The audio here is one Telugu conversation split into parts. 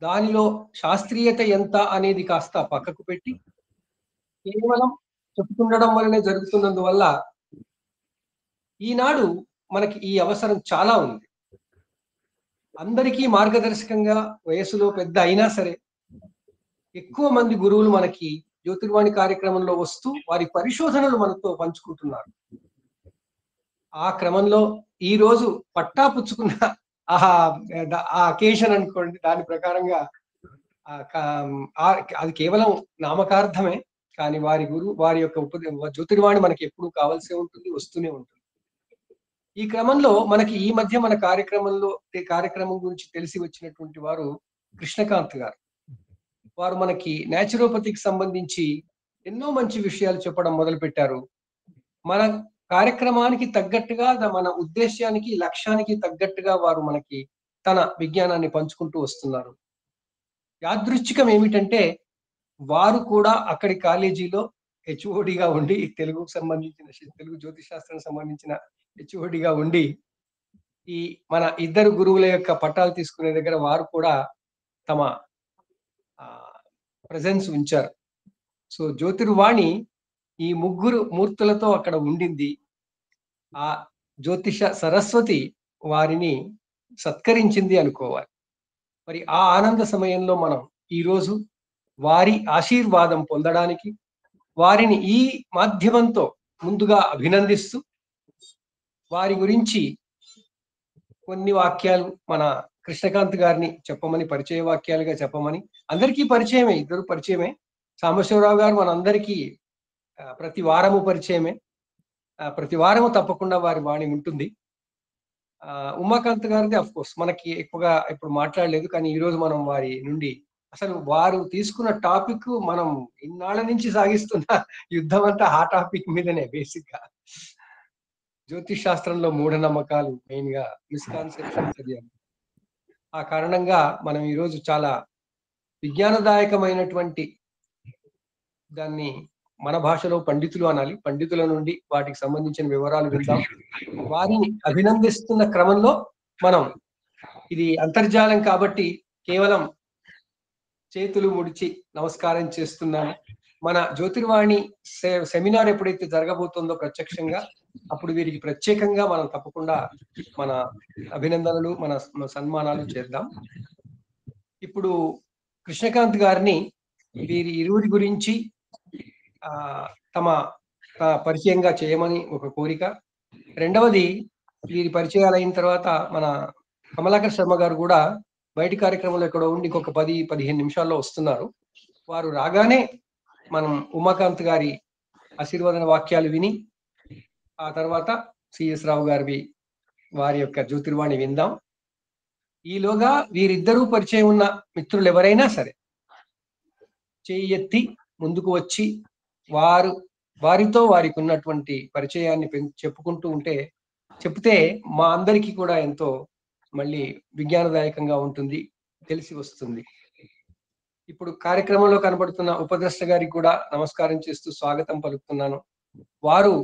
దానిలో శాస్త్రీయత ఎంత అనేది కాస్త పక్కకు పెట్టి కేవలం చెప్పుకుండడం వల్లనే జరుగుతున్నందువల్ల ఈనాడు మనకి ఈ అవసరం చాలా ఉంది. అందరికీ మార్గదర్శకంగా వయసులో పెద్ద అయినా సరే ఎక్కువ మంది గురువులు మనకి జ్యోతిర్వాణి కార్యక్రమంలో వస్తూ వారి పరిశోధనలు మనతో పంచుకుంటున్నారు. ఆ క్రమంలో ఈ రోజు పట్టా పుచ్చుకున్న ఆ అకేషన్ అనుకోండి, దాని ప్రకారంగా అది కేవలం నామకార్థమే. కానీ వారి యొక్క జ్యోతిర్వాణి మనకి ఎప్పుడు కావాల్సి ఉంటుంది, వస్తూనే ఉంటుంది. ఈ క్రమంలో మనకి ఈ మధ్య మన కార్యక్రమం గురించి తెలిసి వచ్చినటువంటి వారు కృష్ణకాంత్ గారు. వారు మనకి న్యాచురోపతికి సంబంధించి ఎన్నో మంచి విషయాలు చెప్పడం మొదలు పెట్టారు. మన కార్యక్రమానికి తగ్గట్టుగా, మన ఉద్దేశానికి, లక్ష్యానికి తగ్గట్టుగా వారు మనకి తన విజ్ఞానాన్ని పంచుకుంటూ వస్తున్నారు. యాదృచ్ఛికం ఏమిటంటే వారు కూడా అక్కడి కాలేజీలో హెచ్ఓడిగా ఉండి, తెలుగు జ్యోతిష్ శాస్త్రానికి సంబంధించిన హెచ్ఓడిగా ఉండి, ఈ మన ఇద్దరు గురువుల యొక్క పట్టాలు తీసుకునే దగ్గర వారు కూడా తమ ప్రెజెన్స్ ఉంచారు. సో జ్యోతిర్వాణి ఈ ముగ్గురు మూర్తులతో అక్కడ ఉండింది. ఆ జ్యోతిష సరస్వతి వారిని సత్కరించింది అనుకోవాలి. మరి ఆ ఆనంద సమయంలో మనం ఈరోజు వారి ఆశీర్వాదం పొందడానికి వారిని ఈ మాధ్యమంతో ముందుగా అభినందిస్తూ వారి గురించి కొన్ని వాక్యాలు మన కృష్ణకాంత్ గారిని చెప్పమని, పరిచయ వాక్యాలుగా చెప్పమని. అందరికీ పరిచయమే, ఇద్దరు పరిచయమే. సాంబశివరావు గారు మనందరికీ ప్రతి వారము పరిచయమే. ప్రతి వారము తప్పకుండా వారి వాణి ఉంటుంది. ఉమాకాంత్ గారిది అఫ్ కోర్స్ మనకి ఎక్కువగా ఇప్పుడు మాట్లాడలేదు, కానీ ఈరోజు మనం వారి నుండి అసలు వారు తీసుకున్న టాపిక్ మనం ఇన్నాళ్ళ నుంచి సాగిస్తున్న యుద్ధం అంతా ఆ టాపిక్ మీదనే. బేసిక్ గా జ్యోతిష్ శాస్త్రంలో మూఢనమ్మకాలు, మెయిన్ గా మిస్కాన్సెప్షన్స్. ఆ కారణంగా మనం ఈరోజు చాలా విజ్ఞానదాయకమైనటువంటి దాన్ని మన భాషలో పండితులు అనాలి, పండితుల నుండి వాటికి సంబంధించిన వివరాలు విందాం. వారిని అభినందిస్తున్న క్రమంలో మనం, ఇది అంతర్జాలం కాబట్టి కేవలం చేతులు ముడిచి నమస్కారం చేస్తున్నాను. మన జ్యోతిర్వాణి సెమినార్ ఎప్పుడైతే జరగబోతుందో ప్రత్యక్షంగా, అప్పుడు వీరికి ప్రత్యేకంగా మనం తప్పకుండా మన అభినందనలు, మన సన్మానాలు చేద్దాం. ఇప్పుడు కృష్ణకాంత్ గారిని వీరి ఇరువురి గురించి తమ పరిచయంగా చేయమని ఒక కోరిక. రెండవది, వీరి పరిచయాలు అయిన తర్వాత మన కమలాకర్ శర్మ గారు కూడా బయటి కార్యక్రమంలో ఎక్కడో ఉండి ఇంకొక 10-15 నిమిషాల్లో వస్తున్నారు. వారు రాగానే మనం ఉమాకాంత్ గారి ఆశీర్వాదన వాక్యాలు విని ఆ తర్వాత సిఎస్ రావు గారివి వారి యొక్క జ్యోతిర్వాణి విందాం. ఈలోగా వీరిద్దరూ పరిచయం ఉన్న మిత్రులు ఎవరైనా సరే చేయి ఎత్తి ముందుకు వచ్చి వారితో వారికి ఉన్నటువంటి పరిచయాన్ని చెప్పుకుంటూ చెప్తే మా అందరికీ కూడా ఎంతో మళ్ళీ విజ్ఞానదాయకంగా ఉంటుంది, తెలిసి వస్తుంది. ఇప్పుడు కార్యక్రమంలో కనబడుతున్న ఉపద్రష్ట గారికి కూడా నమస్కారం చేస్తూ స్వాగతం పలుకుతున్నాను. వారు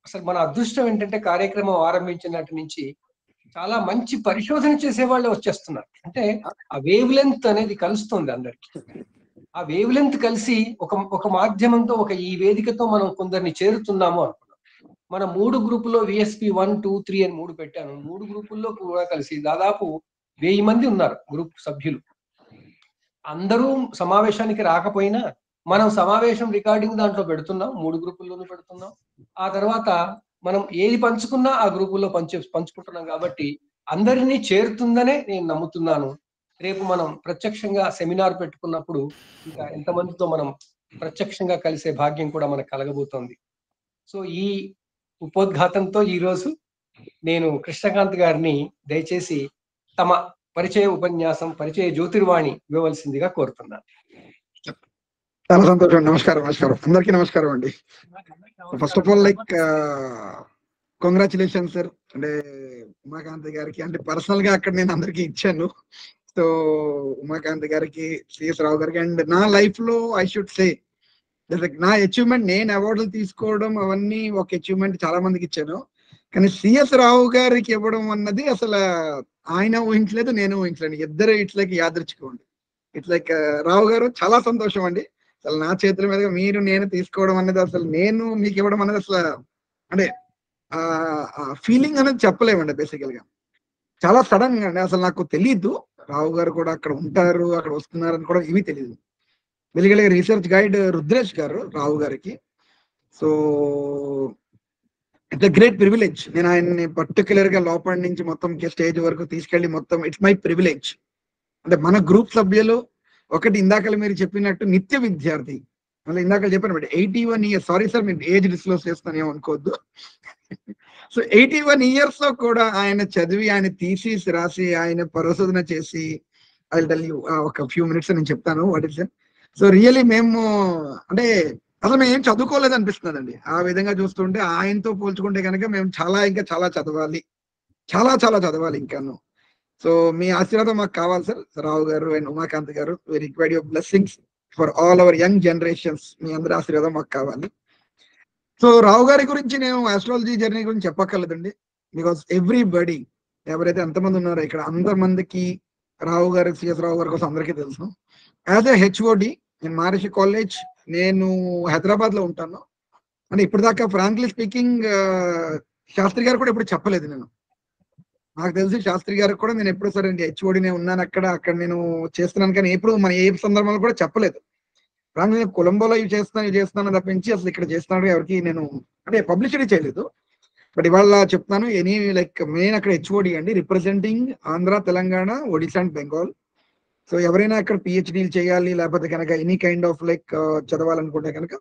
అసలు మన అదృష్టం ఏంటంటే కార్యక్రమం ఆరంభించినటి నుంచి చాలా మంచి పరిశోధన చేసే వాళ్ళే వచ్చేస్తున్నారు. అంటే ఆ వేవ్ లెంత్ అనేది కలుస్తుంది అందరికి. ఆ వేవ్ లెంత్ కలిసి ఒక మాధ్యమంతో, ఈ వేదికతో మనం కొందరిని చేరుతున్నాము అనుకున్నాం. మన 3 గ్రూపుల్లో VSP 1, 2, 3 అని 3 పెట్టాను. 3 గ్రూపుల్లో కూడా కలిసి దాదాపు 1000 మంది ఉన్నారు గ్రూప్ సభ్యులు. అందరూ సమావేశానికి రాకపోయినా మనం సమావేశం రికార్డింగ్ దాంట్లో పెడుతున్నాం, 3 గ్రూపుల్లోనూ పెడుతున్నాం. ఆ తర్వాత మనం ఏది పంచుకున్నా ఆ గ్రూపుల్లో పంచుకుంటున్నాం కాబట్టి అందరినీ చేరుతుందనే నేను నమ్ముతున్నాను. రేపు మనం ప్రత్యక్షంగా సెమినార్ పెట్టుకున్నప్పుడు ఇంకా ఎంతమందితో మనం ప్రత్యక్షంగా కలిసే భాగ్యం కూడా మనకు కలగబోతోంది. సో ఈ ఉపోద్ఘాతంతో ఈరోజు నేను కృష్ణకాంత్ గారిని దయచేసి తమ పరిచయ పరిచయ జ్యోతిర్వాణి ఇవ్వవలసిందిగా కోరుతున్నాను. చాలా సంతోషం. నమస్కారం. అందరికీ నమస్కారం అండి. First of all congratulation sir. అంటే ఉమాకాంత్ గారికి, అంటే పర్సనల్ గా అక్కడ నేను అందరికి ఇచ్చాను. సో ఉమాకాంత్ గారికి, సిఎస్ రావు గారికి, అండ్ నా లైఫ్ లో ఐ షుడ్ సే నా అచీవ్మెంట్, నేను అవార్డులు తీసుకోవడం అవన్నీ ఒక అచీవ్మెంట్, చాలా మందికి ఇచ్చాను. కానీ సిఎస్ రావు గారికి ఇవ్వడం అన్నది అసలు ఆయన ఊహించలేదు, నేను ఊహించలేను. ఇద్దరు ఇట్స్ లైక్ యాదృచ్ఛికం. ఇట్స్ లైక్ రావు గారు చాలా సంతోషం అండి. అసలు నా చేతుల మీదుగా మీరు నేను తీసుకోవడం అనేది, అసలు నేను మీకు ఇవ్వడం అనేది అసలు అంటే ఫీలింగ్ అనేది చెప్పలేమండి బేసికల్ గా. చాలా సడన్ గా అండి, అసలు నాకు తెలీదు రావు గారు కూడా అక్కడ ఉంటారు, అక్కడ వస్తున్నారని కూడా ఇవి తెలియదు. బేసికల్ గా రీసెర్చ్ గైడ్ రుద్రేష్ గారు రావు గారికి. So it's a great privilege. నేను ఆయన్ని పర్టికులర్ గా లోపల నుంచి మొత్తం స్టేజ్ వరకు తీసుకెళ్లి మొత్తం ఇట్స్ మై ప్రివిలేజ్. అంటే మన గ్రూప్ సభ్యులు ఒకటి ఇందాక మీరు చెప్పినట్టు నిత్య విద్యార్థి, మళ్ళీ ఇందాక చెప్పాను 81 ఇయర్స్. సారీ సార్, మీరు ఏజ్ డిస్క్లోజ్ చేస్తానేమో అనుకోవద్దు. సో 81 ఇయర్స్ లో కూడా ఆయన చదివి, ఆయన థీసిస్ రాసి, ఆయన పరిశోధన చేసి, ఐ టెల్ యూ ఒక ఫ్యూ మినిట్స్ నేను చెప్తాను వాట్ ఇస్. సో రియలీ మేము అంటే అసలు మేము ఏం చదువుకోలేదు అనిపిస్తుందండి ఆ విధంగా చూస్తుంటే. ఆయనతో పోల్చుకుంటే కనుక మేము ఇంకా చాలా చదవాలి, చాలా చదవాలి ఇంకాను. సో మీ ఆశీర్వాదం మాకు కావాలి సార్, రావు గారు అండ్ ఉమాకాంత్ గారు. We require your blessings for all our young generations. మీ అందరి ఆశీర్వాదం మాకు కావాలి. సో రావు గారి గురించి నేను ఆస్ట్రాలజీ జర్నీ గురించి చెప్పక్కర్లేదండి. బికాస్ ఎవ్రీబడి, ఎవరైతే ఎంతమంది ఉన్నారో ఇక్కడ అందరిమందికి రావు గారు, సిఎస్ రావు గారి కోసం అందరికీ తెలుసు. As a HOD in Maharshi college, నేను హైదరాబాద్ లో ఉంటాను. అంటే ఇప్పటిదాకా ఫ్రాంక్లీ స్పీకింగ్ శాస్త్రి గారు కూడా ఎప్పుడు చెప్పలేదు. నాకు తెలిసి శాస్త్రి గారికి కూడా నేను ఎప్పుడు సరే హెచ్ఓడినే ఉన్నాను అక్కడ నేను చేస్తున్నాను, కానీ ఎప్పుడు మన ఏ సందర్భంలో కూడా చెప్పలేదు. కానీ నేను కొలంబోలో ఇవి చేస్తున్నాను తప్పించి అసలు ఇక్కడ చేస్తున్నాడు ఎవరికి నేను అంటే పబ్లిసిటీ చేయలేదు. బట్ ఇవాళ చెప్తాను, ఎనీ లైక్ మెయిన్ అక్కడ హెచ్ఓడి అండి, representing Andhra, Telangana, Odisha and Bengal. So ఎవరైనా అక్కడ పిహెచ్డీలు చేయాలి, లేకపోతే కనుక ఎనీ కైండ్ ఆఫ్ లైక్ చదవాలనుకుంటే కనుక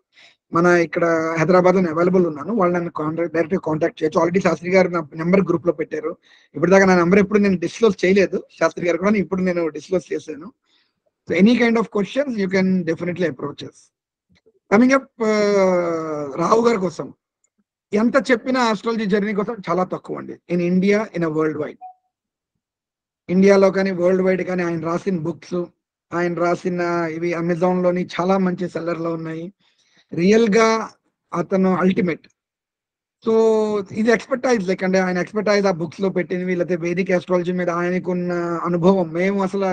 మన ఇక్కడ హైదరాబాద్ లో అవైలబుల్ ఉన్నాను. వాళ్ళు నన్ను డైరెక్ట్ కాంటాక్ట్ చేయొచ్చు. ఆల్రెడీ శాస్త్రి గారు నా నెంబర్ గ్రూప్ లో పెట్టారు. ఇప్పటిదాకా నా నెంబర్ ఎప్పుడు నేను డిస్క్లోజ్ చేయలేదు, శాస్త్రి గారు కూడా ఇప్పుడు నేను డిస్క్లోజ్ చేశాను. So any kind of questions you can definitely approaches. Coming up Rao గారి కోసం ఎంత చెప్పినా ఆస్ట్రాలజీ జర్నీ కోసం చాలా తక్కువ అండి. In India, in a world wide. ఇండియాలో కానీ వరల్డ్ వైడ్ కానీ ఆయన రాసిన బుక్స్, ఆయన రాసిన ఇవి అమెజాన్ లోని చాలా మంచి సెల్లర్ లో ఉన్నాయి. రియల్ గా అతను అల్టిమేట్. సో ఇది ఎక్స్పర్టైజ్ లైక్ అంటే ఆయన ఎక్స్పర్టైజ్ ఆ బుక్స్ లో పెట్టినవి, లేకపోతే వేదిక ఆస్ట్రాలజీ మీద ఆయనకున్న అనుభవం. మేము అసలు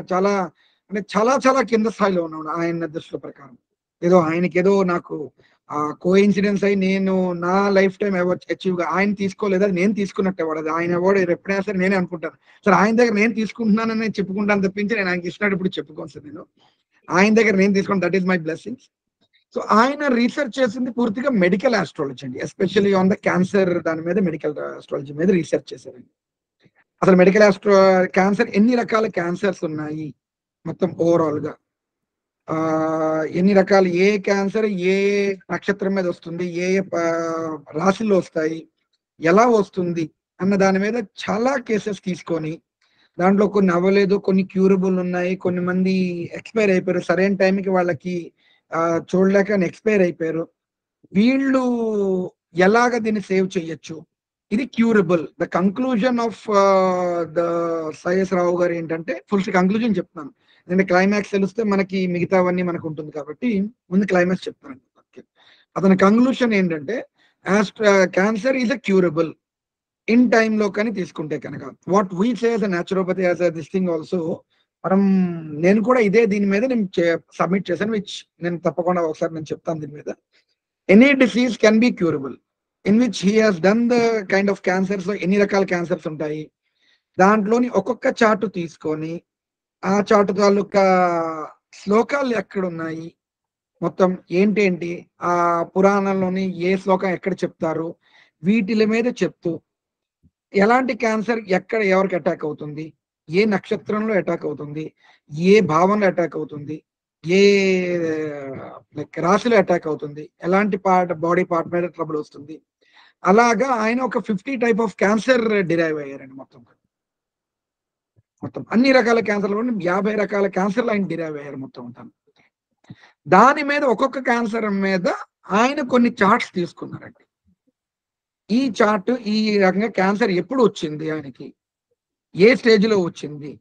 చాలా కింద స్థాయిలో ఉన్నాం ఆయన దృష్టిలో ప్రకారం. ఏదో ఆయనకి ఏదో నాకు కో ఇన్సిడెన్స్ అయి నేను నా లైఫ్ టైం అచీవ్ గా ఆయన తీసుకోలేదు, అది నేను తీసుకున్నట్టు అవార్డు. అది ఆయన అవార్డు ఎప్పుడైనా సరే నేనే అనుకుంటాను సరే ఆయన దగ్గర నేను తీసుకుంటున్నానని చెప్పుకుంటాను తప్పించి నేను ఆయనకి ఇచ్చినట్టు ఇప్పుడు చెప్పుకోను సార్. నేను ఆయన దగ్గర నేను తీసుకున్నాను, that is my blessings. So ఆయన రీసెర్చ్ చేసింది పూర్తిగా మెడికల్ ఆస్ట్రాలజీ అండి, ఎస్పెషల్లీ ఆన్ ద క్యాన్సర్ దాని మీద మెడికల్ ఆస్ట్రాలజీ మీద రీసెర్చ్ చేశారండి. అసలు మెడికల్ క్యాన్సర్ ఎన్ని రకాల క్యాన్సర్స్ ఉన్నాయి మొత్తం ఓవరాల్ గా, ఎన్ని రకాలు, ఏ క్యాన్సర్ ఏ నక్షత్రం మీద వస్తుంది, ఏ రాశిలో వస్తాయి, ఎలా వస్తుంది అన్న దాని మీద చాలా కేసెస్ తీసుకొని దాంట్లో కొన్ని అవ్వలేదు, కొన్ని క్యూరబుల్ ఉన్నాయి, కొన్ని మంది ఎక్స్పైర్ అయిపోయారు, సరైన టైంకి వాళ్ళకి చూడలేక ఎక్స్పైర్ అయిపోయారు. వీళ్ళు ఎలాగ దీన్ని సేవ్ చేయొచ్చు, ఇది curable. The conclusion of the CS Rao గారు ఏంటంటే, ఫుల్ కంక్లూజన్ చెప్తాను ఎందుకంటే క్లైమాక్స్ తెలిస్తే మనకి మిగతావన్నీ మనకు ఉంటుంది కాబట్టి ముందు క్లైమాక్స్ చెప్తాను. అతని కంక్లూషన్ ఏంటంటే cancer is a curable in time లో కానీ తీసుకుంటే కనుక. What we say as a naturopathy as a this thing also, నేను కూడా ఇదే దీని మీద నేను సబ్మిట్ చేశాను, విచ్ నేను తప్పకుండా ఒకసారి నేను చెప్తాను దీని మీద. Any disease can be curable in which he has done the kind of cancers. ఎన్ని రకాల క్యాన్సర్స్ ఉంటాయి, దాంట్లోని ఒక్కొక్క చార్ట్ తీసుకొని ఆ చార్ట్ తాలూకా శ్లోకాలు ఎక్కడున్నాయి, మొత్తం ఏంటేంటి ఆ పురాణంలోని ఏ శ్లోకం ఎక్కడ చెప్తారు, వీటిల మీద చెప్తూ ఎలాంటి క్యాన్సర్ ఎక్కడ ఎవరికి అటాక్ అవుతుంది, ఏ నక్షత్రంలో అటాక్ అవుతుంది, ఏ భావంలో అటాక్ అవుతుంది, ఏ లైక్ రాశిలో అటాక్ అవుతుంది, ఎలాంటి బాడీ పార్ట్ మీద ట్రబుల్ వస్తుంది, అలాగా ఆయన ఒక 50 టైప్ ఆఫ్ క్యాన్సర్ డిరైవ్ అయ్యారండి. మొత్తం అన్ని రకాల క్యాన్సర్లు 50 రకాల క్యాన్సర్లు ఆయన డిరైవ్ అయ్యారు మొత్తం ఉంటాను. దాని మీద ఒక్కొక్క క్యాన్సర్ మీద ఆయన కొన్ని చార్ట్స్ తీసుకున్నారండి. ఈ చార్ట్ ఈ రకంగా క్యాన్సర్ ఎప్పుడు వచ్చింది, ఆయనకి ఏ స్టేజ్ లో వచ్చింది,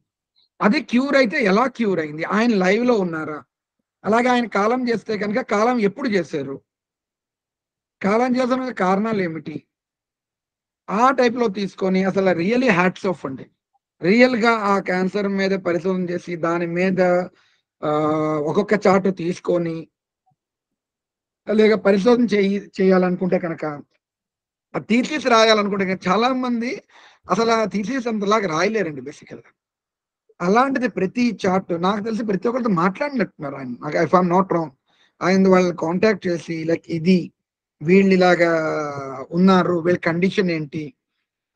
అది క్యూర్ అయితే ఎలా క్యూర్ అయింది, ఆయన లైవ్ లో ఉన్నారా, అలాగే ఆయన కాలం చేస్తే కనుక కాలం ఎప్పుడు చేశారు, కాలం చేసిన కారణాలు ఏమిటి, ఆ టైప్ లో తీసుకొని అసలు రియల్లీ హ్యాట్స్ ఆఫ్ అండి. రియల్ గా ఆ క్యాన్సర్ మీద పరిశోధన చేసి దాని మీద ఒక్కొక్క చార్ట్ తీసుకొని లేక పరిశోధన చేయాలనుకుంటే కనుక ఆ థీసిస్ రాయాలనుకుంటే కనుక చాలా మంది అసలు ఆ థీసిస్ అంతలాగా రాయలేరండి బేసికల్ గా. అలాంటిది ప్రతి చార్ట్ నాకు తెలిసి ప్రతి ఒక్కరితో మాట్లాడినట్టున్నారు ఆయన. నాకు ఇఫ్ ఐఎమ్ నాట్ రాంగ్, ఆయన వాళ్ళని కాంటాక్ట్ చేసి లైక్ ఇది వీళ్ళు ఇలాగా ఉన్నారు, వీళ్ళ కండిషన్ ఏంటి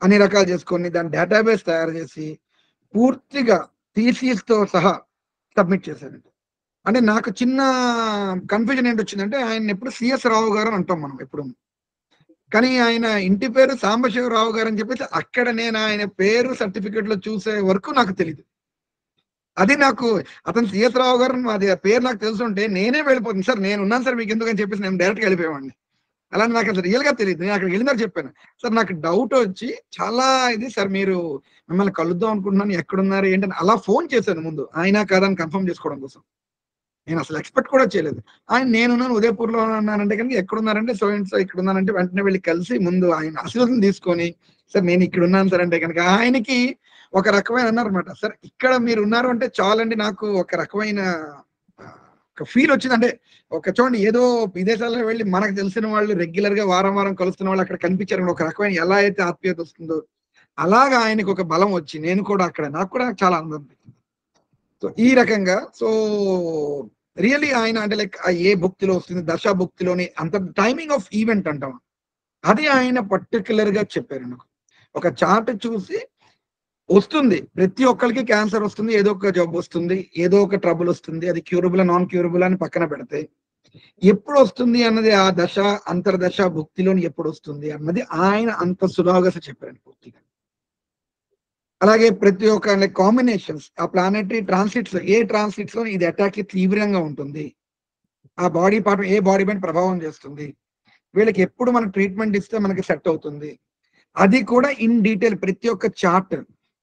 అన్ని రకాలు చేసుకొని దాని డేటాబేస్ తయారు చేసి పూర్తిగా థీసిస్ తో సహా సబ్మిట్ చేశారండి. అంటే నాకు చిన్న కన్ఫ్యూజన్ ఏంటి వచ్చిందంటే ఆయన ఎప్పుడు సిఎస్ రావు గారు అని అంటాం మనం ఎప్పుడు, కానీ ఆయన ఇంటి పేరు సాంబశివరావు గారు అని చెప్పేసి అక్కడ నేను ఆయన పేరు సర్టిఫికెట్ లో చూసే వరకు నాకు తెలియదు. అది నాకు అతను సిఎస్ రావు గారు అది పేరు నాకు తెలుసుంటే నేనే వెళ్ళిపోతుంది, సార్ నేను ఉన్నాను సార్ మీకు ఎందుకని చెప్పేసి నేను డైరెక్ట్గా వెళ్ళిపోయేవాడిని. అలానే నాకు అసలు రియల్ గా తెలియదు. నేను అక్కడికి వెళ్ళినారు చెప్పాను, సార్ నాకు డౌట్ వచ్చి చాలా ఇది సార్ మీరు మిమ్మల్ని కలుద్దాం అనుకుంటున్నాను, ఎక్కడున్నారు ఏంటని అలా ఫోన్ చేశాను ముందు ఆయన కాదని కన్ఫర్మ్ చేసుకోవడం కోసం. నేను అసలు ఎక్స్పెక్ట్ కూడా చేయలేదు. ఆయన నేనున్నాను ఉదయపూర్లో ఉన్నానంటే కనుక ఎక్కడున్నారంటే సో అండ్ సో ఇక్కడ ఉన్నానంటే వెంటనే వెళ్ళి కలిసి ముందు ఆయన ఆశీర్వాదం తీసుకొని సార్ నేను ఇక్కడ ఉన్నాను సార్ అంటే కనుక ఆయనకి ఒక రకమైన అన్నారనమాట, సార్ ఇక్కడ మీరు ఉన్నారు అంటే చాలండి నాకు ఒక రకమైన ఒక ఫీల్ వచ్చింది. అంటే ఒక చూడండి ఏదో విదేశాల్లో వెళ్ళి మనకు తెలిసిన వాళ్ళు రెగ్యులర్ గా వారం వారం కలుస్తున్న వాళ్ళు అక్కడ కనిపించారు, ఒక రకమైన ఎలా అయితే ఆత్మీయత వస్తుందో అలాగా ఆయనకు ఒక బలం వచ్చి నేను కూడా అక్కడ నాకు కూడా చాలా ఆనందం. సో ఈ రకంగా సో రియల్లీ ఆయన అంటే లైక్ ఏ భుక్తిలో వస్తుంది దశ భుక్తిలోని అంత టైమింగ్ ఆఫ్ ఈవెంట్ అంటాం అది ఆయన పర్టికులర్ గా చెప్పారు నాకు. ఒక చార్ట్ చూసి వస్తుంది ప్రతి ఒక్కరికి క్యాన్సర్ వస్తుంది, ఏదో ఒక జాబ్ వస్తుంది, ఏదో ఒక ట్రబుల్ వస్తుంది, అది క్యూరబుల్ నాన్ క్యూరబుల్ అని పక్కన పెడితే ఎప్పుడు వస్తుంది అన్నది ఆ దశ అంతర్దశ భుక్తిలోని ఎప్పుడు వస్తుంది అన్నది ఆయన అంత సులాగా చెప్పారు పూర్తిగా. అలాగే ప్రతి ఒక్క కాంబినేషన్స్ ఆ ప్లానెటరీ ట్రాన్సిట్స్ ఏ ట్రాన్సిట్స్ లో ఇది అటాక్ తీవ్రంగా ఉంటుంది, ఆ బాడీ పార్ట్ ఏ బాడీ పైన ప్రభావం చేస్తుంది, వీళ్ళకి ఎప్పుడు మనం ట్రీట్మెంట్ ఇస్తే మనకి సెట్ అవుతుంది, అది కూడా ఇన్ డీటెయిల్ ప్రతి ఒక్క చార్ట్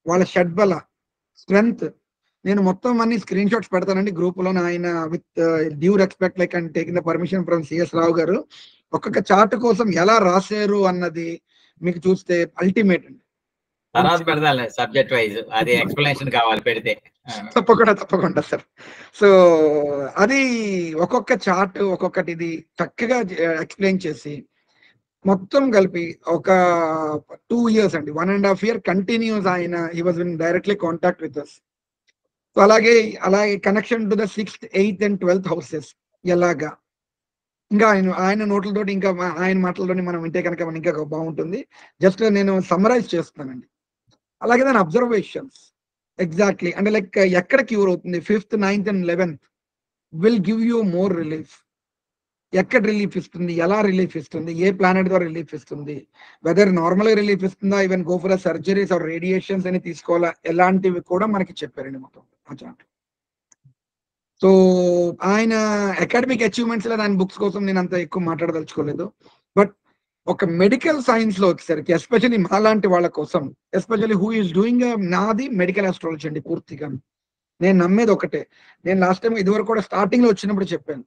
వాళ్ళ షడ్బల స్ట్రెంగ్త్ నేను మొత్తం అన్ని స్క్రీన్ షాట్స్ పెడతానండి గ్రూప్ లో. ఆయన with due respect like and taking the permission from CS Rao గారు ఒక్కొక్క చార్ట్ కోసం ఎలా రాశారు అన్నది మీకు చూస్తే అల్టిమేట్ అండి. తర్వాత పెడదాం సబ్జెక్ట్ వైజ్, అది ఎక్స్ప్లెనేషన్ కావాలి పెడితే. తప్పకుండా సార్. సో అది ఒక్కొక్క చార్ట్ ఒక్కొక్కటి ఇది చక్కగా ఎక్స్ప్లెయిన్ చేసి మొత్తం కలిపి ఒక 2 years అండి, 1.5 year కంటిన్యూస్ ఆయన he was in directly contact with us. So అలాగే connection to the 6th, 8th and 12th houses ఎలాగా ఇంకా ఆయన నోట్లతోటి ఇంకా ఆయన మాటలతోని మనం వింటే కనుక మనం ఇంకా బాగుంటుంది. జస్ట్ నేను సమ్మరైజ్ చేస్తున్నానండి. అలాగే దాని అబ్జర్వేషన్స్ ఎగ్జాక్ట్లీ అంటే లైక్ ఎక్కడ క్యూర్ అవుతుంది 5th, 9th and 11th will give you more relief, ఎక్కడ రిలీఫ్ ఇస్తుంది, ఎలా రిలీఫ్ ఇస్తుంది, ఏ ప్లానెట్ ద్వారా రిలీఫ్ ఇస్తుంది, వెదర్ నార్మల్ గా రిలీఫ్ ఇస్తుందా, even go for surgeries or radiations అని తీసుకోవాలా, ఎలాంటివి కూడా మనకి చెప్పారండి మొత్తం ఆ చార్ట్. సో ఆయన అకాడమిక్ అచీవ్మెంట్స్ లో దాని బుక్స్ కోసం నేను అంత ఎక్కువ మాట్లాడదలుచుకోలేదు. బట్ ఒక మెడికల్ సైన్స్ లో వచ్చేసరికి ఎస్పెషల్లీ మాలాంటి వాళ్ళ కోసం, ఎస్పెషల్లీ హూ ఈస్ డూయింగ్ నాది మెడికల్ ఆస్ట్రాలజీ అండి పూర్తిగా. నేను నమ్మేది ఒకటే, నేను లాస్ట్ టైం ఇదివరకు కూడా స్టార్టింగ్ లో వచ్చినప్పుడు చెప్పాను,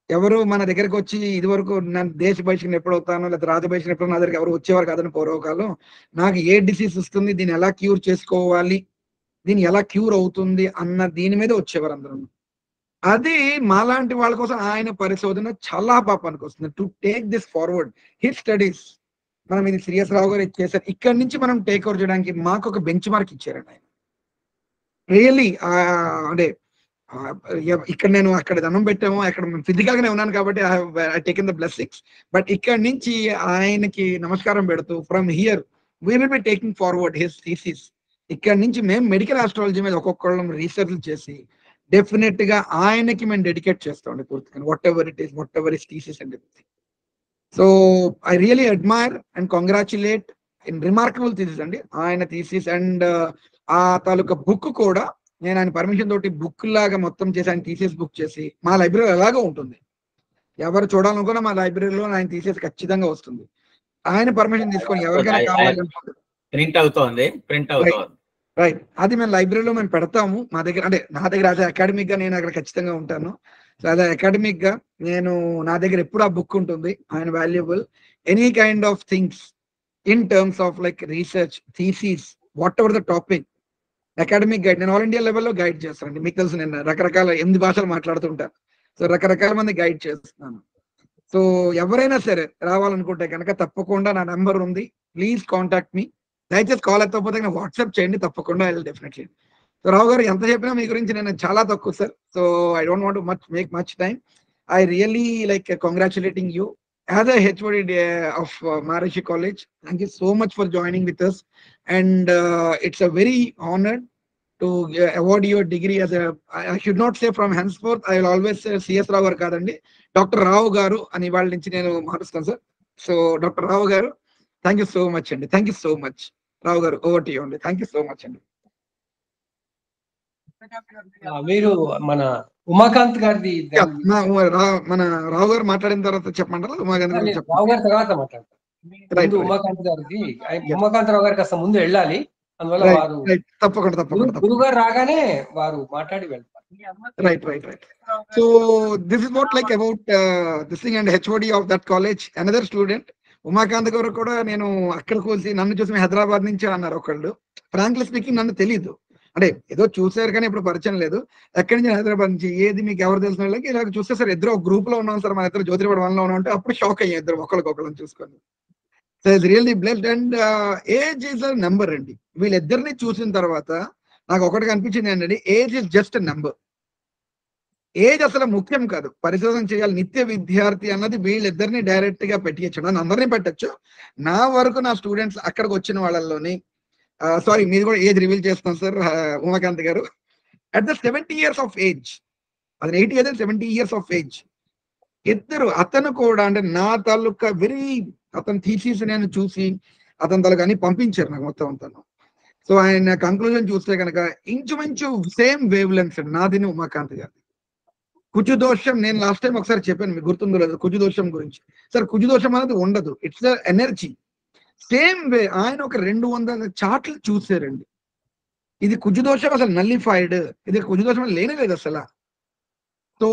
ఎవరు మన దగ్గరకు వచ్చి ఇదివరకు నన్ను దేశ బహిష్కరణ ఎప్పుడు అవుతానో లేదా రాజ బహిష్కరణ ఎప్పుడు నా దగ్గర ఎవరు వచ్చేవారు కాదని పూర్వకాలం. నాకు ఏ డిసీజ్ వస్తుంది, దీన్ని ఎలా క్యూర్ చేసుకోవాలి, దీన్ని ఎలా క్యూర్ అవుతుంది అన్న దీని మీద వచ్చేవారు అందరూ. అది మాలాంటి వాళ్ళ కోసం ఆయన పరిశోధన చాలా పాపానికి వస్తుంది. To take this forward his studies మనం ఇది సిఎస్ రావు గారు చేశారు, ఇక్కడి నుంచి మనం టేక్ ఓవర్ చేయడానికి మాకు ఒక బెంచ్ మార్క్ ఇచ్చారండి ఆయన. రియల్లీ అంటే ఇక్కడ నేను అక్కడ దండం పెట్టాము, అక్కడ ఫిజికల్ గానే ఉన్నాను కాబట్టి I taken the blessings. But ఇక్కడ నుంచి ఆయనకి నమస్కారం పెడుతూ from here we will be taking forward his thesis. ఇక్కడ నుంచి మేము మెడికల్ ఆస్ట్రాలజీ మీద ఒక్కొక్కళ్ళం రీసెర్చ్ చేసి డెఫినెట్ గా ఆయనకి మేము డెడికేట్ చేస్తామండి పూర్తిగా, what ever it is, what ever is thesis and everything. So I really admire and congratulate in remarkable thesis అండి ఆయన థీసిస్. అండ్ ఆ తాలూకా బుక్ కూడా నేను ఆయన పర్మిషన్ తోటి బుక్ లాగా మొత్తం చేసి ఆయన థీసిస్ బుక్ చేసి మా లైబ్రరీ ఎలాగో ఉంటుంది, ఎవరు చూడాలనుకున్నా మా లైబ్రరీలో ఆయన థీసిస్ ఖచ్చితంగా వస్తుంది. ఆయన పర్మిషన్ తీసుకొని ఎవరికైనా కావాలనుకుంటే ప్రింట్ అవుతోంది. రైట్, అది మేము లైబ్రరీలో మేము పెడతాము. మా దగ్గర అంటే నా దగ్గర అదే అకాడమిక్ గా నేను అక్కడ ఖచ్చితంగా ఉంటాను. సో అదే అకాడమిక్ గా నేను నా దగ్గర ఎప్పుడు ఆ బుక్ ఉంటుంది. ఆయన valuable any kind of things in terms of like research, thesis, whatever the topic, academic guide నేను ఆల్ ఇండియా లెవెల్లో గైడ్ చేస్తానండి. మీకు తెలుసు నేను రకరకాల 8 భాషలు మాట్లాడుతుంటా. సో రకరకాల మంది గైడ్ చేస్తున్నాను. సో ఎవరైనా సరే రావాలనుకుంటే కనుక తప్పకుండా నా నెంబర్ ఉంది, ప్లీజ్ కాంటాక్ట్ మీ. దయచేసి కాల్ ఎత్తకపోతే వాట్సాప్ చేయండి, తప్పకుండా ఐ విల్ డెఫినెట్లీ. సో రావు గారు ఎంత చెప్పినా మీ గురించి నేను చాలా తక్కువ sir. So I don't want to make much time. I really like congratulating you as a HOD of Maharishi College. Thank you so much for joining with us, and it's a very honor to award your degree as a, I should not say from henceforth, I will always say CS Rao garu kadandi, Dr. Rao garu ani valli nunchi nenu marustanu sir. So Dr. Rao garu, thank you so much andi, thank you so much. Rao garu, over to you andi, thank you so much andi. మీరు మన ఉమాకాంత్ గారిది మన రావు గారు మాట్లాడిన తర్వాత చెప్పమంటారా? ఉమాకాంత్ గారు రావు గారి తర్వాత మాట్లాడతారు. ఉమాకాంత్ గారిది, ఉమాకాంత్ రావు గారికి అసలు ముందు వెళ్ళాలి, అందువల్ల వారు తప్పకుండా గురుగారు రాగానే వారు మాట్లాడి వెళ్తారు. Right. So this is what like about this thing, and HOD of that college, another student Umakant గారు కూడా నేను అక్కడ కూర్చి నన్ను చూసి హైదరాబాద్ నుంచి అన్నారు ఒకళ్ళు. ఫ్రాంక్లీ స్పీకింగ్ నన్ను తెలీదు, అంటే ఏదో చూసారు కానీ ఇప్పుడు పరిచయం లేదు. ఎక్కడి నుంచి? హైదరాబాద్ నుంచి. ఏది మీకు ఎవరు తెలిసిన వాళ్ళకి ఇలా చూస్తే సార్ ఇద్దరు ఒక గ్రూప్ లో ఉన్నాం సార్, మన ఇద్దరు జ్యోతిర్వాడ 1 లో ఉన్నాం అంటే అప్పుడు షాక్ అయ్యాం ఇద్దరు ఒకరికొకళ్ళని చూసుకొని. So it's really blessed, and age is a number అండి. వీళ్ళిద్దరిని చూసిన తర్వాత నాకు ఒకటి కనిపించింది ఏంటంటే, age is just number. Age అసలు ముఖ్యం కాదు, పరిశోధన చేయాలి. నిత్య విద్యార్థి అన్నది వీళ్ళిద్దరిని డైరెక్ట్ గా పెట్టించు, నన్ను అందరినీ పెట్టచ్చు. నా వరకు నా స్టూడెంట్స్ అక్కడికి వచ్చిన వాళ్ళలోని సారీ మీరు కూడా ఏజ్ రివీల్ చేస్తాం సార్ ఉమాకాంత్ గారు. At the 70 years of age, అది 80 years 70 years of age, ఇద్దరు. అతను కూడా అంటే నా తాలూకా అతని థీసిస్ నేను చూసి అతని తాలూకా అని పంపించారు నాకు మొత్తం అంతాను. సో ఆయన కంక్లూజన్ చూస్తే కనుక ఇంచుమించు సేమ్ వేవ్ లెంగ్స్ నాదిని ఉమాకాంత్ గారి. కుజుదోషం నేను లాస్ట్ టైం ఒకసారి చెప్పాను, మీకు గుర్తుందో లేదు కుజుదోషం గురించి. సార్ కుజుదోషం అనేది ఉండదు, ఇట్స్ ఎనర్జీ. సేమ్ వే ఆయన ఒక 200 చార్ట్లు చూసారండి. ఇది కుజుదోషం అసలు నల్లిఫైడ్, ఇది కుజుదోషం లేనే లేదు అసలు. So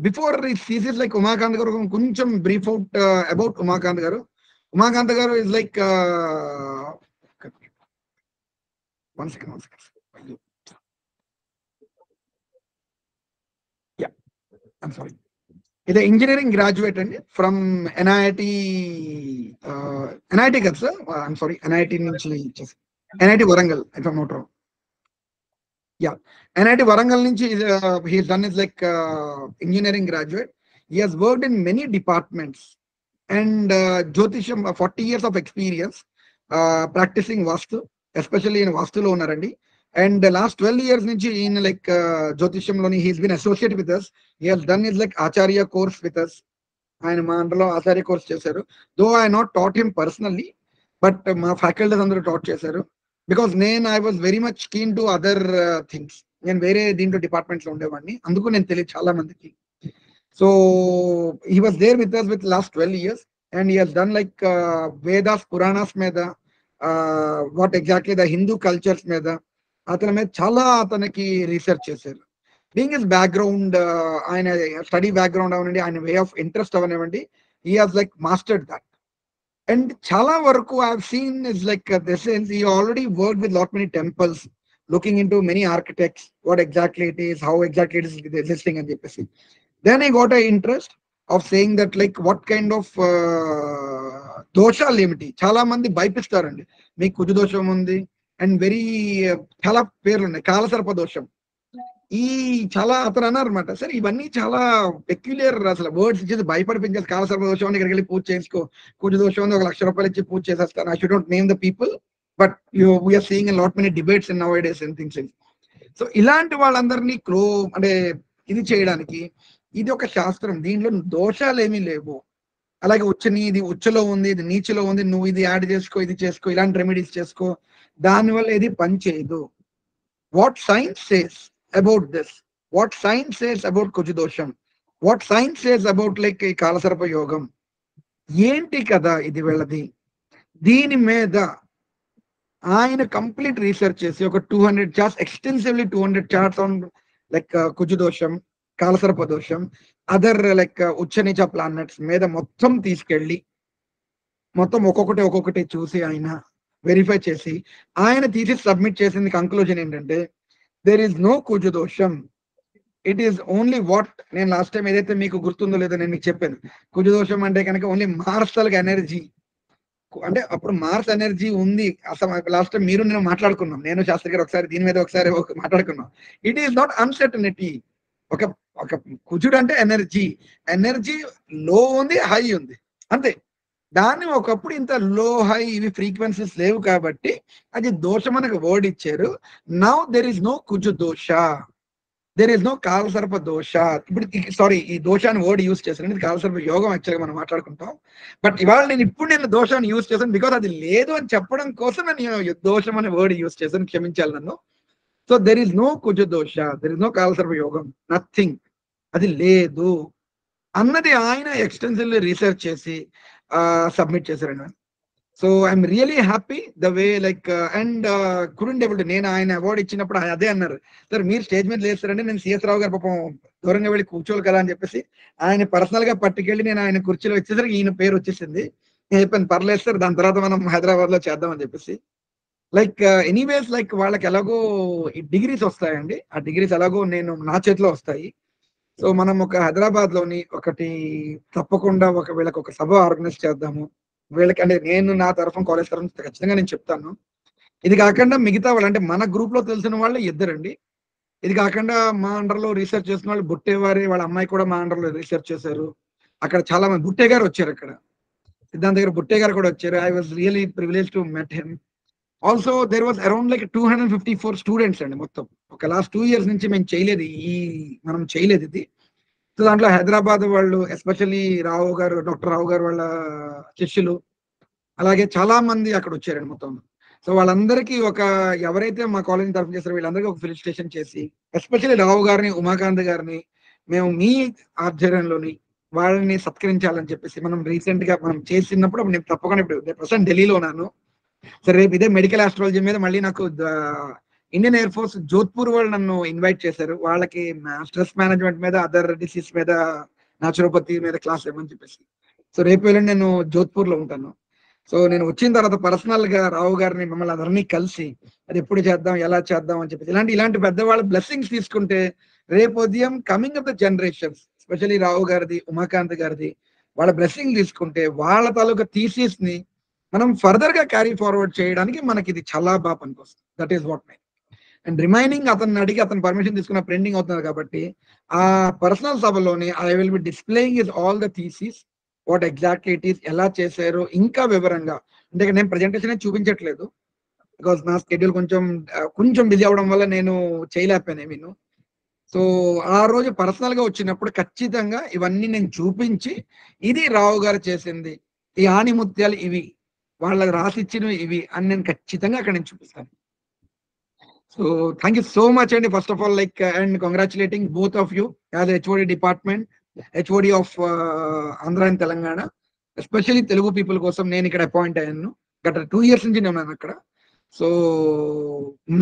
before thesis like Umakant గారు కొంచెం బ్రీఫ్ అవుట్ అబౌట్ ఉమాకాంత్ గారు. ఉమాకాంత్ గారు is like one second. Yeah, I'm sorry. ఇది ఇంజనీరింగ్ గ్రాడ్యుయేట్ అండి ఫ్రమ్ NIT కదా సార్, ఐఎమ్ సారీ, NIT నుంచి NIT Warangal, if I'm not wrong. Yeah, NIT Warangal నుంచి he has done his like engineering graduate. He has worked in many departments, and Jyotisham 40 years of experience practicing Vastu, especially in Vastulo ఉన్నారండి. And the last 12 years నుంచి in like Jyotishamloni he's been associated with us. He has done his like Acharya course with us. ఆయన మా అండర్లో ఆచార్య కోర్స్ చేశారు. Though I not taught him personally, but మా ఫ్యాకల్టీస్ అందరూ టాట్ చేశారు. Because I was very much keen to other things. నేను వేరే దీంట్లో డిపార్ట్మెంట్స్ లో ఉండేవాడిని, అందుకు నేను తెలియదు చాలా మందికి. So he was there with us with last 12 years, and he has done like Vedas, Puranas మీద, what exactly the Hindu cultures మీద అతని మీద చాలా అతనికి రీసెర్చ్ చేశారు. బీయింగ్ హిస్ బ్యాక్గ్రౌండ్, ఆయన స్టడీ బ్యాక్గ్రౌండ్ అవనండి, ఆయన వే ఆఫ్ ఇంట్రెస్ట్ అవనివ్వండి, he has like mastered that. And చాలా వరకు I have seen is like this sense he already worked with lot many temples, looking in to many architects, what exactly it is, how exactly it is existing అని చెప్పేసి. Then I got a interest of saying that like what kind of దోషాలు ఏమిటి. చాలా మంది భయపిస్తారండి, మీకు కుజ దోషం ఉంది అండ్ వెరీ చాలా పేర్లు ఉన్నాయి, కాలసర్ప దోషం, ఈ చాలా అతను అన్నారు అనమాట. సరే ఇవన్నీ చాలా పెక్యులియర్ అసలు వర్డ్స్ ఇచ్చేది భయపడిపించేది. కాలసర్ప దోషం అని ఇక్కడికి వెళ్ళి పూజ చేసుకో, కుజ దోషం ఉంది 1 లక్ష రూపాయలు ఇచ్చి పూజ చేసేస్తాను. I should not name the people, but we're seeing lot many debates in nowadays and things. So ఇలాంటి వాళ్ళందరినీ అంటే ఇది చేయడానికి ఇది ఒక శాస్త్రం, దీంట్లో దోషాలు ఏమీ లేవు. అలాగే ఇది ఉచ్చలో ఉంది, ఇది నీచులో ఉంది, నువ్వు ఇది యాడ్ చేసుకో, ఇది చేసుకో, ఇలాంటి రెమెడీస్ చేసుకో, దానివల్ల ఇది పని చేయదు. What science says about this, what science says about కుజదోషం, what science says about like ఈ కాలసర్ప యోగం ఏంటి కదా ఇది వెళ్ళది. దీని మీద ఆయన కంప్లీట్ రీసెర్చ్ చేసి ఒక 200 charts, extensively 200 charts on like కుజదోషం, కాలసర్ప దోషం, అదర్ లైక్ ఉచ్చ నీచ ప్లానెట్స్ మీద మొత్తం తీసుకెళ్ళి మొత్తం ఒక్కొక్కటి చూసి ఆయన వెరిఫై చేసి ఆయన థీసిస్ సబ్మిట్ చేసింది కంక్లూజన్ ఏంటంటే దేర్ ఈస్ నో కుజ దోషం. ఇట్ ఈస్ ఓన్లీ వాట్ నేను లాస్ట్ టైం ఏదైతే మీకు గుర్తుందో లేదో నేను మీకు చెప్పాను. కుజ దోషం అంటే కనుక ఓన్లీ మార్సల్ ఎనర్జీ, అంటే అప్పుడు మార్స్ ఎనర్జీ ఉంది. అసలు లాస్ట్ టైం మీరు నేను మాట్లాడుకున్నాం, నేను శాస్త్రి గారు ఒకసారి దీని మీద ఒకసారి మాట్లాడుకున్నాం. It is not uncertainty. ఒక ఒక కుజుడు అంటే ఎనర్జీ లో ఉంది, హై ఉంది, అంతే. దాన్ని ఒకప్పుడు ఇంత లో హై ఇవి ఫ్రీక్వెన్సీస్ లేవు కాబట్టి అది దోషం మనకు వర్డ్ ఇచ్చారు. నౌ దెర్ ఇస్ నో కుజు దోష, దెర్ ఇస్ నో కాలసర్ప దోష. ఇప్పుడు సారీ, ఈ దోషాన్ని వర్డ్ యూజ్ చేశాను, ఇది కాలసర్ప యోగం యాక్చువల్గా మనం మాట్లాడుకుంటాం. బట్ ఇవాళ నేను దోషాన్ని యూజ్ చేశాను బికాస్ అది లేదు అని చెప్పడం కోసం నేను దోషం అనే వర్డ్ యూజ్ చేశాను, క్షమించాలి నన్ను. సో దెర్ ఇస్ నో కుజ దోష, దెర్ ఇస్ నో కాలసర్ప యోగం, నథింగ్, అది లేదు అన్నది ఆయన ఎక్స్టెన్సివ్లీ రీసెర్చ్ చేసి సబ్మిట్ చేశారండి. So I'm really happy the way like and couldn't able to, నేను ఆయన అవార్డు ఇచ్చినప్పుడు ఆయన అదే అన్నారు, సార్ మీరు స్టేజ్ మీద లేస్తారంటే నేను సిఎస్ రావు గారు పాపం దూరంగా వెళ్ళి కూర్చోవాలి కదా అని చెప్పేసి ఆయన పర్సనల్ గా పట్టుకెళ్ళి నేను ఆయన కుర్చీలో వచ్చేసరికి ఈయన పేరు వచ్చేసింది. నేను చెప్పాను పర్లేదు సార్, దాని తర్వాత మనం హైదరాబాద్ లో చేద్దామని చెప్పేసి. లైక్ ఎనీవేస్ లైక్ వాళ్ళకి ఎలాగో డిగ్రీస్ వస్తాయండి, ఆ డిగ్రీస్ ఎలాగో నేను నా చేతిలో వస్తాయి. సో మనం ఒక హైదరాబాద్ లోని ఒకటి తప్పకుండా వీళ్ళకి ఒక సభ ఆర్గనైజ్ చేద్దాము వీళ్ళకి, అంటే నేను నా తరఫున కాలేజ్ తరఫున ఖచ్చితంగా నేను చెప్తాను. ఇది కాకుండా మిగతా వాళ్ళు అంటే మన గ్రూప్ లో తెలిసిన వాళ్ళు ఇద్దరండి. ఇది కాకుండా మా అండర్ లో రీసెర్చ్ చేసిన వాళ్ళు బుట్టేవారి వాళ్ళ అమ్మాయి కూడా మా అండర్ లో రీసెర్చ్ చేశారు. అక్కడ చాలా మంది బుట్టే గారు వచ్చారు, అక్కడ సిద్ధాంత్ గారు బుట్టే గారు కూడా వచ్చారు. I was really privilege to met him. Also there was around like 254 students అండి మొత్తం. ఒక లాస్ట్ 2 years నుంచి మనం చేయలేదు ఇది. సో దాంట్లో హైదరాబాద్ వాళ్ళు ఎస్పెషల్లీ రావు గారు, డాక్టర్ రావు గారు వాళ్ళ శిష్యులు, అలాగే చాలా మంది అక్కడ వచ్చారండి మొత్తం. సో వాళ్ళందరికీ ఎవరైతే మా కాలేజీ తరఫు చేస్తారో వీళ్ళందరికీ ఒక ఫెలిసిటేషన్ చేసి, ఎస్పెషల్లీ రావు గారిని, ఉమాకాంత్ గారిని మేము మీ ఆధ్వర్యంలోని వాళ్ళని సత్కరించాలని చెప్పేసి మనం రీసెంట్ గా మనం చేసినప్పుడు నేను తప్పకుండా ఇప్పుడు ప్రస్తుతం ఢిల్లీలో ఉన్నాను. సరే రేపు ఇదే మెడికల్ ఆస్ట్రాలజీ మీద మళ్ళీ నాకు ఇండియన్ ఎయిర్ ఫోర్స్ జోధ్పూర్ వాళ్ళు నన్ను ఇన్వైట్ చేశారు. వాళ్ళకి స్ట్రెస్ మేనేజ్మెంట్ మీద, అదర్ డిసీజ్ మీద, న్యాచురోపతి మీద క్లాస్ ఏమని చెప్పేసి. సో రేపు వెళ్ళండి నేను జోధ్పూర్ లో ఉంటాను. సో నేను వచ్చిన తర్వాత పర్సనల్ గా రావు గారిని మిమ్మల్ని అందరినీ కలిసి అది ఎప్పుడు చేద్దాం, ఎలా చేద్దాం అని చెప్పేసి ఇలాంటి పెద్దవాళ్ళ బ్లెస్సింగ్స్ తీసుకుంటే రేపు ఉదయం coming of the generations, especially Rao గారిది, ఉమాకాంత్ గారిది, వాళ్ళ బ్లెస్సింగ్ తీసుకుంటే వాళ్ళ తాలూకా థీసిస్ ని మనం ఫర్దర్ గా క్యారీ ఫార్వర్డ్ చేయడానికి మనకి ఇది చాలా బాగా పనికొస్తుంది. That is what my and remaining అతన్ని అడిగి అతను పర్మిషన్ తీసుకున్న ప్రింటింగ్ అవుతున్నారు కాబట్టి ఆ పర్సనల్ సభలోని I will be displaying is all the thesis what exactly it is, ఎలా చేశారో ఇంకా వివరంగా. అంటే నేను ప్రెజెంటేషన్ చూపించట్లేదు బికాస్ నా స్కెడ్యూల్ కొంచెం బిజీ అవడం వల్ల నేను చేయలేకపోయాను. సో ఆ రోజు పర్సనల్ గా వచ్చినప్పుడు ఖచ్చితంగా ఇవన్నీ నేను చూపించి ఇది రావు గారు చేసింది, ఈ ఆణిముత్యాలు ఇవి, వాళ్ళకి రాసిచ్చినవి ఇవి అని నేను ఖచ్చితంగా అక్కడ నేను చూపిస్తాను. So thank you so much అండి. First of all like and congratulating both of you as HOD department, HOD of Andhra and Telangana. Especially Telugu people కోసం నేను ఇక్కడ అపాయింట్ అయ్యాను. గత 2 years నుంచి నేను ఉన్నాను అక్కడ. సో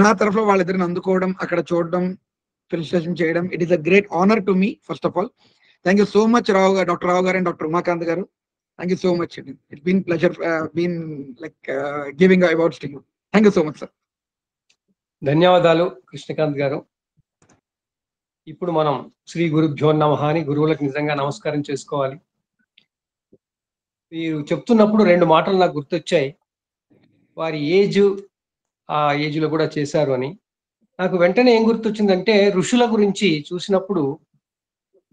నా తరఫులో వాళ్ళిద్దరిని అందుకోవడం, అక్కడ చూడడం, ఫెలిసిటేషన్ చేయడం, it is a great honour to me. First of all thank you so much doctor Rao గారు అండ్ డాక్టర్ ఉమాకాంత్ గారు. Thank you so much. It's been pleasure giving awards to you. Thank you so much, sir. ధన్యవాదాలు కృష్ణకాంత్ గారు. ఇప్పుడు మనం శ్రీ గురుభ్యో నమః అని గురువులకు నిజంగా నమస్కారం చేసుకోవాలి. మీరు చెప్తున్నప్పుడు 2 మాటలు నాకు గుర్తొచ్చాయి. వారి ఆ ఏజ్ లో కూడా చేశారు అని. నాకు వెంటనే ఏం గుర్తొచ్చిందంటే ఋషుల గురించి చూసినప్పుడు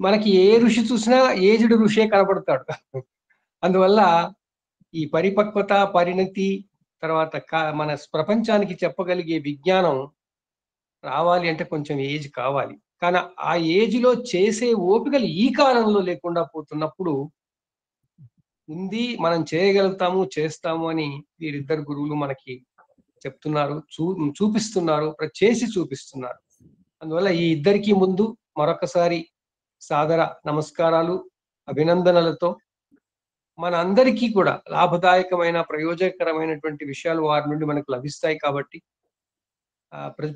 మనకి ఏ ఋషి చూసినా ఏజ్డ్ ఋషే కనబడతాడు. అందువల్ల ఈ పరిపక్వత, పరిణతి, తర్వాత మన ప్రపంచానికి చెప్పగలిగే విజ్ఞానం రావాలి అంటే కొంచెం ఏజ్ కావాలి. కానీ ఆ ఏజ్ లో చేసే ఓపికలు ఈ కాలంలో లేకుండా పోతున్నప్పుడు ఉంది, మనం చేయగలుగుతాము, చేస్తాము అని వీరిద్దరు గురువులు మనకి చెప్తున్నారు, చూపిస్తున్నారు, చేసి చూపిస్తున్నారు. అందువల్ల ఈ ఇద్దరికి ముందు మరొకసారి సాదర నమస్కారాలు, అభినందనలతో మన అందరికీ కూడా లాభదాయకమైన, ప్రయోజనకరమైనటువంటి విషయాలు వారి నుండి మనకు లభిస్తాయి. కాబట్టి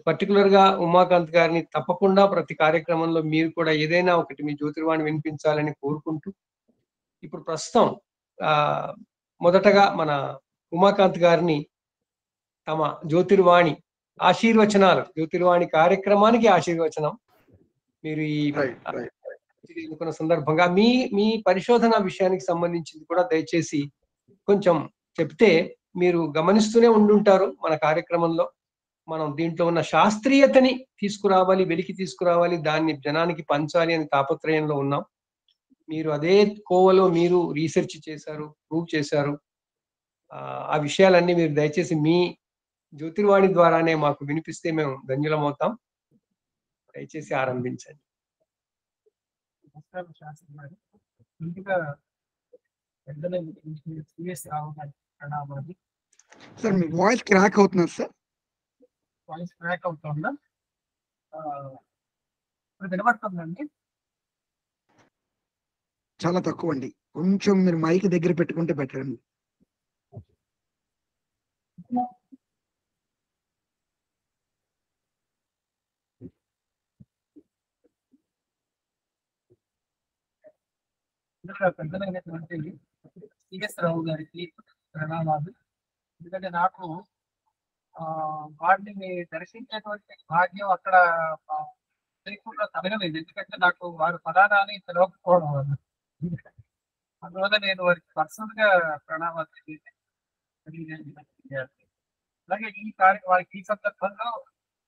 పర్టికులర్ గా ఉమాకాంత్ గారిని తప్పకుండా ప్రతి కార్యక్రమంలో మీరు కూడా ఏదైనా ఒకటి మీ జ్యోతిర్వాణి వినిపించాలని కోరుకుంటూ, ఇప్పుడు ప్రస్తుతం మొదటగా మన ఉమాకాంత్ గారిని తమ జ్యోతిర్వాణి ఆశీర్వచనాలు, జ్యోతిర్వాణి కార్యక్రమానికి ఆశీర్వచనం. మీరు ఈ ఎన్నుకున్న సందర్భంగా మీ మీ పరిశోధన విషయానికి సంబంధించింది కూడా దయచేసి కొంచెం చెప్తే, మీరు గమనిస్తూనే ఉండుంటారు మన కార్యక్రమంలో మనం దీంట్లో ఉన్న శాస్త్రీయతని తీసుకురావాలి, వెలికి తీసుకురావాలి, దాన్ని జనానికి పంచాలి అనే తాపత్రయంలో ఉన్నాం. మీరు అదే కోవలో మీరు రీసెర్చ్ చేశారు, ప్రూవ్ చేశారు. ఆ విషయాలన్నీ మీరు దయచేసి మీ జ్యోతిర్వాణి ద్వారానే మాకు వినిపిస్తే మేము ధన్యులమవుతాం. దయచేసి ఆరంభించండి. సార్ మీ వాయిస్ క్రాక్ అవుతున్నారు సార్. వాయిస్ క్రాక్ అవుతుందా? వినబడుతుందండి? చాలా తక్కువ అండి, కొంచెం మీరు మైక్ దగ్గర పెట్టుకుంటే బెటర్ అండి. పెద్దలైనటువంటి సిఎస్ రావు గారికి ప్రణామాలు. ఎందుకంటే నాకు వారిని దర్శించేటువంటి భాగ్యం అక్కడ తగలేదు. ఎందుకంటే నాకు వారి పదాలని తెలవకపోవడం వల్ల, అందువల్ల నేను వారికి పర్సనల్ గా ప్రణామాలు తెలియజేయాలి. అలాగే వారికి ఈ సందర్భంలో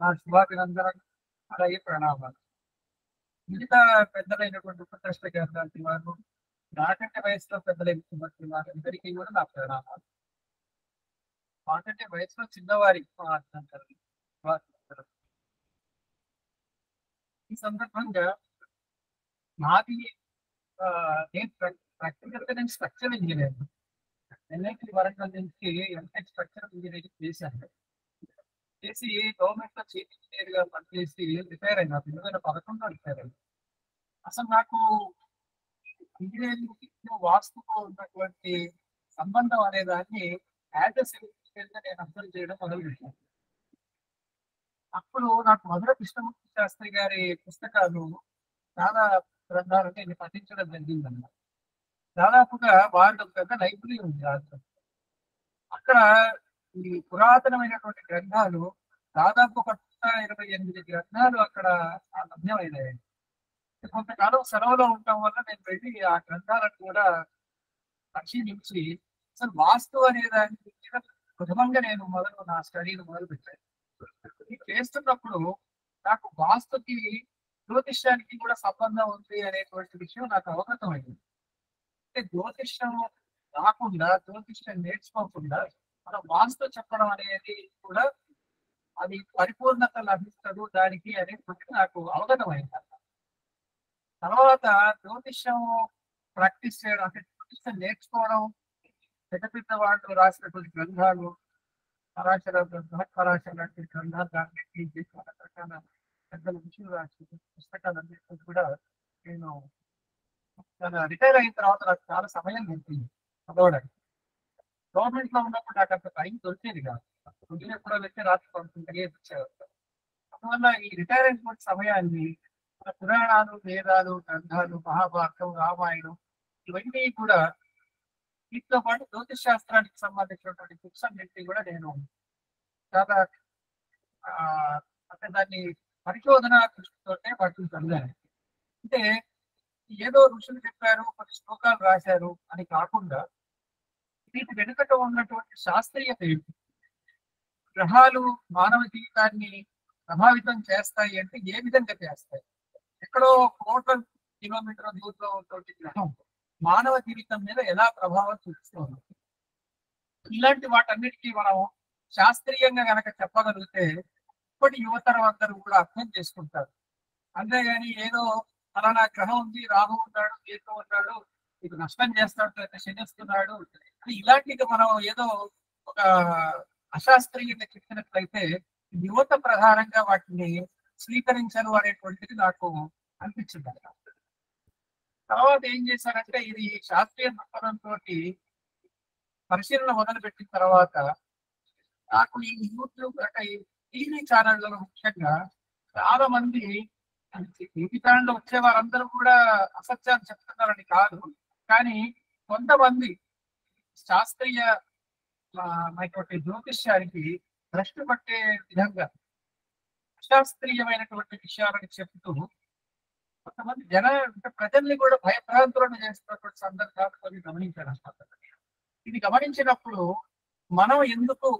నా శుభాభినందనలు, అలాగే ప్రణామాలు. మిగతా పెద్దలైనటువంటి ఉపద్రష్ట గారు లాంటి వారు, నాకంటే వయసులో పెద్దలైనటువంటి వారు అందరికీ కూడా నా ప్రణామాలు. మాకంటే వయసులో చిన్నవారి ఈ సందర్భంగా నాది నేను ప్రాక్టికల్గా నేను స్ట్రక్చర్ ఇంజనీర్, ఎన్ఐటి వరంగల్ నుంచి ఎంటెక్ స్ట్రక్చర్ ఇంజనీరింగ్ చేశాను. చేసి గవర్నమెంట్ లో చీఫ్ ఇంజనీర్ గా పనిచేసి రిటైర్ అయినా 2011లో రిటైర్ అయింది. అసలు నాకు ఇంజనీరింగ్ వాస్తుతో ఉన్నటువంటి సంబంధం అనే దాన్ని యాజ్ ఎ సివిల్ ఇంజనీర్ గా నేను అబ్జర్వ్ చేయడం మొదలుపెట్టాను. అప్పుడు నాకు మధుర కృష్ణమూర్తి శాస్త్రి గారి పుస్తకాలు, చాలా గ్రంథాలు నేను పఠించడం జరిగిందన్నమాట. దాదాపుగా వాళ్ళ పెద్ద లైబ్రరీ ఉంది. అక్కడ ఈ పురాతనమైనటువంటి గ్రంథాలు దాదాపు 128 గ్రంథాలు అక్కడ లభ్యమైనాయి. కొంతకాలం సెలవులో ఉండటం వల్ల నేను వెళ్ళి ఆ గ్రంథాలను కూడా పరిశీలించి అసలు వాస్తు అనే దాని గురించి ప్రథమంగా నేను నా స్టడీని మొదలు పెట్టాను. ఇది చేస్తున్నప్పుడు నాకు వాస్తుకి జ్యోతిష్యానికి కూడా సంబంధం ఉంది అనేటువంటి విషయం నాకు అవగతమైంది. అంటే జ్యోతిష్యం రాకుండా, జ్యోతిష్యం నేర్చుకోకుండా మనం వాస్తు చెప్పడం అనేది కూడా అది పరిపూర్ణత లభిస్తదు దానికి అనేటువంటి నాకు అవగతమైంది. తర్వాత జ్యోతిష్యం ప్రాక్టీస్ చేయడం, అంటే జ్యోతిష్యం నేర్చుకోవడం, పెద్ద పెద్ద వాళ్ళు రాసినటువంటి గ్రంథాలు, పరాశర లాంటి గ్రంథాలు, దాన్ని రకరకాల పెద్దల విషయాలు రాసిన పుస్తకాలన్నింటినీ కూడా నేను రిటైర్ అయిన తర్వాత నాకు చాలా సమయం దొరికింది చదవడానికి. గవర్నమెంట్ లో ఉన్నప్పుడు నాకు అంత టైం దొరికేది కాదు. పొద్దున ఎప్పుడో వచ్చి రాత్రి పంపించే వచ్చేవారు. అందువల్ల ఈ రిటైర్ అయినటువంటి సమయాన్ని పురాణాలు, వేదాలు, గ్రంథాలు, మహాభారతం, రామాయణం ఇవన్నీ కూడా, వీటితో పాటు జ్యోతిష్ శాస్త్రానికి సంబంధించినటువంటి బుక్స్ అన్నింటినీ కూడా నేను చాలా అంటే దాన్ని పరిశోధన దృష్టితోనే వాటిని చదివాను. అంటే ఏదో ఋషులు చెప్పారు, కొన్ని శ్లోకాలు రాశారు అని కాకుండా వీటి వెనుకట ఉన్నటువంటి శాస్త్రీయత ఏంటి, గ్రహాలు మానవ జీవితాన్ని ప్రభావితం చేస్తాయి అంటే ఏ విధంగా చేస్తాయి, ఎక్కడో కోట్ల కిలోమీటర్ల దూరంలో ఉన్నటువంటి గ్రహం మానవ జీవితం మీద ఎలా ప్రభావం చూపిస్తుంది, ఇలాంటి వాటన్నిటికీ మనం శాస్త్రీయంగా కనుక చెప్పగలిగితే ఇప్పటి యువతరం అందరూ కూడా అర్థం చేసుకుంటారు. అంతేగాని ఏదో అలానా గ్రహం ఉంది, రాహు ఉన్నాడు, కేతు ఉన్నాడు, ఇది నష్టం చేస్తాడు, శనిస్తున్నాడు, ఇలాంటివి మనం ఏదో ఒక అశాస్త్రీయంగా చెప్పినట్లయితే యువత ప్రధానంగా వాటిని స్వీకరించరు అనేటువంటిది నాకు అనిపించింది. తర్వాత ఏం చేశారంటే ఇది శాస్త్రీయ దృక్పథంతో పరిశీలన మొదలుపెట్టిన తర్వాత నాకు ఈ యూట్యూబ్ టీవీ ఛానళ్లలో ముఖ్యంగా చాలా మంది, టీవీ ఛానల్లో వచ్చే వారందరూ కూడా అసత్యాలు చెప్తున్నారని కాదు, కానీ కొంతమంది శాస్త్రీయ జ్యోతిష్యానికి భ్రష్టు పట్టే విధంగా అశాస్త్రీయమైనటువంటి విషయాలను చెప్తూ కొంతమంది ప్రజల్ని కూడా భయభ్రాంతులను చేస్తున్నటువంటి సందర్భాలు కొన్ని గమనించారు అన్నమాట. ఇది గమనించినప్పుడు మనం ఎందుకు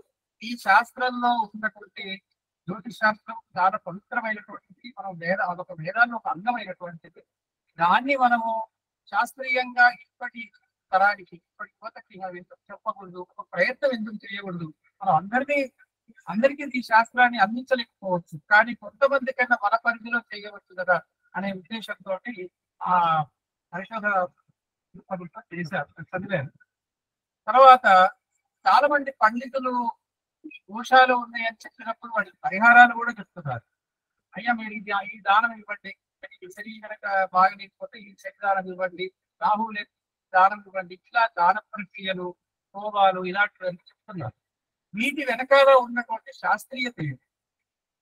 ఈ శాస్త్రంలో ఉన్నటువంటి జ్యోతిష్ శాస్త్రం చాలా పవిత్రమైనటువంటిది, మనం అదొక వేదాల్లో ఒక అంగమైనటువంటిది, దాన్ని మనము శాస్త్రీయంగా ఇప్పటి తరానికి ఇప్పటి యువతకి చెప్పకూడదు, ఒక ప్రయత్నం ఎందుకు చేయకూడదు? మనం అందరికీ ఈ శాస్త్రాన్ని అందించలేకపోవచ్చు, కానీ కొంతమంది కన్నా మన పరిధిలో చేయవచ్చు కదా అనే ఉద్దేశంతో ఆ పరిశోధన చేశారు, చదివారు. తర్వాత చాలా మంది పండితులు దోషాలు ఉన్నాయని చెప్పినప్పుడు వాటి పరిహారాలు కూడా చెప్తున్నారు. అయ్యా మీరు ఈ దానం ఇవ్వండి, శని కనుక బాగా లేకపోతే ఈ శని దానం ఇవ్వండి, రాహు దానం ఇవ్వండి, ఇట్లా దాన ప్రక్రియలు, హోమాలు ఇలాంటివన్నీ చెప్తున్నారు. వీటి వెనకాల ఉన్నటువంటి శాస్త్రీయత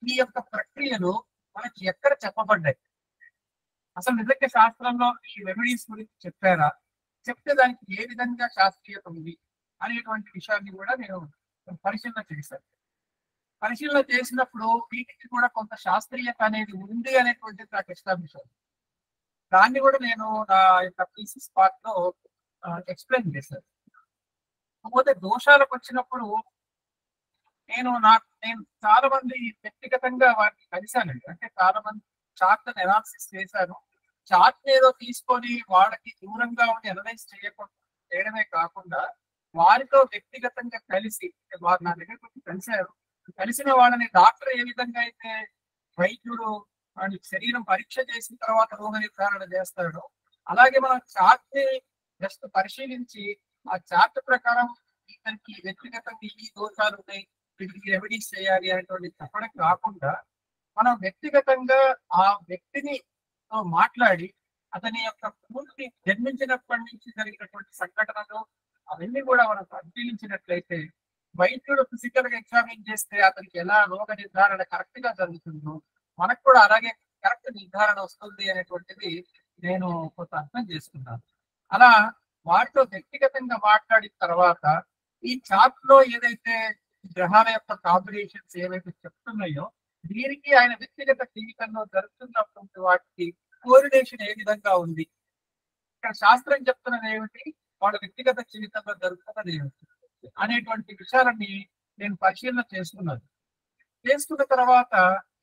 ఈ యొక్క ప్రక్రియలు మనకి ఎక్కడ చెప్పబడ్డాయి? అసలు నిజంగా శాస్త్రంలో ఈ రెమెడీస్ గురించి చెప్పారా? చెప్తే దానికి ఏ విధంగా శాస్త్రీయత ఉంది అనేటువంటి విషయాన్ని కూడా నేను పరిశీలన చేశాను. పరిశీలన చేసినప్పుడు వీటికి కూడా కొంత శాస్త్రీయత అనేది ఉంది అనేటువంటిది నాకు ఎస్టాబ్లిష్ అవుతుంది. దాన్ని కూడా నేను నా యొక్క థీసిస్ పార్ట్ లో ఎక్స్ప్లెయిన్ చేశాను. కాకపోతే దోషాలకు వచ్చినప్పుడు నేను చాలా మంది వ్యక్తిగతంగా వాటిని కలిశానండి. అంటే చాలా మంది చార్ట్ అనాలిసిస్ చేశాను. చార్ట్ ఏదో తీసుకొని వాళ్ళకి దూరంగా ఉండి అనలైజ్ చేయడమే కాకుండా వారితో వ్యక్తిగతంగా కలిసి వారు నా దగ్గర కలిశారు. కలిసిన వాళ్ళని డాక్టర్ ఏ విధంగా అయితే వైద్యుడు వాడి శరీరం పరీక్ష చేసిన తర్వాత రోగ నిర్ధారణ చేస్తాడు, అలాగే మనం చార్ట్ ని జస్ట్ పరిశీలించి ఆ చార్ట్ ప్రకారం ఇతనికి వ్యక్తిగతంగా ఈ దోషాలు ఉన్నాయి, వీటికి రెమెడీస్ చేయాలి అనేటువంటి చెప్పడం కాకుండా మనం వ్యక్తిగతంగా ఆ వ్యక్తిని మాట్లాడి అతని యొక్క పూర్తి జన్మించినప్పటి నుంచి జరిగినటువంటి సంఘటనలు అవన్నీ కూడా మనం పరిశీలించినట్లయితే వైద్యుడు ఫిజికల్ గా ఎగ్జామిన్ చేస్తే అతనికి ఎలా రోగ నిర్ధారణ కరెక్ట్ గా జరుగుతుందో మనకు కూడా అలాగే కరెక్ట్ నిర్ధారణ వస్తుంది అనేటువంటిది నేను కొంత అర్థం చేసుకున్నాను. అలా వాటితో వ్యక్తిగతంగా మాట్లాడిన తర్వాత ఈ చార్ట్ లో ఏదైతే గ్రహాల యొక్క కాంబినేషన్స్ ఏవైతే చెప్తున్నాయో దీనికి ఆయన వ్యక్తిగత జీవితంలో జరుగుతున్నటువంటి వాటికి కోరిలేషన్ ఏ విధంగా ఉంది, ఇక్కడ శాస్త్రం చెప్తున్నది ఏమిటి, వాళ్ళ వ్యక్తిగత జీవితంలో జరుగుతున్నది ఏమిటి అనేటువంటి విషయాలని నేను పరిశీలన చేసుకున్నాను. చేసుకున్న తర్వాత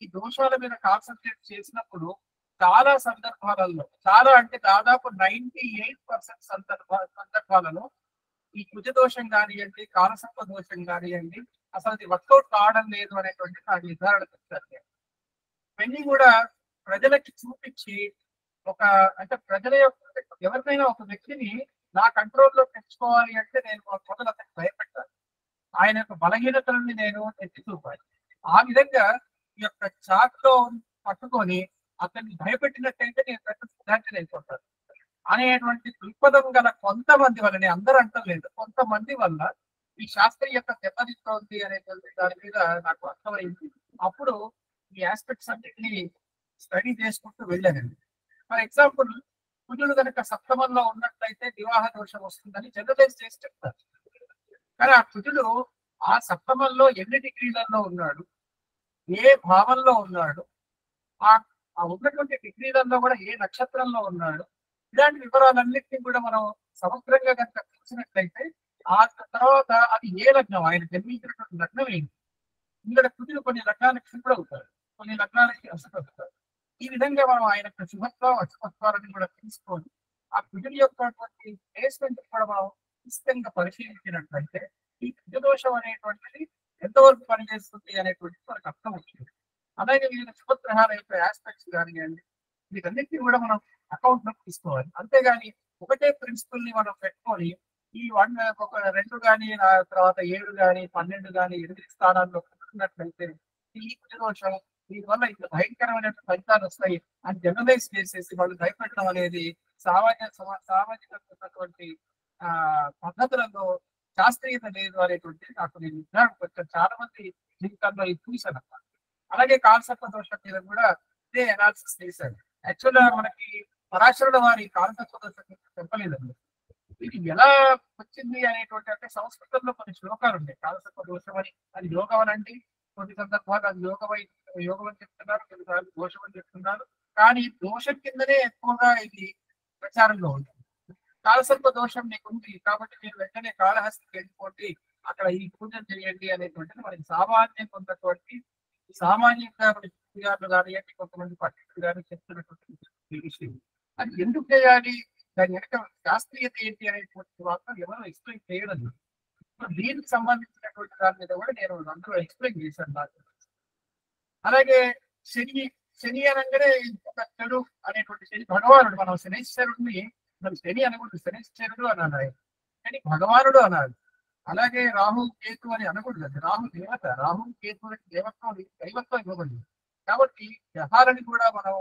ఈ దోషాల మీద కాన్సన్ట్రేట్ చేసినప్పుడు చాలా సందర్భాలలో, చాలా అంటే దాదాపు 98% సందర్భాలలో ఈ కుజ దోషం కానివ్వండి, కాలసర్ప దోషం కానివ్వండి, అసలు అది వర్కౌట్ కావడం లేదు అనేటువంటి నాకు నిర్ధారణ చెప్తారు. ఇవన్నీ కూడా ప్రజలకి చూపించి అంటే ప్రజల యొక్క ఎవరినైనా ఒక వ్యక్తిని నా కంట్రోల్లో తెచ్చుకోవాలి అంటే నేను మొదలు అతనికి భయపెట్టాలి, ఆయన యొక్క బలహీనతలని నేను ఎత్తి చూపాలి. ఆ విధంగా ఈ యొక్క చార్ట్ లో పట్టుకొని అతన్ని భయపెట్టినట్టయితే నేను పెద్ద సిద్ధాంతం అయిపోతాను అనేటువంటి దృక్పథం గల కొంతమంది వల్ల, నేను అందరూ అంటలేదు, కొంతమంది వల్ల ఈ శాస్త్రీయత దెబ్బతిస్తోంది అనేటువంటి దాని మీద నాకు అర్థమైంది. అప్పుడు ఈ ఆస్పెక్ట్స్ అన్నింటినీ స్టడీ చేసుకుంటూ వెళ్ళానండి. ఫర్ ఎగ్జాంపుల్ కుజుడు కనుక సప్తమంలో ఉన్నట్లయితే వివాహ దోషం వస్తుందని జనరలైజ్ చేసి చెప్తారు. కానీ ఆ కుజుడు ఆ సప్తమంలో ఎన్ని డిగ్రీలలో ఉన్నాడు, ఏ భావంలో ఉన్నాడు, ఆ ఉన్నటువంటి డిగ్రీలలో కూడా ఏ నక్షత్రంలో ఉన్నాడు, ఇలాంటి వివరాలన్నింటినీ కూడా మనం సమగ్రంగా కనుక చూసినట్లయితే ఆ తర్వాత అది ఏ లగ్నం, ఆయన జన్మించినటువంటి లగ్నం ఏంటి, ఇక్కడ కుజుడు కొన్ని లగ్నాలకు శుభ్ర అవుతాడు, కొన్ని లగ్నాలకి అశుభవుతాడు. ఈ విధంగా మనం ఆయన యొక్క శుభత్వం అశుభత్వాలను కూడా తీసుకొని ఆ కుజుడి యొక్క ప్లేస్మెంట్ కూడా మనం ఇష్టంగా పరిశీలించినట్లయితే ఈ కుజ దోషం అనేటువంటిది ఎంతవరకు పనిచేస్తుంది అనేటువంటిది మనకు అర్థం వచ్చింది. అలాగే వివిధ శుభగ్రహాల యొక్క ఆస్పెక్ట్స్ కానివ్వండి, వీటన్నిటిని కూడా మనం అకౌంట్ లోకి తీసుకోవాలి. అంతేగాని ఒకటే ప్రిన్సిపల్ ని మనం పెట్టుకొని ఈ ఒక 2 కానీ తర్వాత 7 కానీ 12 కానీ 8 స్థానాల్లో పెట్టుకున్నట్లయితే ఈ కుజ దోషం దీనివల్ల ఇంత భయంకరమైన ఫలితాలు వస్తాయి అని జనరలైజ్ చేసేసి వాళ్ళు భయపెట్టడం అనేది సామాజికటువంటి పద్ధతులలో శాస్త్రీయత లేదు అనేటువంటి నాకు నేను నిర్ధారణకు చాలా మంది జీవితాల్లో ఇది చూశాను. అలాగే కాలసర్ప దోషం మీద కూడా ఇదే అనాలిసిస్ చేశారు. యాక్చువల్ గా మనకి పరాశరుల వారి కాలసర్ప దోషం చెప్పలేదండి. ఇది ఎలా వచ్చింది అనేటువంటి అంటే సంస్కృతంలో కొన్ని శ్లోకాలు ఉన్నాయి. కాలసర్ప దోషం అని, అది యోగం అనండి, కొన్ని సందర్భాలు అది యోగం అని చెప్తున్నారు, కొన్నిసార్లు దోషం అని చెప్తున్నారు. కానీ దోషం కిందనే ఎక్కువగా ఇది ప్రచారంలో ఉంది. కాలసర్ప దోషం నీకు ఉంది కాబట్టి మీరు వెంటనే కాళహస్తికి వెళ్ళిపోండి, అక్కడ ఈ పూజలు చేయండి అనేటువంటిది మనకి సామాన్యంగా ఉన్నటువంటి, సామాన్యంగా గారు కానివ్వండి, కొంతమంది పట్టింపు గారు చెప్తున్నటువంటి విషయం. అది ఎందుకు చేయాలి, దాని వెనక శాస్త్రీయత ఏంటి అనేటువంటి మాత్రం ఎవరు ఎక్స్ప్లెయిన్ చేయడం లేదు. దీనికి సంబంధించినటువంటి దాని మీద కూడా నేను అందరూ ఎక్స్ప్లెయిన్ చేశాను నాకు. అలాగే శని అనగానే ఒక చెడు అనేటువంటి శని భగవానుడు, మనం శనీశ్వరుడిని మనం శని అనకూడదు, శనీశ్వరుడు అని అనాలి, శని భగవానుడు అనాలి. అలాగే రాహు కేతు అని అనకూడదు, అది రాహు దేవత, రాహు కేతు దైవత్వం ఇవ్వబడింది. కాబట్టి గ్రహాలని కూడా మనం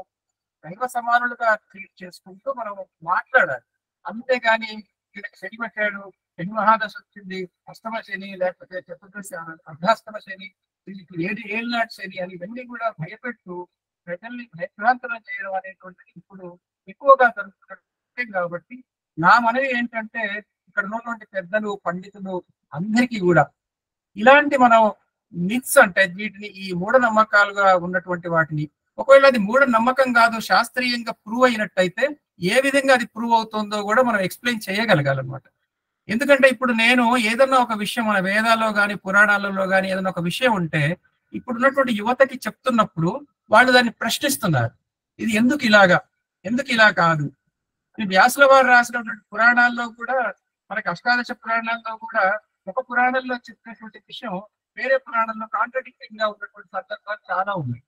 దైవ సమానులుగా ట్రీట్ చేసుకుంటూ మనం మాట్లాడాలి. అంతేగాని వీళ్ళకి శని పెట్టాడు, శని మహాదశ వచ్చింది, అష్టమ శని లేకపోతే చతుర్దశి అర్ధాష్టమ శని, వీళ్ళకి ఏళ్ళనాటి శని అని ఇవన్నీ కూడా భయపెట్టు ప్రజల్ని భయభ్రాంతరం చేయడం అనేటువంటిది ఇప్పుడు ఎక్కువగా జరుగుతున్నట్టు. కాబట్టి నా మనవి ఏంటంటే ఇక్కడ ఉన్నటువంటి పెద్దలు, పండితులు అందరికీ కూడా ఇలాంటి మనం మిత్స్ అంటే వీటిని, ఈ మూఢనమ్మకాలుగా ఉన్నటువంటి వాటిని, ఒకవేళ అది మూఢనమ్మకం కాదు, శాస్త్రీయంగా ప్రూవ్ అయినట్టయితే ఏ విధంగా అది ప్రూవ్ అవుతుందో కూడా మనం ఎక్స్ప్లెయిన్ చేయగలగాలన్నమాట. ఎందుకంటే ఇప్పుడు నేను ఏదన్నా ఒక విషయం మన వేదాల్లో కానీ పురాణాలలో కానీ ఏదైనా ఒక విషయం ఉంటే ఇప్పుడు ఉన్నటువంటి యువతకి చెప్తున్నప్పుడు వాళ్ళు దాన్ని ప్రశ్నిస్తున్నారు, ఇది ఎందుకు ఇలాగా, ఎందుకు ఇలా కాదు. వ్యాసుల వారు రాసినటువంటి పురాణాల్లో కూడా, మనకి అష్టాదశ పురాణాల్లో కూడా ఒక పురాణంలో చెప్పినటువంటి విషయం వేరే పురాణంలో కాంట్రడిక్టింగ్ గా ఉన్నటువంటి సందర్భాలు చాలా ఉన్నాయి.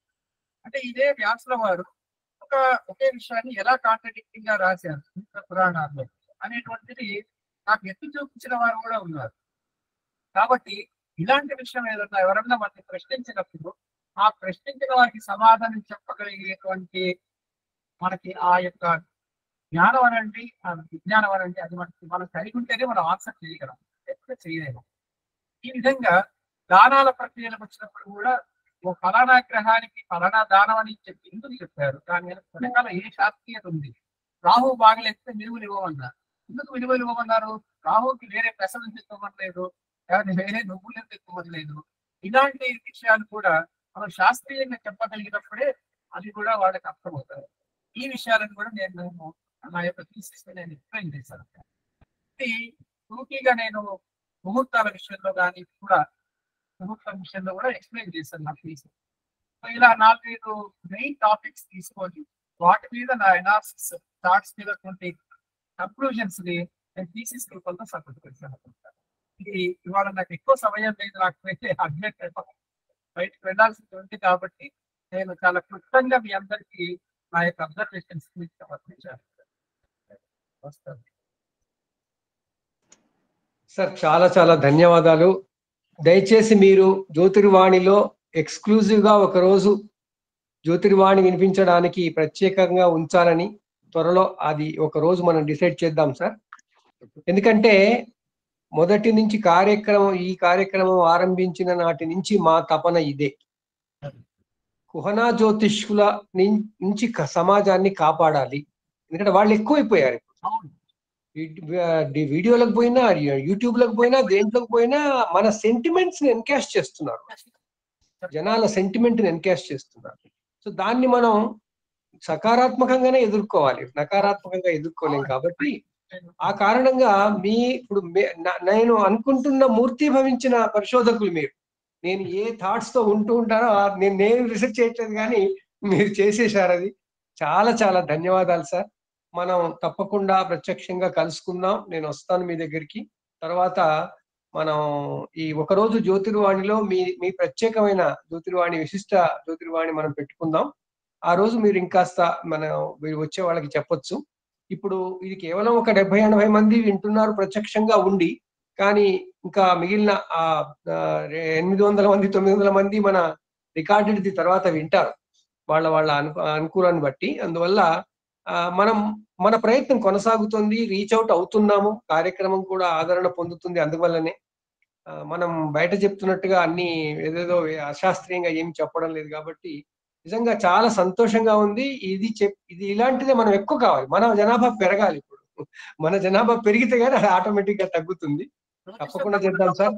అంటే ఇదే వ్యాసుల వారు ఒకే విషయాన్ని ఎలా కాంట్రడిక్టింగ్ గా రాశారు పురాణాల్లో అనేటువంటిది నాకు ఎత్తి చూపించిన వారు కూడా ఉన్నారు. కాబట్టి ఇలాంటి విషయం ఏదన్నా ఎవరన్నా మనకి ప్రశ్నించినప్పుడు ఆ ప్రశ్నించిన వారికి సమాధానం చెప్పగలిగేటువంటి మనకి ఆ యొక్క జ్ఞానం అనండి, ఆ విజ్ఞానం అనండి, అది మనం కలిగి ఉంటేనే మనం ఆన్సర్ చేయగలం, ఎప్పుడు చేయలేము. ఈ విధంగా దానాల ప్రక్రియలకు వచ్చినప్పుడు కూడా ఓ ఫలానా గ్రహానికి ఫలానా దానం అని చెప్పి ఎందుకు చెప్పారు, దాని వెనకాల ఏ శాస్త్రీయత ఉంది. రాహు బాగలేస్తే విలువలు ఇవ్వమన్నారు, ఎందుకు విలువలు ఇవ్వమన్నారు? రాహుకి వేరే పెసలు తెచ్చుకోమనలేదు, వేరే నువ్వులు తెచ్చుకోమనలేదు. ఇలాంటి విషయాలు కూడా మనం శాస్త్రీయంగా చెప్పగలిగినప్పుడే అది కూడా వాళ్ళకి అర్థమవుతారు. ఈ విషయాలను కూడా నేను నా యొక్క థీసిస్ నేను ఎక్స్ప్లెయిన్ చేశాను. పూర్తిగా నేను ముహూర్తాల విషయంలో కానీ కూడా ముహూర్తాల విషయంలో కూడా ఎక్స్ప్లెయిన్ చేశాను నా థీసిస్. సో ఇలా 4-5 మెయిన్ టాపిక్స్ తీసుకొని వాటి మీద నా అనాలిసిస్ థాట్స్ మీద కంక్లూజన్స్ ని నేను థీసిస్ రూపంలో సబ్మిట్ చేశాను. ఇది ఇవాళ నాకు ఎక్కువ సమయం లేదు, నాకు అడ్మిట్ బయటకు వెళ్ళాల్సింది ఉంది. కాబట్టి నేను చాలా క్లుప్తంగా మీ అందరికీ నా యొక్క అబ్జర్వేషన్స్ సమర్పించాను. సార్ చాలా చాలా ధన్యవాదాలు. దయచేసి మీరు జ్యోతిర్వాణిలో ఎక్స్క్లూజివ్ గా ఒకరోజు జ్యోతిర్వాణి వినిపించడానికి ప్రత్యేకంగా ఉంచాలని త్వరలో అది ఒక రోజు మనం డిసైడ్ చేద్దాం సార్. ఎందుకంటే మొదటి నుంచి ఈ కార్యక్రమం ఆరంభించిన నాటి నుంచి మా తపన ఇదే, కుహనా జ్యోతిష్కుల నుంచి సమాజాన్ని కాపాడాలి. ఎందుకంటే వాళ్ళు ఎక్కువైపోయారు. వీడియోలకు పోయినా, యూట్యూబ్లకు పోయినా, దేంట్లోకి పోయినా మన సెంటిమెంట్స్ ని ఎన్కాష్ చేస్తున్నారు, జనాల సెంటిమెంట్ ని ఎన్కాష్ చేస్తున్నారు. సో దాన్ని మనం సకారాత్మకంగానే ఎదుర్కోవాలి, నకారాత్మకంగా ఎదుర్కోలేం. కాబట్టి ఆ కారణంగా ఇప్పుడు నేను అనుకుంటున్న మూర్తి భవించిన పరిశోధకులు మీరు. నేను ఏ థాట్స్ తో ఉంటానో నేను రీసెర్చ్ చేయట్లేదు, కానీ మీరు చేసేసారు. అది చాలా చాలా ధన్యవాదాలు సార్. మనం తప్పకుండా ప్రత్యక్షంగా కలుసుకుందాం. నేను వస్తాను మీ దగ్గరికి. తర్వాత మనం ఈ ఒకరోజు జ్యోతిర్వాణిలో మీ ప్రత్యేకమైన జ్యోతిర్వాణి, విశిష్ట జ్యోతిర్వాణి మనం పెట్టుకుందాం. ఆ రోజు మీరు ఇంకాస్త మీరు వచ్చే వాళ్ళకి చెప్పొచ్చు. ఇప్పుడు ఇది కేవలం ఒక 70-80 మంది వింటున్నారు ప్రత్యక్షంగా ఉండి, కానీ ఇంకా మిగిలిన 800 మంది 900 మంది మన రికార్డెడ్ తర్వాత వింటారు వాళ్ళ అనుకూలాన్ని బట్టి. అందువల్ల మన ప్రయత్నం కొనసాగుతుంది, రీచ్ అవుట్ అవుతున్నాము, కార్యక్రమం కూడా ఆదరణ పొందుతుంది. అందువల్లనే మనం బయట చెప్తున్నట్టుగా అన్ని ఏదేదో అశాస్త్రీయంగా ఏమి చెప్పడం లేదు. కాబట్టి నిజంగా చాలా సంతోషంగా ఉంది. ఇది ఇలాంటిదే మనం ఎక్కువ కావాలి, మన జనాభా పెరగాలి. ఇప్పుడు మన జనాభా పెరిగితే గానీ అది ఆటోమేటిక్ గా తగ్గుతుంది. తప్పకుండా చేద్దాం సార్.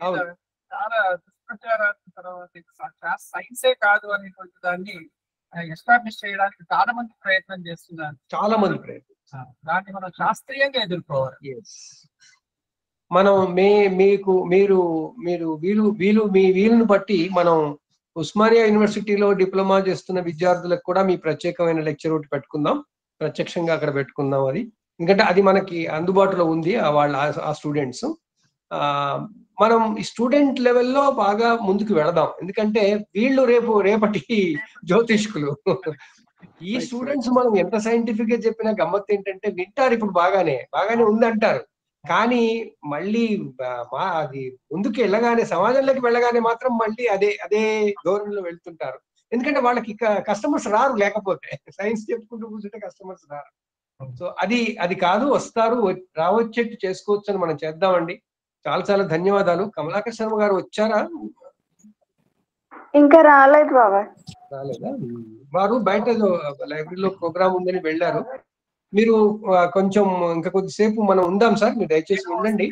అవును. చాలా దుష్ప్రచారాలు, తర్వాత సైన్సే కాదు అనేటువంటి దాన్ని ఎస్టాబ్లిష్ చేయడానికి చాలా మంది ప్రయత్నం చేస్తున్నారు. చాలా మంది ప్రయత్నం. దాన్ని మనం శాస్త్రీయంగా ఎదుర్కోవాలి. మనం మీకు మీరు మీ వీలును బట్టి మనం ఉస్మానియా యూనివర్సిటీలో డిప్లొమా చేస్తున్న విద్యార్థులకు కూడా మీ ప్రత్యేకమైన లెక్చర్ ఒకటి పెట్టుకుందాం, ప్రత్యక్షంగా అక్కడ పెట్టుకుందాం. అది ఎందుకంటే అది మనకి అందుబాటులో ఉంది. ఆ స్టూడెంట్స్ మనం స్టూడెంట్ లెవెల్లో బాగా ముందుకు వెళదాం. ఎందుకంటే వీళ్ళు రేపటి జ్యోతిష్కులు. ఈ స్టూడెంట్స్ మనం ఎంత సైంటిఫిక్ గా చెప్పినా గమ్మత్తు ఏంటంటే వింటారు, ఇప్పుడు బాగానే ఉంది అంటారు, కానీ మళ్ళీ అది ముందుకు వెళ్ళగానే, సమాజంలోకి వెళ్ళగానే మాత్రం మళ్ళీ అదే ధోరణిలో వెళ్తుంటారు. ఎందుకంటే వాళ్ళకి కస్టమర్స్ రారు, లేకపోతే సైన్స్ చెప్పుకుంటూ కూర్చుంటే కస్టమర్స్ రారు. సో అది కాదు, వస్తారు, రావచ్చేట్టు చేసుకోవచ్చు అని మనం చేద్దామండి. చాలా ధన్యవాదాలు. కమలాకర్ శర్మ గారు వచ్చారా? ఇంకా రాలేదు బాబాయ్. రాలేదా? వారు బయట లైబ్రరీలో ప్రోగ్రామ్ ఉందని వెళ్ళారు. మీరు కొంచెం ఇంకా కొద్దిసేపు మనం ఉందాం సార్, మీరు దయచేసి ఉండండి.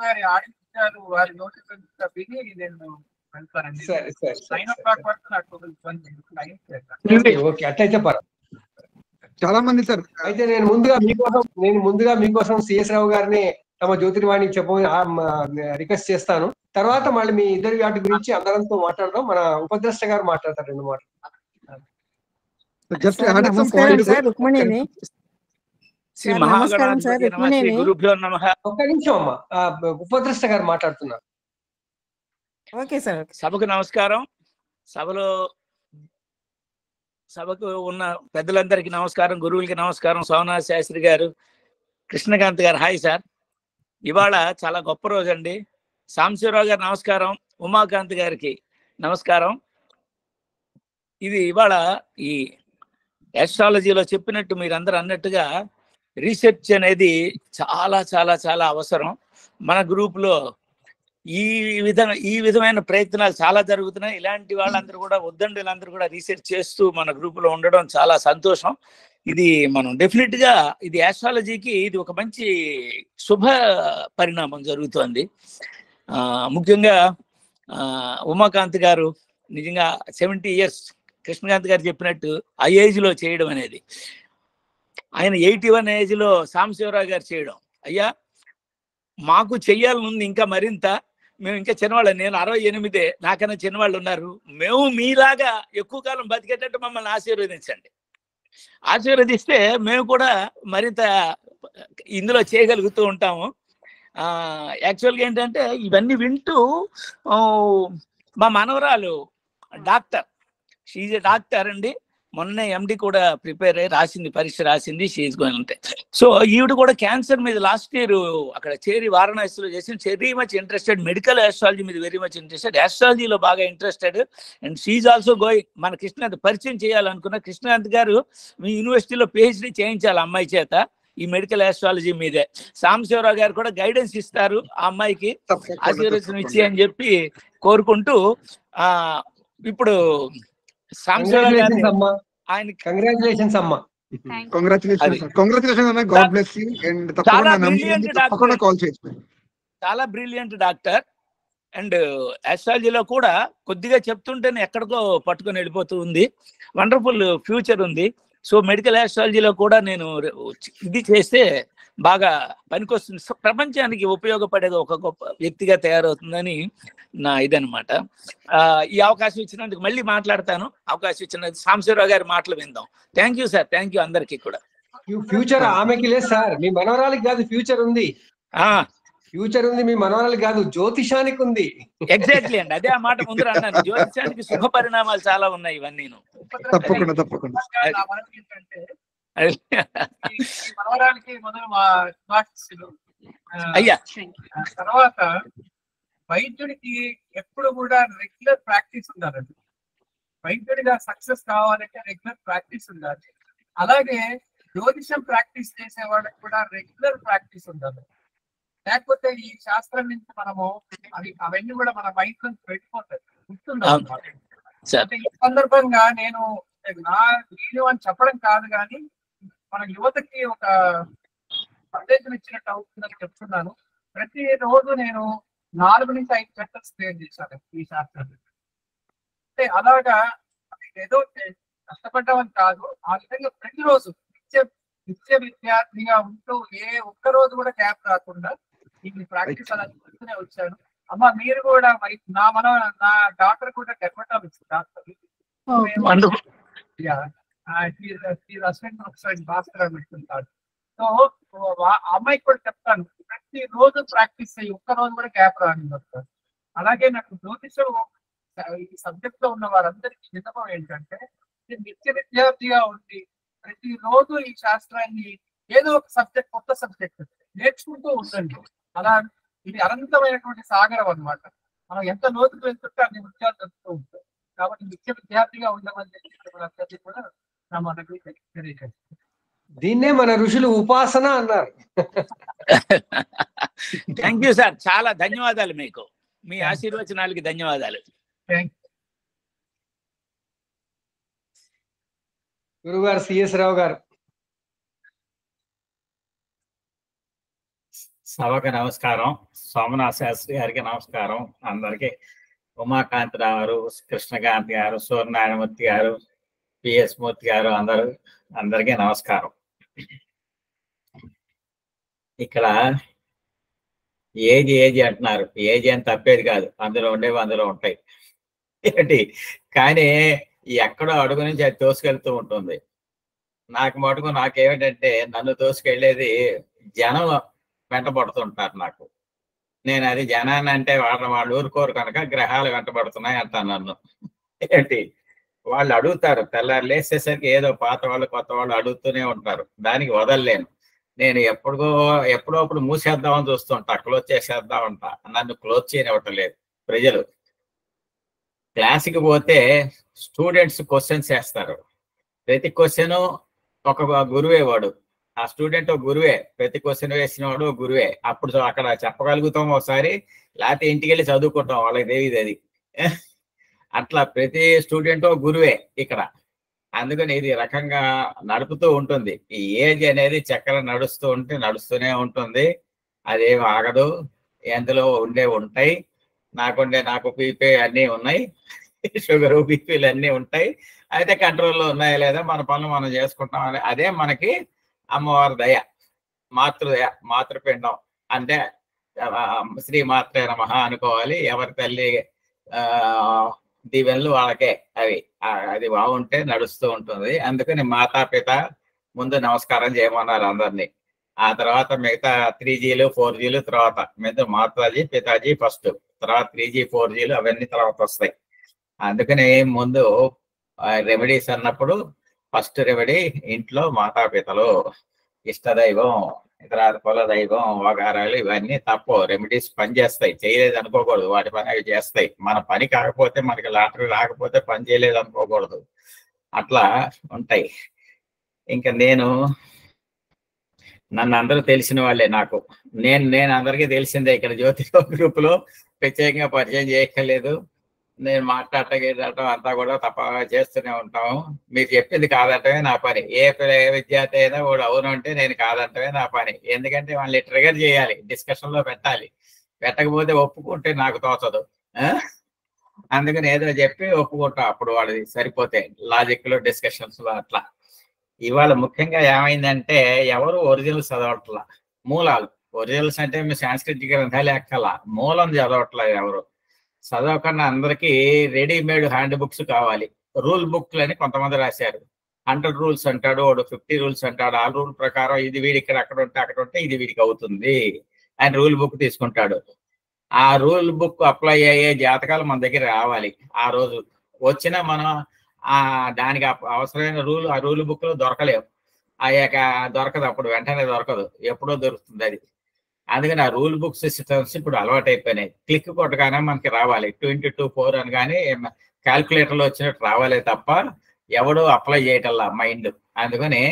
గారి ఆడిత్యాలు వారి నోటిఫికేషన్ విని నేను వెళ్తానండి. సరే 9 o'clock వరకు నాకు ఓకే, అట్లయితే పర్వాలేదు. చాలా మంది సార్. అయితే నేను ముందుగా మీకోసం సిఎస్ రావు గారిని తమ జ్యోతిర్వాణి చెప్పమని రిక్వెస్ట్ చేస్తాను. తర్వాత మళ్ళీ మీ ఇద్దరి వాటి గురించి అందరంతో మాట్లాడదాం. మన ఉపద్రష్ట గారు మాట్లాడతారు 2 మాటలు. ఒక్క నిమిషం అమ్మా, ఉపద్రష్ట గారు మాట్లాడుతున్నారు. సభకు నమస్కారం. సభకు ఉన్న పెద్దలందరికీ నమస్కారం, గురువులకి నమస్కారం. సోమనాథ్ శాస్త్రి గారు, కృష్ణకాంత్ గారు హాయ్ సార్. ఇవాళ చాలా గొప్ప రోజు అండి. సాంబశివరావు గారు నమస్కారం, ఉమాకాంత్ గారికి నమస్కారం. ఇది ఇవాళ ఈ ఆస్ట్రాలజీలో చెప్పినట్టు మీరందరూ అన్నట్టుగా రీసెర్చ్ అనేది చాలా చాలా చాలా అవసరం. మన గ్రూప్లో ఈ విధమైన ప్రయత్నాలు చాలా జరుగుతున్నాయి. ఇలాంటి వాళ్ళందరూ కూడా ఉద్దండులందరూ కూడా రీసెర్చ్ చేస్తూ మన గ్రూపులో ఉండడం చాలా సంతోషం. ఇది మనం డెఫినెట్ గా ఇది ఆస్ట్రాలజీకి ఇది ఒక మంచి శుభ పరిణామం జరుగుతోంది. ముఖ్యంగా ఉమాకాంత్ గారు నిజంగా 70 years కృష్ణకాంత్ గారు చెప్పినట్టు ఆ ఏజ్లో చేయడం అనేది, ఆయన 81 ఏజ్లో సాంబశివరావు గారు చేయడం, అయ్యా మాకు చెయ్యాలనుంది ఇంకా మరింత, మేము ఇంకా చిన్నవాళ్ళం, నేను 68, నాకన్నా చిన్నవాళ్ళు ఉన్నారు, మేము మీలాగా ఎక్కువ కాలం బతికేటట్టు మమ్మల్ని ఆశీర్వదిస్తే మేము కూడా మరింత ఇందులో చేయగలుగుతూ ఉంటాము. యాక్చువల్గా ఏంటంటే ఇవన్నీ వింటూ మా మనవరాలు డాక్టర్, షీఈ్ ఎ డాక్టర్ అండి, మొన్నే ఎండి కూడా ప్రిపేర్ అయ్యి పరీక్ష రాసింది. షీఈ్ గోయింగ్ అంటే సో ఈవిడ కూడా క్యాన్సర్ మీద లాస్ట్ ఇయర్ అక్కడ చేరి వారణాసిలో చేసింది. Very much interested, medical astrology మీద వెరీ మచ్ ఇంట్రెస్టెడ్, ఆస్ట్రాలజీలో బాగా interested. And she also going, మన కృష్ణకాంత్ పరిచయం చేయాలనుకున్న కృష్ణకాంత్ గారు మీ యూనివర్సిటీలో పిహెచ్డి చేయించాలి అమ్మాయి చేత ఈ మెడికల్ ఆస్ట్రాలజీ మీదే. సాంబశివరావు గారు కూడా గైడెన్స్ ఇస్తారు ఆ అమ్మాయికి, ఆశీర్వచనం ఇచ్చి అని చెప్పి కోరుకుంటూ ఇప్పుడు సాంబశివరావు గారు కంగ్రాచులేషన్స్ అమ్మా. Congratulations, God bless you. And తప్పకుండా కాల్ చేయండి. చాలా బ్రిలియంట్ డాక్టర్. అండ్ ఆస్ట్రాలజీలో కూడా కొద్దిగా చెప్తుంటేనే ఎక్కడికో పట్టుకొని వెళ్ళిపోతూ ఉంది. వండర్ఫుల్ ఫ్యూచర్ ఉంది. సో మెడికల్ ఆస్ట్రాలజీలో కూడా నేను ఇది చేస్తే బాగా పనికొస్తుంది, ప్రపంచానికి ఉపయోగపడే ఒక గొప్ప వ్యక్తిగా తయారవుతుందని నా ఇదనమాట. ఈ అవకాశం ఇచ్చినందుకు మళ్ళీ మాట్లాడతాను. అవకాశం ఇచ్చినందుకు సాంబశివరావు గారి మాటలు విందాం. Thank you sir, thank you అందరికీ కూడా. ఫ్యూచర్ ఆమెకి లేదు సార్, మీ మనవరాలకి కాదు ఫ్యూచర్ ఉంది. ఫ్యూచర్ ఉంది, మీ మనవరాలకి కాదు, జ్యోతిషానికి ఉంది. ఎగ్జాక్ట్లీ అండి, అదే ఆ మాట ముందు అన్నాను. జ్యోతిషానికి శుభ పరిణామాలు చాలా ఉన్నాయి ఇవన్నీ. తప్పకుండా మనవరాలకి మొదలు మా అయ్యా. తర్వాత వైద్యుడికి ఎప్పుడు కూడా రెగ్యులర్ ప్రాక్టీస్ ఉండాలండి. వైద్యుడిగా సక్సెస్ కావాలంటే రెగ్యులర్ ప్రాక్టీస్ ఉండాలి. అలాగే జ్యోతిషం ప్రాక్టీస్ చేసే వాళ్ళకి కూడా రెగ్యులర్ ప్రాక్టీస్ ఉండాలి. లేకపోతే ఈ శాస్త్రం నుంచి మనము అవన్నీ కూడా మన మైండ్ నుంచి పెట్టిపోతాయి, గుర్తుండాలి. ఈ సందర్భంగా నేను అని చెప్పడం కాదు, కానీ మన యువతకి ఒక సందేశం ఇచ్చినట్టు అవుతుందని చెప్తున్నాను. ప్రతి రోజు నేను 4 నుంచి 5 చాప్టర్స్ క్లియర్ చేశాను ఈ శాస్త్రాన్ని. అంటే అలాగా ఏదో కష్టపడ్డామని కాదు, ఆ విధంగా ప్రతిరోజు నిత్య విద్యార్థిగా ఉంటూ ఏ ఒక్క రోజు కూడా గ్యాప్ రాకుండా ఈ ప్రాక్టీస్ అలా చేస్తూనే వచ్చాను. అమ్మ మీరు కూడా మరి నా డాక్టర్ కూడా డెర్మటాలజిస్ట్ డాక్టర్. భాస్కర్ అని పెట్టుకుంటాడు. సో అమ్మాయికి కూడా చెప్తాను, ప్రతి రోజు ప్రాక్టీస్ అయ్యి ఒక్క రోజు కూడా గ్యాప్ రాని వస్తారు. అలాగే నాకు జ్యోతిషం ఈ సబ్జెక్ట్ లో ఉన్న వారందరికీ విన్నపం ఏంటంటే, నిత్య విద్యార్థిగా ఉండి ప్రతి రోజు ఈ శాస్త్రాన్ని ఏదో ఒక సబ్జెక్ట్, కొత్త సబ్జెక్ట్ నేర్చుకుంటూ ఉండండి. అలా ఇది అనంతమైనటువంటి సాగరం అన్నమాట. మనం ఎంత లోతుకు వెళ్తుంటే అన్ని విషయాలు తెలుస్తూ ఉంటాయి. కాబట్టి నిత్య విద్యార్థిగా ఉండమని చెప్పి కూడా మనకి తెలియజేస్తాం. దీన్నే మన ఋషులు ఉపాసన అన్నారు. థ్యాంక్ యూ సార్, చాలా ధన్యవాదాలు మీకు. మీ ఆశీర్వచనాలకి ధన్యవాదాలు. గురుగారు సిఎస్ రావు గారు. సభకు నమస్కారం. సోమనాథ శాస్త్రి గారికి నమస్కారం. అందరికి ఉమాకాంత్ రావు గారు, కృష్ణకాంత్ గారు, సూర్యనారాయణమూర్తి గారు, పిఎస్ మూర్తి గారు, అందరికీ నమస్కారం. ఇక్కడ ఏజీ అంటున్నారు. ఏజీ అని తప్పేది కాదు, అందులో ఉండేవి అందులో ఉంటాయి ఏంటి. కానీ ఎక్కడో అడుగు నుంచి అది తోసుకెళ్తూ ఉంటుంది. నాకేమిటంటే నన్ను తోసుకెళ్ళేది జనం వెంటబడుతుంటారు నాకు. నేను అది జనాన్ని అంటే వాళ్ళు ఊరుకోరు కనుక గ్రహాలు వెంటబడుతున్నాయి అంటాను నన్ను. ఏంటి వాళ్ళు అడుగుతారు, తెల్లారు లేచేసరికి ఏదో పాత వాళ్ళు కొత్త వాళ్ళు అడుగుతూనే ఉంటారు. దానికి వదలలేను. నేను ఎప్పుడప్పుడు మూసేద్దామని చూస్తుంటా, క్లోజ్ చేసేద్దామంటా. నన్ను క్లోజ్ చేయనివ్వటలేదు ప్రజలు. క్లాస్కి పోతే స్టూడెంట్స్ క్వశ్చన్స్ వేస్తారు. ప్రతి క్వశ్చన్ ఒక గురువే వాడు. ఆ స్టూడెంట్ ఒక గురువే, ప్రతి క్వశ్చన్ వేసిన వాడు గురువే. అప్పుడు అక్కడ చెప్పగలుగుతాం ఒకసారి, లేకపోతే ఇంటికి వెళ్ళి చదువుకుంటాం, వాళ్ళకి తెలియదు అది. అట్లా ప్రతి స్టూడెంట్ గురువే ఇక్కడ. అందుకని ఇది రకంగా నడుపుతూ ఉంటుంది. ఈ ఏజ్ అనేది చక్రం నడుస్తూనే ఉంటుంది. అదేం ఆగదు. ఎందులో ఉంటాయి. నాకు బీపీ అన్నీ ఉన్నాయి, షుగరు బీపీలు అన్నీ ఉంటాయి. అయితే కంట్రోల్లో ఉన్నాయా లేదా, మన పనులు మనం చేసుకుంటాం. అదే మనకి అమ్మవారి దయ, మాతృదయ, మాతృపిండం. అంటే శ్రీమాత్రే నమః అనుకోవాలి. ఎవరి తల్లి దీవెనలు వాళ్ళకే. అది బాగుంటే నడుస్తూ ఉంటుంది. అందుకని మాతాపిత ముందు నమస్కారం చేయమన్నారు అందరినీ. ఆ తర్వాత మిగతా 3Gలు 4Gలు తర్వాత, మీద మాతాజీ పితాజీ ఫస్ట్, తర్వాత 3G 4Gలు అవన్నీ తర్వాత వస్తాయి. అందుకని ముందు రెమెడీస్ అన్నప్పుడు ఫస్ట్ రెమెడీ ఇంట్లో మాతాపితలు, ఇష్టదైవం, ఇతర కుల దైవం, వగారాలు ఇవన్నీ తప్పు. రెమెడీస్ పనిచేస్తాయి, చేయలేదు అనుకోకూడదు. వాటి పని అవి చేస్తాయి. మన పని కాకపోతే, మనకి లాటరీ రాకపోతే పని చేయలేదు అనుకోకూడదు. అట్లా ఉంటాయి. ఇంకా నన్ను అందరూ తెలిసిన వాళ్ళే. నేను అందరికీ తెలిసిందే. ఇక్కడ జ్యోతిష గ్రూప్ లో ప్రత్యేకంగా పరిచయం చేయక్కర్లేదు. నేను మాట్లాడటం అంతా కూడా తప్పగా చేస్తూనే ఉంటాము. మీరు చెప్పింది కాదంటమే నా పని. ఏ విద్యార్థి అయినా వాడు అవును అంటే నేను కాదంటమే నా పని. ఎందుకంటే వాళ్ళని ట్రిగర్ చేయాలి, డిస్కషన్ లో పెట్టాలి. పెట్టకపోతే ఒప్పుకుంటే నాకు తోచదు. అందుకని ఏదో చెప్పి ఒప్పుకుంటాం. అప్పుడు వాళ్ళది సరిపోతే లాజిక్ లో, డిస్కషన్స్ లో అట్లా. ఇవాళ ముఖ్యంగా ఏమైందంటే ఎవరు ఒరిజినల్స్ చదవట్లా. మూలాలు ఒరిజినల్స్ అంటే మీ సాంస్క్రిట్ గ్రంథాలు ఎక్కల, మూలం చదవట్లా ఎవరు. చదవకుండా అందరికీ రెడీమేడ్ హ్యాండ్ బుక్స్ కావాలి. రూల్ బుక్లు అని కొంతమంది రాశారు. 100 రూల్స్ అంటాడు, వాడు 50 రూల్స్ అంటాడు. ఆ రూల్ ప్రకారం ఇది వీడికి అక్కడ ఉంటే ఇది వీడికి అవుతుంది అని రూల్ బుక్ తీసుకుంటాడు. ఆ రూల్ బుక్ అప్లై అయ్యే జాతకాలు మన దగ్గర రావాలి. ఆ రోజు వచ్చినా మనం దానికి అవసరమైన ఆ రూల్ బుక్ లో దొరకలేవు. దొరకదు, అప్పుడు వెంటనే దొరకదు, ఎప్పుడో దొరుకుతుంది అది. అందుకని ఆ రూల్ బుక్ సిస్టమ్స్ ఇప్పుడు అలవాటు అయిపోయినాయి. క్లిక్ కొట్టగానే మనకి రావాలి 22/4 అని, కానీ క్యాల్కులేటర్లో వచ్చినట్టు రావాలే తప్ప ఎవడు అప్లై చేయటల్లా మైండ్. అందుకని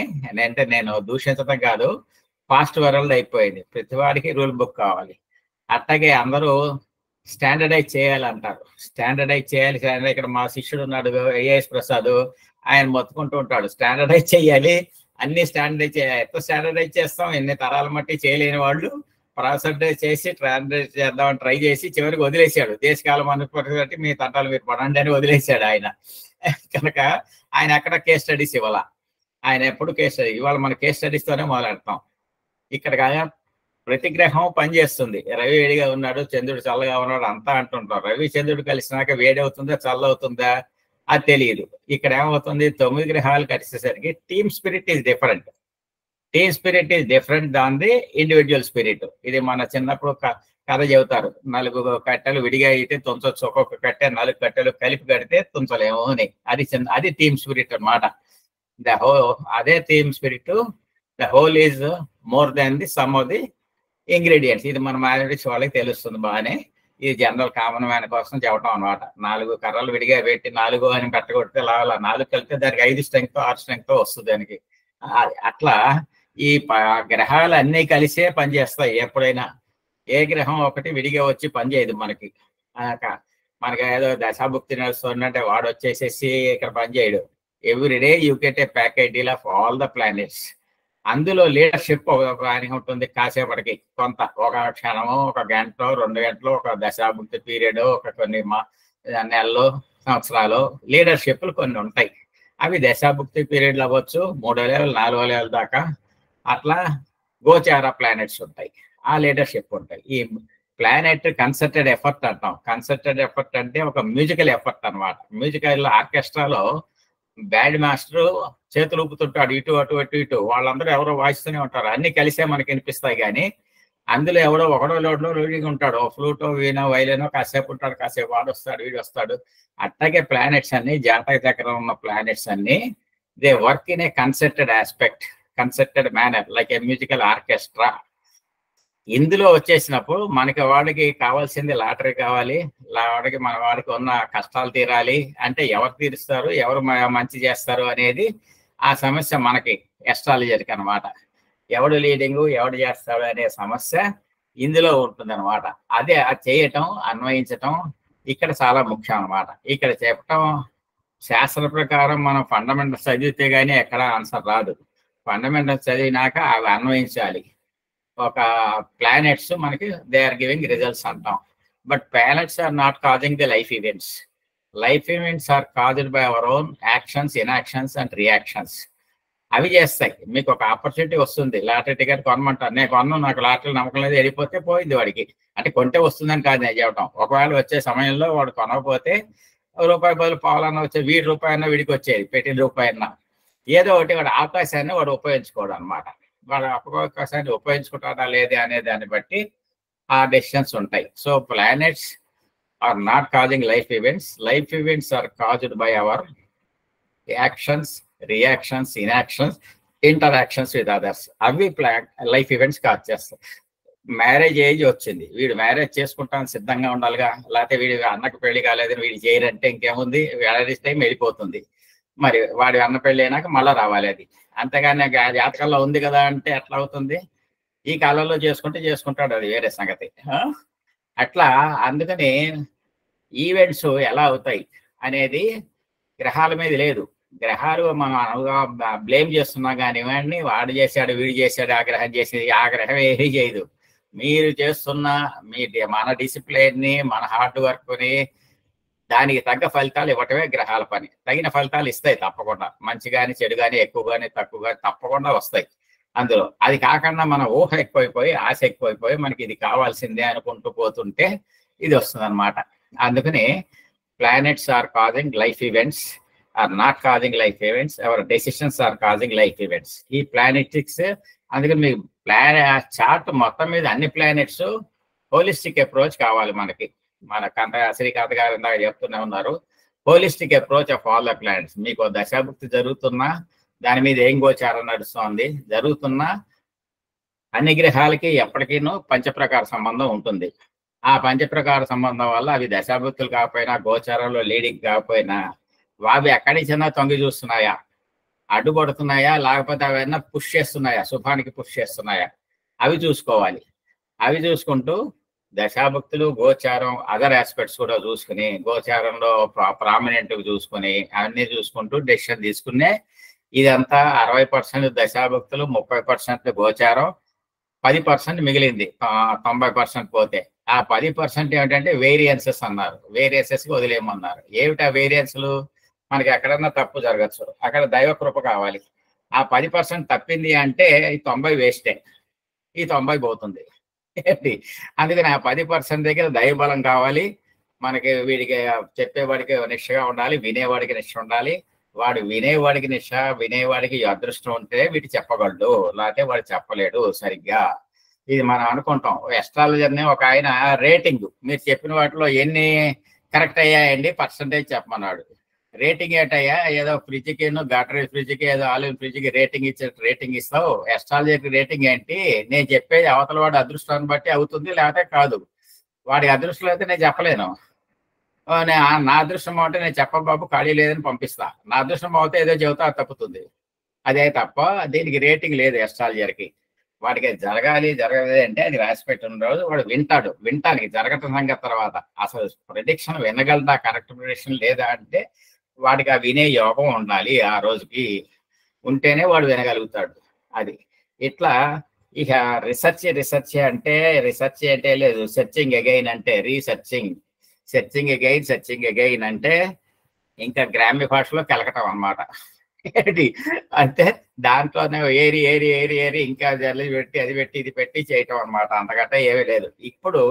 నేను దూషించడం కాదు, ఫాస్ట్ వరల్డ్ అయిపోయింది. ప్రతి వాడికి రూల్ బుక్ కావాలి. అట్లాగే అందరూ స్టాండర్డైజ్ చేయాలంటారు. స్టాండర్డైజ్ చేయాలి. ఇక్కడ మా శిష్యుడు ఉన్నాడు ఏఎస్ ప్రసాద్, ఆయన మొత్తుకుంటూ ఉంటాడు స్టాండర్డైజ్ చేయాలి, అన్ని స్టాండర్డైజ్ ఎంత స్టాండర్డైజ్ చేస్తాం, ఎన్ని తరాల మట్టి చేయలేని వాళ్ళు పర్సంటేజ్ చేసి స్టాండర్డైజ్ చేద్దామని ట్రై చేసి చివరికి వదిలేశాడు. దేశకాలం అనుకుంటే మీ తంటాలు మీరు పడండి అని వదిలేశాడు ఆయన. కనుక ఆయన ఎక్కడ కేస్ స్టడీస్ ఇవ్వాల, ఆయన ఎప్పుడు కేస్ స్టడీ ఇవాళ మన కేస్ స్టడీస్తోనే మొదలెడతాం. ఇక్కడ ప్రతి గ్రహం పనిచేస్తుంది. రవి వేడిగా ఉన్నాడు, చంద్రుడు చల్లగా ఉన్నాడు అంతా అంటుంటాం. రవి చంద్రుడు కలిసినాక వేడి అవుతుందా చల్లవుతుందా అది తెలియదు. ఇక్కడ ఏమవుతుంది, 9 గ్రహాలు కలిసేసరికి team spirit is different. Team spirit is different than the individual spirit. ఇది మన చిన్నప్పుడు కథ చెబుతారు, 4 కట్టెలు విడిగా అయితే తుంచొచ్చు, ఒక్కొక్క కట్టె 4 కట్టెలు కలిపి కడితే తుంచలేము అని. అది టీమ్ స్పిరిట్ అన్నమాట. అదే team spirit. The whole is more than the some of the ingredients. ఇది మన మ్యాథమెటిక్స్ వాళ్ళకి తెలుస్తుంది బాగానే. ఇది జనరల్ కామన్ మ్యాన్ కోసం చెప్పడం అనమాట. 4 కర్రలు విడిగా పెట్టి 4 అని పెట్టగొడితే 4 కలిపితే దానికి 5 స్ట్రెంగ్త్ 6 స్ట్రెంగ్త్ వస్తుంది దానికి. అట్లా ఈ గ్రహాలు అన్నీ కలిసే పనిచేస్తాయి. ఎప్పుడైనా ఏ గ్రహం ఒకటి విడిగా వచ్చి పనిచేయదు మనకి. ఏదో దశాభుక్తి నడుస్తుందంటే వాడు వచ్చేసేసి ఇక్కడ పనిచేయడు. Everyday you get a package deal of all the planets. అందులో లీడర్షిప్ ఒక ప్లానింగ్ ఉంటుంది. కాసేపటికి కొంత ఒక క్షణము, ఒక గంట, 2 గంటలు, ఒక దశాభుక్తి పీరియడ్, ఒక కొన్ని నెలలు, సంవత్సరాలు లీడర్షిప్లు కొన్ని ఉంటాయి. అవి దశాభుక్తి పీరియడ్లు అవ్వచ్చు, 3వ లెవెల్ 4వ లెవెల్ దాకా. అట్లా గోచార ప్లానెట్స్ ఉంటాయి, ఆ లీడర్షిప్ ఉంటాయి. ఈ ప్లానెట్ కన్సర్టెడ్ ఎఫర్ట్ అంటాం. కన్సర్టెడ్ ఎఫర్ట్ అంటే ఒక మ్యూజికల్ ఎఫర్ట్ అనమాట. మ్యూజికల్ ఆర్కెస్ట్రాలో బ్యాండ్ మాస్టర్ చేతులు ఊపుతుంటాడు, ఇటు అటు అటు ఇటు, వాళ్ళందరూ ఎవరో వాయిస్తూనే ఉంటారు. అన్ని కలిసే మనకి వినిపిస్తాయి. కానీ అందులో ఎవడో ఒకడో లీడింగ్ ఉంటాడు. ఫ్లూటో, వీణో, వైలినో కాసేపు ఉంటాడు, కాసేపు వాడు వస్తాడు, వీడు వస్తాడు. అట్లాగే ప్లానెట్స్ అన్ని, జాతక చక్రం ఉన్న ప్లానెట్స్ అన్ని, they work in a concerted aspect, concerted manner, like A musical orchestra. ఇందులో వచ్చేసినప్పుడు మనకి వాడికి కావాల్సింది లాటరీ కావాలి, వాడికి మన వాడికి ఉన్న కష్టాలు తీరాలి అంటే ఎవరు తీరుస్తారు, ఎవరు మంచి చేస్తారు అనేది ఆ సమస్య మనకి ఎస్ట్రాలజర్కి అనమాట. ఎవడు లీడింగు, ఎవడు చేస్తాడు అనే సమస్య ఇందులో ఉంటుంది అనమాట. అదే అది చేయటం, అన్వయించటం ఇక్కడ చాలా ముఖ్యం అనమాట. ఇక్కడ చెప్పటం శాస్త్ర ప్రకారం మనం ఫండమెంటల్స్ చదివితే కానీ ఎక్కడ ఆన్సర్ రాదు. ఫండమెంటల్స్ చదివినాక అవి అన్వయించాలి. ఒక ప్లానెట్స్ మనకి దే ఆర్ గివింగ్ రిజల్ట్స్ అంటాం. But planets are not causing the life events. Life events are caused by our own actions, inactions and reactions. అవి చేస్తాయి. మీకు ఒక ఆపర్చునిటీ వస్తుంది, లాటరీ టికెట్ కొనమంటారు, నేను కొన్నాను, నాకు లాటరీ నమ్మకం లేదు, వెళ్ళిపోతే పోయింది వాడికి. అంటే కొంటే వస్తుందని కాదు నేను చెప్పడం. ఒకవేళ వచ్చే సమయంలో వాడు కొనకపోతే రూపాయి బదులు పావులన్నా వచ్చే, ₹1 వీడికి వచ్చేది, పెట్టిన రూపాయన్నా. ఏదో ఒకటి వాడు అవకాశాన్ని వాడు ఉపయోగించుకోవడం అనమాట. వాడు అవకాశాన్ని ఉపయోగించుకుంటాడా లేదా అనే దాన్ని బట్టి ఆ డెసిషన్స్ ఉంటాయి. So planets are not causing life events. Life events are caused by our actions, reactions, inactions, interactions with others. అవి లైఫ్ ఈవెంట్స్ కాజ్ చేస్తాయి. మ్యారేజ్ ఏజ్ వచ్చింది, వీడు మ్యారేజ్ చేసుకుంటానికి సిద్ధంగా ఉండాలిగా, లేకపోతే వీడి అన్నకు పెళ్లి కాలేదని వీడు చేయరంటే ఇంకేముంది, మ్యారేజ్ టైం వెళ్ళిపోతుంది. మరి వాడి అన్న పెళ్లి అయినాక మళ్ళీ రావాలి అది. అంతేగాని జాతకాల్లో ఉంది కదా అంటే ఎట్లా అవుతుంది? ఈ కాలంలో చేసుకుంటాడు, అది వేరే సంగతి. అట్లా అందుకని ఈవెంట్స్ ఎలా అవుతాయి అనేది గ్రహాల మీద లేదు. గ్రహాలు మనం బ్లేమ్ చేస్తున్నా కానివ్వండి, వాడు చేశాడు, వీడు చేశాడు, ఆ గ్రహం చేసేది, ఆ గ్రహం ఏమీ చేయదు. మీరు చేస్తున్న మన డిసిప్లిన్ని, మన హార్డ్ వర్క్ని, దానికి తగ్గ ఫలితాలు ఇవ్వటమే గ్రహాల పని. తగిన ఫలితాలు ఇస్తాయి తప్పకుండా. మంచి కానీ, చెడు కానీ, ఎక్కువ కానీ, తక్కువ కానీ తప్పకుండా వస్తాయి అందులో. అది కాకుండా మన ఊహ ఎక్కువైపోయి, ఆశ ఎక్కువైపోయి, మనకి ఇది కావాల్సిందే అనుకుంటూ పోతుంటే ఇది వస్తుంది అనమాట. అందుకని planets are causing life events, are not causing life events, our decisions are causing life events. ఈ ప్లానెటిక్స్, అందుకని మీకు చార్ట్ మొత్తం మీద అన్ని ప్లానెట్స్ హోలిస్టిక్ అప్రోచ్ కావాలి మనకి. మన శ్రీకాంత్ గారు ఇందాక చెప్తూనే ఉన్నారు, holistic approach of all the planets. మీకు దశాభుక్తి జరుగుతున్నా దాని మీద ఏం గోచారం నడుస్తుంది, జరుగుతున్నా అన్ని గ్రహాలకి ఎప్పటికీనూ పంచప్రకార సంబంధం ఉంటుంది. ఆ పంచప్రకార సంబంధం వల్ల అవి దశాభుక్తులు కాకపోయినా, గోచారంలో లీడింగ్ కాకపోయినా, అవి ఎక్కడి నుంచైనా తొంగి చూస్తున్నాయా, అడ్డుపడుతున్నాయా, లేకపోతే అవన్నీ పుష్ చేస్తున్నాయా, శుభానికి పుష్ చేస్తున్నాయా, అవి చూసుకోవాలి. అవి చూసుకుంటూ దశాభుక్తులు, గోచారం, అదర్ ఆస్పెక్ట్స్ కూడా చూసుకుని, గోచారంలో ప్రామినెంట్ చూసుకుని, అవన్నీ చూసుకుంటూ డెసిషన్ తీసుకునే ఇదంతా 60% దశాభక్తులు, 30% గోచారం, 10% మిగిలింది 90% పోతే. ఆ 10% ఏమిటంటే వేరియన్సెస్ అన్నారు. వేరియన్సెస్ కి వదిలేయమన్నారు. ఏమిటా వేరియన్స్లు? మనకి ఎక్కడన్నా తప్పు జరగచ్చు, అక్కడ దైవ కృప కావాలి. ఆ 10% తప్పింది అంటే ఈ 90 వేస్టే, ఈ 90 పోతుంది ఏంటి. అందుకని ఆ 10% దగ్గర దైవ బలం కావాలి మనకి. వీడికి చెప్పేవాడికి నిష్ఠగా ఉండాలి, వినేవాడికి నిష్ఠ ఉండాలి. వాడు వినేవాడికి నిష్ఠ, వినేవాడికి అదృష్టం ఉంటే వీటి చెప్పగలడు, లేకపోతే వాడు చెప్పలేడు సరిగ్గా. ఇది మనం అనుకుంటాం. ఎస్ట్రాలజర్ని ఒక ఆయన రేటింగ్, మీరు చెప్పిన వాటిలో ఎన్ని కరెక్ట్ అయ్యాయండి పర్సంటేజ్ చెప్పమన్నాడు. రేటింగ్ ఏంటయ్యా, ఏదో ఫ్రిడ్జ్కి, బ్యాటరీ ఫ్రిడ్జ్కి, ఏదో ఆలిన్ ఫ్రిడ్జ్కి రేటింగ్ రేటింగ్ ఇస్తావు, ఎస్ట్రాలజర్కి రేటింగ్ ఏంటి? నేను చెప్పేది అవతల వాడి అదృష్టాన్ని బట్టి అవుతుంది, లేకపోతే కాదు. వాడి అదృష్టం అయితే నేను చెప్పలేను. నా అదృష్టం అంటే నేను చెప్ప బాబు ఖాళీ లేదని పంపిస్తా. నా అదృష్టం అవుతే ఏదో చెబుతా తప్పుతుంది. అదే తప్ప దీనికి రేటింగ్ లేదు ఎస్ట్రాలజర్కి. వాడికి జరగాలి జరగలేదు అంటే అది రాసి పెట్టిన రోజు వాడు వింటాడు. వింటానికి జరగటం సంగతి తర్వాత. అసలు ప్రిడిక్షన్ వినగలదా, కరెక్ట్ ప్రిడిక్షన్ లేదా అంటే వాడికి ఆ వినే యోగం ఉండాలి ఆ రోజుకి, ఉంటేనే వాడు వినగలుగుతాడు. అది ఇట్లా. ఇక రీసెర్చ్ అంటే లేదు, సెర్చింగ్ అగైన్ అంటే రీసెర్చింగ్, సెర్చింగ్ అగైన్ అంటే ఇంకా గ్రామ్య భాషలో కెలకటం అన్నమాట. ఏంటి అంటే దాంట్లోనే ఏరి ఇంకా జల్లి పెట్టి అది పెట్టి ఇది పెట్టి చేయటం అనమాట. అంతకంటే ఏమీ లేదు. ఇప్పుడు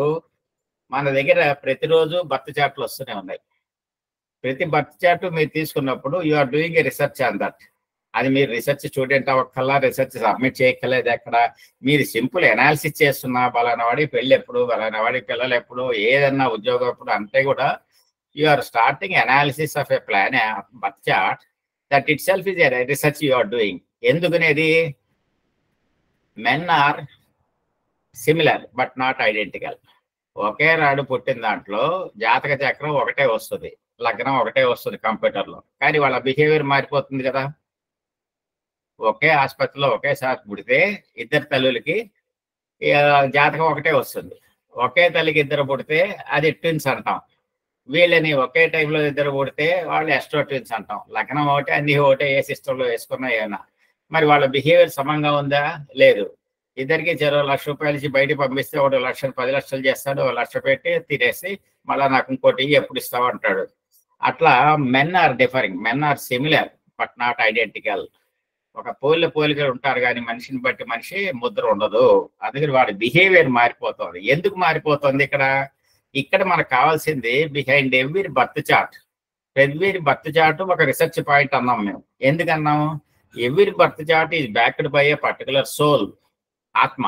మన దగ్గర ప్రతిరోజు బర్త్ చార్ట్లు వస్తూనే ఉన్నాయి. ప్రతి బర్త్ చార్ట్ మీరు తీసుకున్నప్పుడు you are doing a research on that. అది మీరు రీసెర్చ్ స్టూడెంట్ అవ్వక్కల్లా, రీసెర్చ్ సబ్మిట్ చేయక్కర్లేదు. ఎక్కడ మీరు సింపుల్ ఎనాలిసిస్ చేస్తున్నా, బలానా వాడికి పెళ్ళి ఎప్పుడు, బలానా వాడికి పిల్లలు ఎప్పుడు, ఏదన్నా ఉద్యోగం ఎప్పుడు అంటే కూడా you are starting analysis of a plan birth chart. That itself is a research you are doing. ఎందుకనేది men are similar but not identical. ఒకే రాడు పుట్టిన దాంట్లో జాతక చక్రం ఒకటే వస్తుంది, లగ్నం ఒకటే వస్తుంది కంప్యూటర్లో, కానీ వాళ్ళ బిహేవియర్ మారిపోతుంది కదా. ఒకే ఆసుపత్రిలో ఒకేసారి పుడితే ఇద్దరు తల్లులకి జాతకం ఒకటే వస్తుంది. ఒకే తల్లికి ఇద్దరు పుడితే అది ట్విన్స్ అంటాం. వీళ్ళని ఒకే టైంలో ఇద్దరు పుడితే వాళ్ళు ఎస్ట్రో ట్విన్స్ అంటాం. లగ్నం ఒకటే, అన్ని ఒకటే, ఏ సిస్టంలో వేసుకున్నా ఏమన్నా. మరి వాళ్ళ బిహేవియర్ సమంగా ఉందా? లేదు. ఇద్దరికి 1,00,000 రూపాయలు ఇచ్చి బయటకు పంపిస్తే ఒకటి 10 లక్షలు చేస్తాడు, 1,00,000 పెట్టి తినేసి మళ్ళీ నాకు ఇంకోటి ఎప్పుడు ఇస్తావు అంటాడు. అట్లా men are differing, men are similar but not identical. ఒక పోలికలు ఉంటారు కానీ మనిషిని బట్టి మనిషి ముద్ర ఉండదు. అందుకని వాడి బిహేవియర్ మారిపోతుంది. ఎందుకు మారిపోతుంది? ఇక్కడ మనకు కావాల్సింది behind every birth chart. Every birth chart ఒక రీసెర్చ్ పాయింట్ అన్నాం మేము. ఎందుకన్నాము? Every birth chart is backed by a particular soul, ఆత్మ.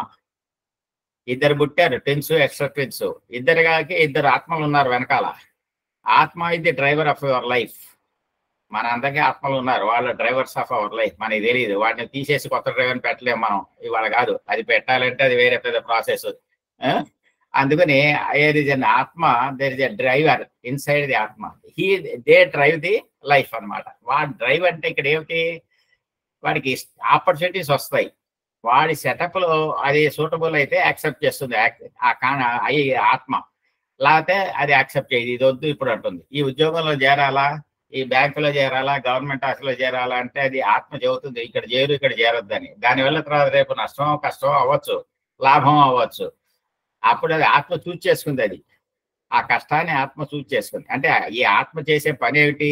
ఇద్దరు పుట్టారు, ట్విన్స్, ఎక్స్ట్రా ట్విన్స్. ఇద్దరు ఆత్మలు ఉన్నారు వెనకాల. ఆత్మ ఇది డ్రైవర్ ఆఫ్ యువర్ లైఫ్. మన అందరికీ ఆత్మలు ఉన్నారు, వాళ్ళ డ్రైవర్స్ ఆఫ్ అవర్ లైఫ్. మనకి తెలియదు. వాటిని తీసేసి కొత్త డ్రైవర్ని పెట్టలేము మనం. ఇవాళ కాదు, అది పెట్టాలంటే అది వేరే పెద్ద ప్రాసెస్. అందుకని ఏది ఆత్మ, there is a driver inside the atma. They drive the life అనమాట. వాడి డ్రైవ్ అంటే ఇక్కడ ఏమిటి? వాడికి ఆపర్చునిటీస్ వస్తాయి. వాడి సెటప్ లో అది సూటబుల్ అయితే యాక్సెప్ట్ చేస్తుంది ఆత్మ, లేకపోతే అది యాక్సెప్ట్ చేయదు. ఇది వద్దు ఇప్పుడు అంటుంది. ఈ ఉద్యోగంలో చేరాలా, ఈ బ్యాంకులో చేరాలా, గవర్నమెంట్ ఆఫీస్లో చేరాలా అంటే అది ఆత్మ చెబుతుంది ఇక్కడ చేరు, ఇక్కడ చేరొద్దని. దానివల్ల తర్వాత రేపు నష్టం కష్టం అవ్వచ్చు, లాభం అవ్వచ్చు. అప్పుడు అది ఆత్మ చూజ్ చేసుకుంది. అది ఆ కష్టాన్ని ఆత్మ చూజ్ చేసుకుంది. అంటే ఈ ఆత్మ చేసే పని ఏమిటి?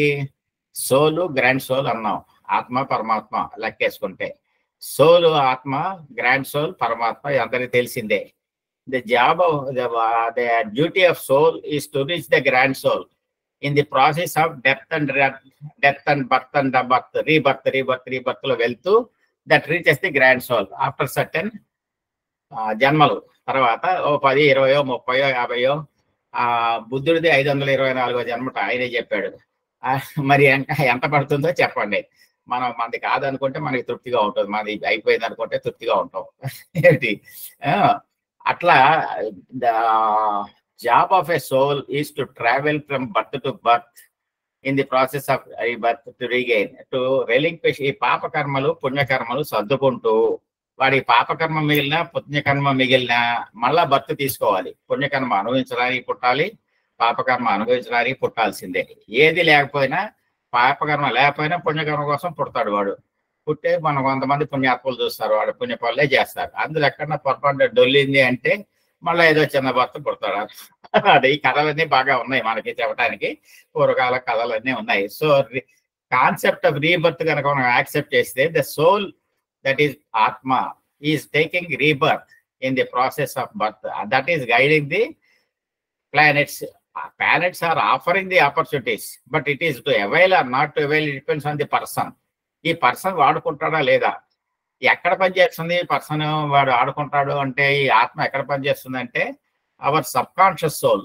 సోలు, గ్రాండ్ సోల్ అన్నాం. ఆత్మ పరమాత్మ లెక్కేసుకుంటే సోలు ఆత్మ, గ్రాండ్ సోల్ పరమాత్మ, అందరికీ తెలిసిందే. The job of the duty of soul is to reach the grand soul in the process of death and rebirth లో వెళ్తూ that reaches the grand soul after certain జన్మలు తర్వాత 10, 20, 30, 50 బుద్ధుడిది 524వ జన్మట ఆయనే చెప్పాడు. మరి ఎంత పడుతుందో చెప్పండి. మనది కాదనుకుంటే మనకి తృప్తిగా ఉంటుంది, మనది అయిపోయింది అనుకుంటే తృప్తిగా ఉంటాం. ఏంటి అట్లా job of a soul is to travel from birth to birth in the process of rebirth to regain, to relinquish ఈ పాపకర్మలు పుణ్యకర్మలు సర్దుకుంటూ, వాడి పాపకర్మ మిగిలిన పుణ్యకర్మ మిగిలిన మళ్ళా బర్త్ తీసుకోవాలి. పుణ్యకర్మ అనుభవించడానికి పుట్టాలి, పాపకర్మ అనుభవించడానికి పుట్టాల్సిందే. ఏది లేకపోయినా, పాపకర్మ లేకపోయినా పుణ్యకర్మ కోసం పుడతాడు వాడు. పుట్టే మనం కొంతమంది పుణ్యాత్ములు చూస్తారు, వాడు పుణ్యపనులే చేస్తారు. అందులో ఎక్కడన్నా పొరపాటు డొల్లింది అంటే మళ్ళీ ఏదో చిన్న భర్త పుడతాడు. అది ఈ కథలన్నీ బాగా ఉన్నాయి మనకి చెప్పడానికి, పూర్వకాల కథలన్నీ ఉన్నాయి. సో కాన్సెప్ట్ ఆఫ్ రీబర్త్ కనుక మనం యాక్సెప్ట్ చేస్తే ద సోల్ దట్ ఈస్ ఆత్మ is taking rebirth in the process of birth. That is guiding the planets. Planets are offering the opportunities, but it is to avail or not to avail, it depends on the person. ఈ పర్సన్ వాడుకుంటాడా లేదా, ఎక్కడ పనిచేస్తుంది పర్సన్ వాడు ఆడుకుంటాడు అంటే, ఈ ఆత్మ ఎక్కడ పనిచేస్తుంది అంటే our subconscious soul.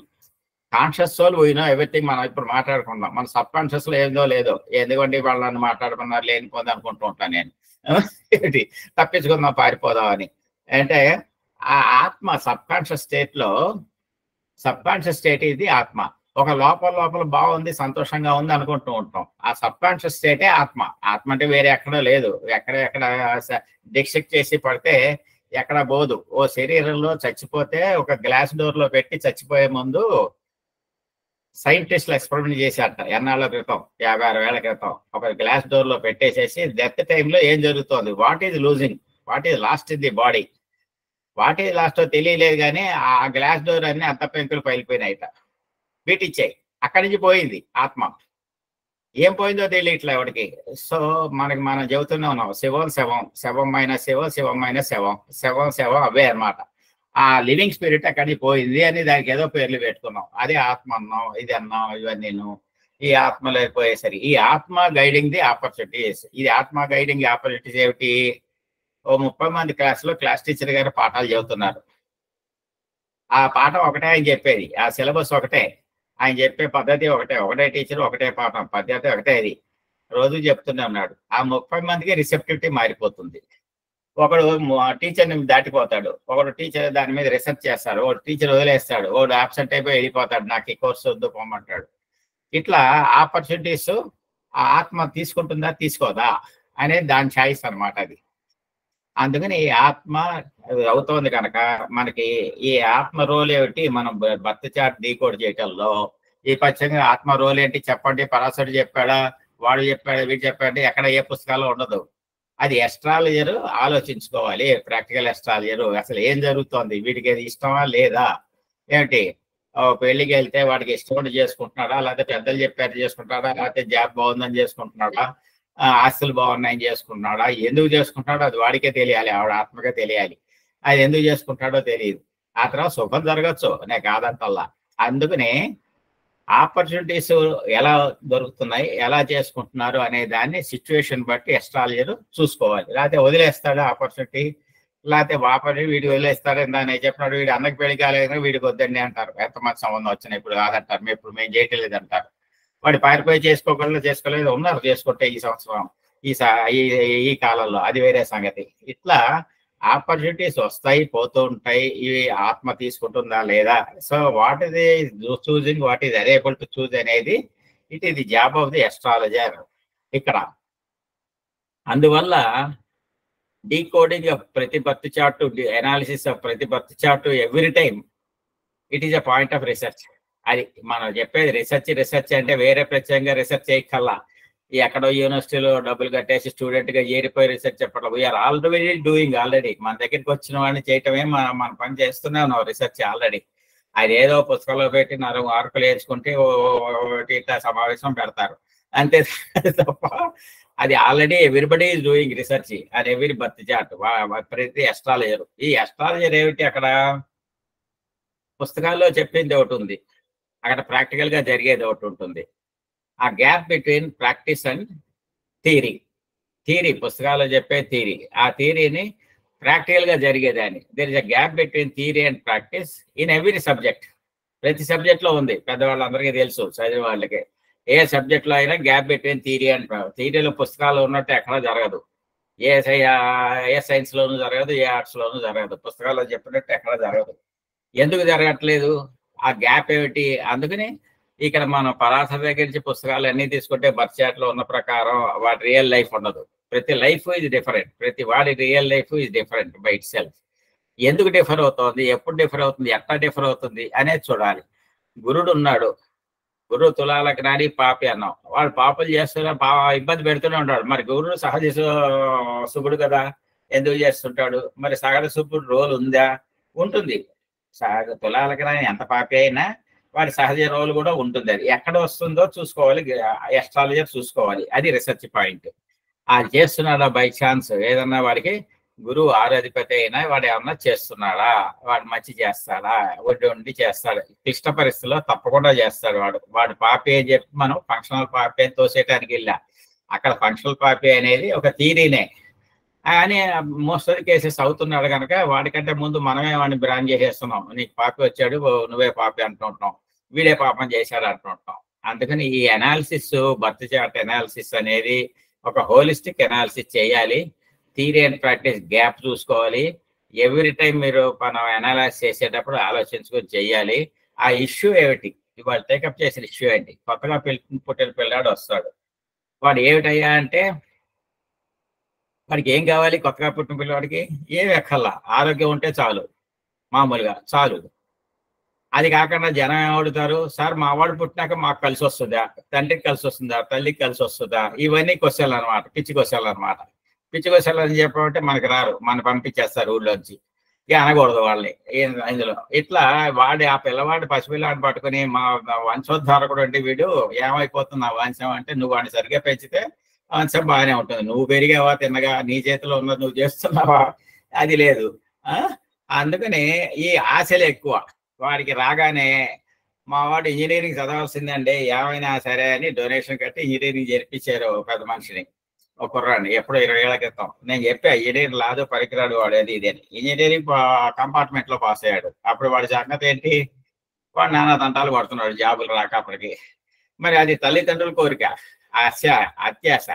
Conscious soul we know everything. మనం ఇప్పుడు మాట్లాడుకుందాం, మన సబ్ కాన్షియస్ లో ఏందో లేదో, ఎందుకంటే వాళ్ళని మాట్లాడుకున్నారు లేనిపోదు అనుకుంటూ ఉంటాను నేను. తప్పించుకుందాం పారిపోదాం అని. అంటే ఆ ఆత్మ సబ్ కాన్షియస్ స్టేట్ లో, సబ్ కాన్షియస్ స్టేట్ ఇది ఆత్మ. ఒక లోపల బాగుంది, సంతోషంగా ఉంది అనుకుంటూ ఉంటాం. ఆ సబ్ కాన్షియస్ స్టేటే ఆత్మ. ఆత్మ అంటే వేరే ఎక్కడో లేదు. ఎక్కడ డిక్సెక్ట్ చేసి పడితే ఎక్కడ పోదు. ఓ శరీరంలో చచ్చిపోతే ఒక గ్లాస్ డోర్ లో పెట్టి చచ్చిపోయే ముందు సైంటిస్టులు ఎక్స్పెరిమెంట్ చేశారట ఎన్నాళ్ళ క్రితం, 56 ఏళ్ల క్రితం. ఒక గ్లాస్ డోర్ లో పెట్టేసేసి డెత్ టైంలో ఏం జరుగుతుంది, what is losing, what is lost in the body, what is lost తెలియలేదు. కానీ ఆ గ్లాస్ డోర్ అన్ని అంత పెంకులు పగిలిపోయినాయిట, బీటిచ్చాయి. అక్కడి నుంచి పోయింది ఆత్మ. ఏం పోయిందో తెలియట్లే ఎవరికి. సో మనం చెబుతూనే ఉన్నాం, శవం శవం, శవం మైనస్ శవం, శవం మైనస్ శవం, శవం శవం అవే అనమాట. ఆ లివింగ్ స్పిరిట్ అక్కడికి పోయింది అని దానికి ఏదో పేర్లు పెట్టుకున్నాం. అదే ఆత్మ అన్నాం, ఇది అన్నాం, ఇవన్నీ. ఈ ఆత్మ లేకపోయేసరి ఈ ఆత్మ గైడింగ్ ది ఆపర్చునిటీస్. ఇది ఆత్మ గైడింగ్ ఆపర్చునిటీస్ ఏమిటి? ఓ 30 మంది క్లాసులో క్లాస్ టీచర్ గారు పాఠాలు చెబుతున్నారు. ఆ పాఠం ఒకటే ఆయన చెప్పేది, ఆ సిలబస్ ఒకటే, ఆయన చెప్పే పద్ధతి ఒకటే టీచర్ ఒకటే పాఠం, పద్ధతి ఒకటే. అది రోజు చెప్తూనే ఉన్నాడు. ఆ 30 మందికి రిసెప్టివిటీ మారిపోతుంది. ఒకడు టీచర్ని దాటిపోతాడు, ఒకడు టీచర్ దాని మీద రీసెర్చ్ చేస్తాడు, ఒకడు టీచర్ వదిలేస్తాడు, ఒకడు ఆబ్సెంట్ అయిపోయి వెళ్ళిపోతాడు, నాకు ఈ కోర్సు వద్దు పోమంటాడు. ఇట్లా ఆపర్చునిటీస్ ఆ ఆత్మ తీసుకుంటుందా తీసుకోదా అనేది దాని ఛాయిస్ అనమాట అది. అందుకని ఈ ఆత్మ అవుతోంది కనుక మనకి ఈ ఆత్మ రోల్ ఏమిటి, మనం బర్త్ చార్ట్ డీకోడ్ చేయటంలో ఈ పచ్చంగా ఆత్మ రోల్ ఏంటి చెప్పండి. పరాశరుడు చెప్పాడా, వాడు చెప్పాడు, వీడు చెప్పాడు, ఎక్కడ ఏ పుస్తకాలు ఉండదు. అది ఎస్ట్రాలజర్ ఆలోచించుకోవాలి. ప్రాక్టికల్ ఎస్ట్రాలజర్ అసలు ఏం జరుగుతోంది, వీడికి అది ఇష్టమా లేదా, ఏమిటి పెళ్లికి వెళ్తే వాడికి ఇష్టం చేసుకుంటున్నాడా, లేకపోతే పెద్దలు చెప్పారు చేసుకుంటాడా, లేకపోతే జాబ్ బాగుందని చేసుకుంటున్నాడా, ఆస్తులు బాగున్నాయని చేసుకుంటున్నాడా, ఎందుకు చేసుకుంటున్నాడో అది వాడికే తెలియాలి, ఆవిడ ఆత్మకే తెలియాలి. అది ఎందుకు చేసుకుంటాడో తెలియదు. ఆ తర్వాత శుభం జరగచ్చు, నేను కాదంటల్లా. అందుకనే ఆపర్చునిటీస్ ఎలా దొరుకుతున్నాయి, ఎలా చేసుకుంటున్నారు అనే దాన్ని సిచ్యువేషన్ బట్టి ఎస్ట్రాలజర్ చూసుకోవాలి. లేకపోతే వదిలేస్తాడు ఆపర్చునిటీ, లేకపోతే ఆపర్చునిటీ వీడికి వదిలేస్తాడు. నేను చెప్పినాడు వీడు అన్నకి పెళ్లి కాలేదు, వీడికి వద్దండి అంటారు. ఎంతమంది సంబంధం వచ్చినా ఇప్పుడు కాదంటారు, మేము చేయట్లేదు అంటారు. వాడు పారిపోయి చేసుకోలేదు ఉన్నారు, చేసుకుంటే ఈ సంవత్సరం ఈ కాలంలో, అది వేరే సంగతి. ఇట్లా ఆపర్చునిటీస్ వస్తాయి పోతూ ఉంటాయి. ఇవి ఆత్మ తీసుకుంటుందా లేదా. So what is choosing, what is enable to choose అనేది it is the job of the astrologer ఇక్కడ. అందువల్ల డీకోడింగ్ ఆఫ్ ప్రతి బర్త్ చార్ట్, అనాలిసిస్ ఆఫ్ ప్రతి birth chart every time it is a point of research. అది మనం చెప్పేది రీసెర్చ్ అంటే వేరే ప్రత్యేకంగా రీసెర్చ్ చేయక్కల్లా. ఎక్కడో యూనివర్సిటీలో డబ్బులు కట్టేసి స్టూడెంట్ గా చేరిపోయి రీసెర్చ్ చెప్పడం. వీఆర్ ఆల్రెడీ డూయింగ్, ఆల్రెడీ మన దగ్గరికి వచ్చిన వాడిని చేయటమే మన పని చేస్తూనే ఉన్నాం రీసెర్చ్ ఆల్రెడీ. అది ఏదో పుస్తకంలో పెట్టి 4 మార్కులు వేసుకుంటే ఇట్లా సమావేశం పెడతారు అంతే తప్ప అది already everybody is doing research అది ఎవరి బర్త్ చార్ట్ ప్రతి ఎస్ట్రాలజర్. ఈ ఎస్ట్రాలజర్ ఏమిటి, అక్కడ పుస్తకాల్లో చెప్పింది ఒకటి ఉంది, అక్కడ ప్రాక్టికల్ గా జరిగేది ఒకటి ఉంటుంది. ఆ gap between practice and theory పుస్తకాల్లో చెప్పే థియరీ, ఆ థియరీని ప్రాక్టికల్ గా జరిగేదాన్ని. There is a gap between theory and practice in every subject. ప్రతి సబ్జెక్ట్ లో ఉంది, పెద్దవాళ్ళందరికీ తెలుసు, చదివే వాళ్ళకి. ఏ సబ్జెక్ట్ లో అయినా గ్యాప్ బిట్వీన్ థియరీ అండ్ థియరీలో పుస్తకాలు ఉన్నట్టు ఎక్కడా జరగదు. ఏ సైన్స్ లోనూ జరగదు, ఏ ఆర్ట్స్ లోనూ జరగదు, పుస్తకాల్లో చెప్పినట్టు ఎక్కడా జరగదు. ఎందుకు జరగట్లేదు, ఆ గ్యాప్ ఏమిటి? అందుకని ఇక్కడ మనం పరాశర దగ్గర నుంచి పుస్తకాలు అన్ని తీసుకుంటే బర్త్ చార్ట్ లో ఉన్న ప్రకారం వాటి రియల్ లైఫ్ ఉండదు. ప్రతి లైఫ్ ఈజ్ డిఫరెంట్, ప్రతి వాడి real life is different by it self. ఎందుకు డిఫర్ అవుతుంది, ఎప్పుడు డిఫర్ అవుతుంది, ఎట్లా డిఫర్ అవుతుంది అనేది చూడాలి. గురుడు ఉన్నాడు, గురువు తులాలగ్నాని పాపి అన్నాం. వాడు పాపలు చేస్తున్నా ఇబ్బంది పెడుతూనే ఉంటాడు. మరి గురువు సహజ శుభుడు కదా, ఎందుకు చేస్తుంటాడు? మరి సహజ శుభుడు రోల్ ఉందా? ఉంటుంది. సహజ తులాలగ్నాని ఎంత పాపి అయినా వాడి సహజ రోల్ కూడా ఉంటుంది. అది ఎక్కడ వస్తుందో చూసుకోవాలి, ఎస్ట్రాలజర్ చూసుకోవాలి. అది రీసెర్చ్ పాయింట్. అది చేస్తున్నాడా బై ఛాన్స్ ఏదన్నా వాడికి గురువు ఆరాధిపతి అయినా వాడు ఏమన్నా చేస్తున్నాడా, వాడు మంచి చేస్తాడా, వండి చేస్తాడు, క్లిష్ట పరిస్థితుల్లో తప్పకుండా చేస్తాడు. వాడు పాపి అని చెప్పి మనం ఫంక్షనల్ పాపి అని తోసేయటానికి వెళ్ళా. అక్కడ ఫంక్షనల్ పాపి అనేది ఒక థీరీనే. అని మోస్ట్ ఆఫ్ ది కేసెస్ అవుతున్నాడు కనుక వాడికంటే ముందు మనమే వాడిని బ్రాండ్ చేసేస్తున్నాం. నీకు పాపి వచ్చాడు, నువ్వే పాపి అంటుంటున్నాం, వీడే పాపం చేశాడు అంటుంటున్నాం. అందుకని ఈ అనాలిసిస్, బర్త్ చార్ట్ అనాలిసిస్ అనేది ఒక హోలిస్టిక్ అనాలిసిస్ చేయాలి. థియరీ అండ్ ప్రాక్టీస్ గ్యాప్ చూసుకోవాలి. ఎవ్రీ టైం మీరు మనం అనాలైజ్ చేసేటప్పుడు ఆలోచించుకొని చెయ్యాలి. ఆ ఇష్యూ ఏమిటి, ఇవాళ టేకప్ చేసిన ఇష్యూ ఏంటి? కొత్తగా పుట్టిన పిల్లాడు వస్తాడు, వాడు ఏమిటయ్యా అంటే వాడికి ఏం కావాలి? కొత్తగా పుట్టిన పిల్లవాడికి ఏమి ఎక్కల్లా, ఆరోగ్యం ఉంటే చాలు, మామూలుగా చాలు. అది కాకుండా జనం ఏమడుగుతారు, సార్ మా వాడు పుట్టినాక మాకు కలిసి వస్తుందా, తండ్రికి కలిసి వస్తుందా, తల్లికి కలిసి వస్తుందా? ఇవన్నీ క్వశ్చన్లు అనమాట, పిచ్చి క్వశ్చన్లు అనమాట. పిచ్చి క్వశ్చన్లు అని చెప్పమంటే మనకి రారు, మన పంపించేస్తారు ఊళ్ళోంచి. ఇక అనకూడదు వాళ్ళని ఇందులో. ఇట్లా వాడి ఆ పిల్లవాడి పసిపిల్లాడిని పట్టుకుని మా వంశోద్ధారకుడు అంటే వీడు ఏమైపోతుంది ఆ వంశం అంటే, నువ్వు వాడిని సరిగ్గా పెంచితే వంశం బాగానే ఉంటుంది. నువ్వు పెరిగావా, తిన్నగా, నీ చేతిలో ఉన్నది నువ్వు చేస్తున్నావా, అది లేదు. అందుకని ఈ ఆశలు ఎక్కువ. వాడికి రాగానే మా వాడు ఇంజనీరింగ్ చదవాల్సిందండి, ఏమైనా సరే అని డొనేషన్ కట్టి ఇంజనీరింగ్ జరిపించారు పెద్ద మనిషిని, ఒక కుర్రాడిని. ఎప్పుడో 20 ఏళ్ల క్రితం నేను చెప్పా, ఇంజనీరింగ్ లాదు పనికిరాడు వాడు, అది ఇది అని. ఇంజనీరింగ్ కంపార్ట్మెంట్ లో పాస్ అయ్యాడు. అప్పుడు వాడి సంగతి ఏంటి? వాడు నానా తంటాలు పడుతున్నాడు జాబులు రాక అప్పటికి. మరి అది తల్లిదండ్రుల కోరిక, అత్యాశ.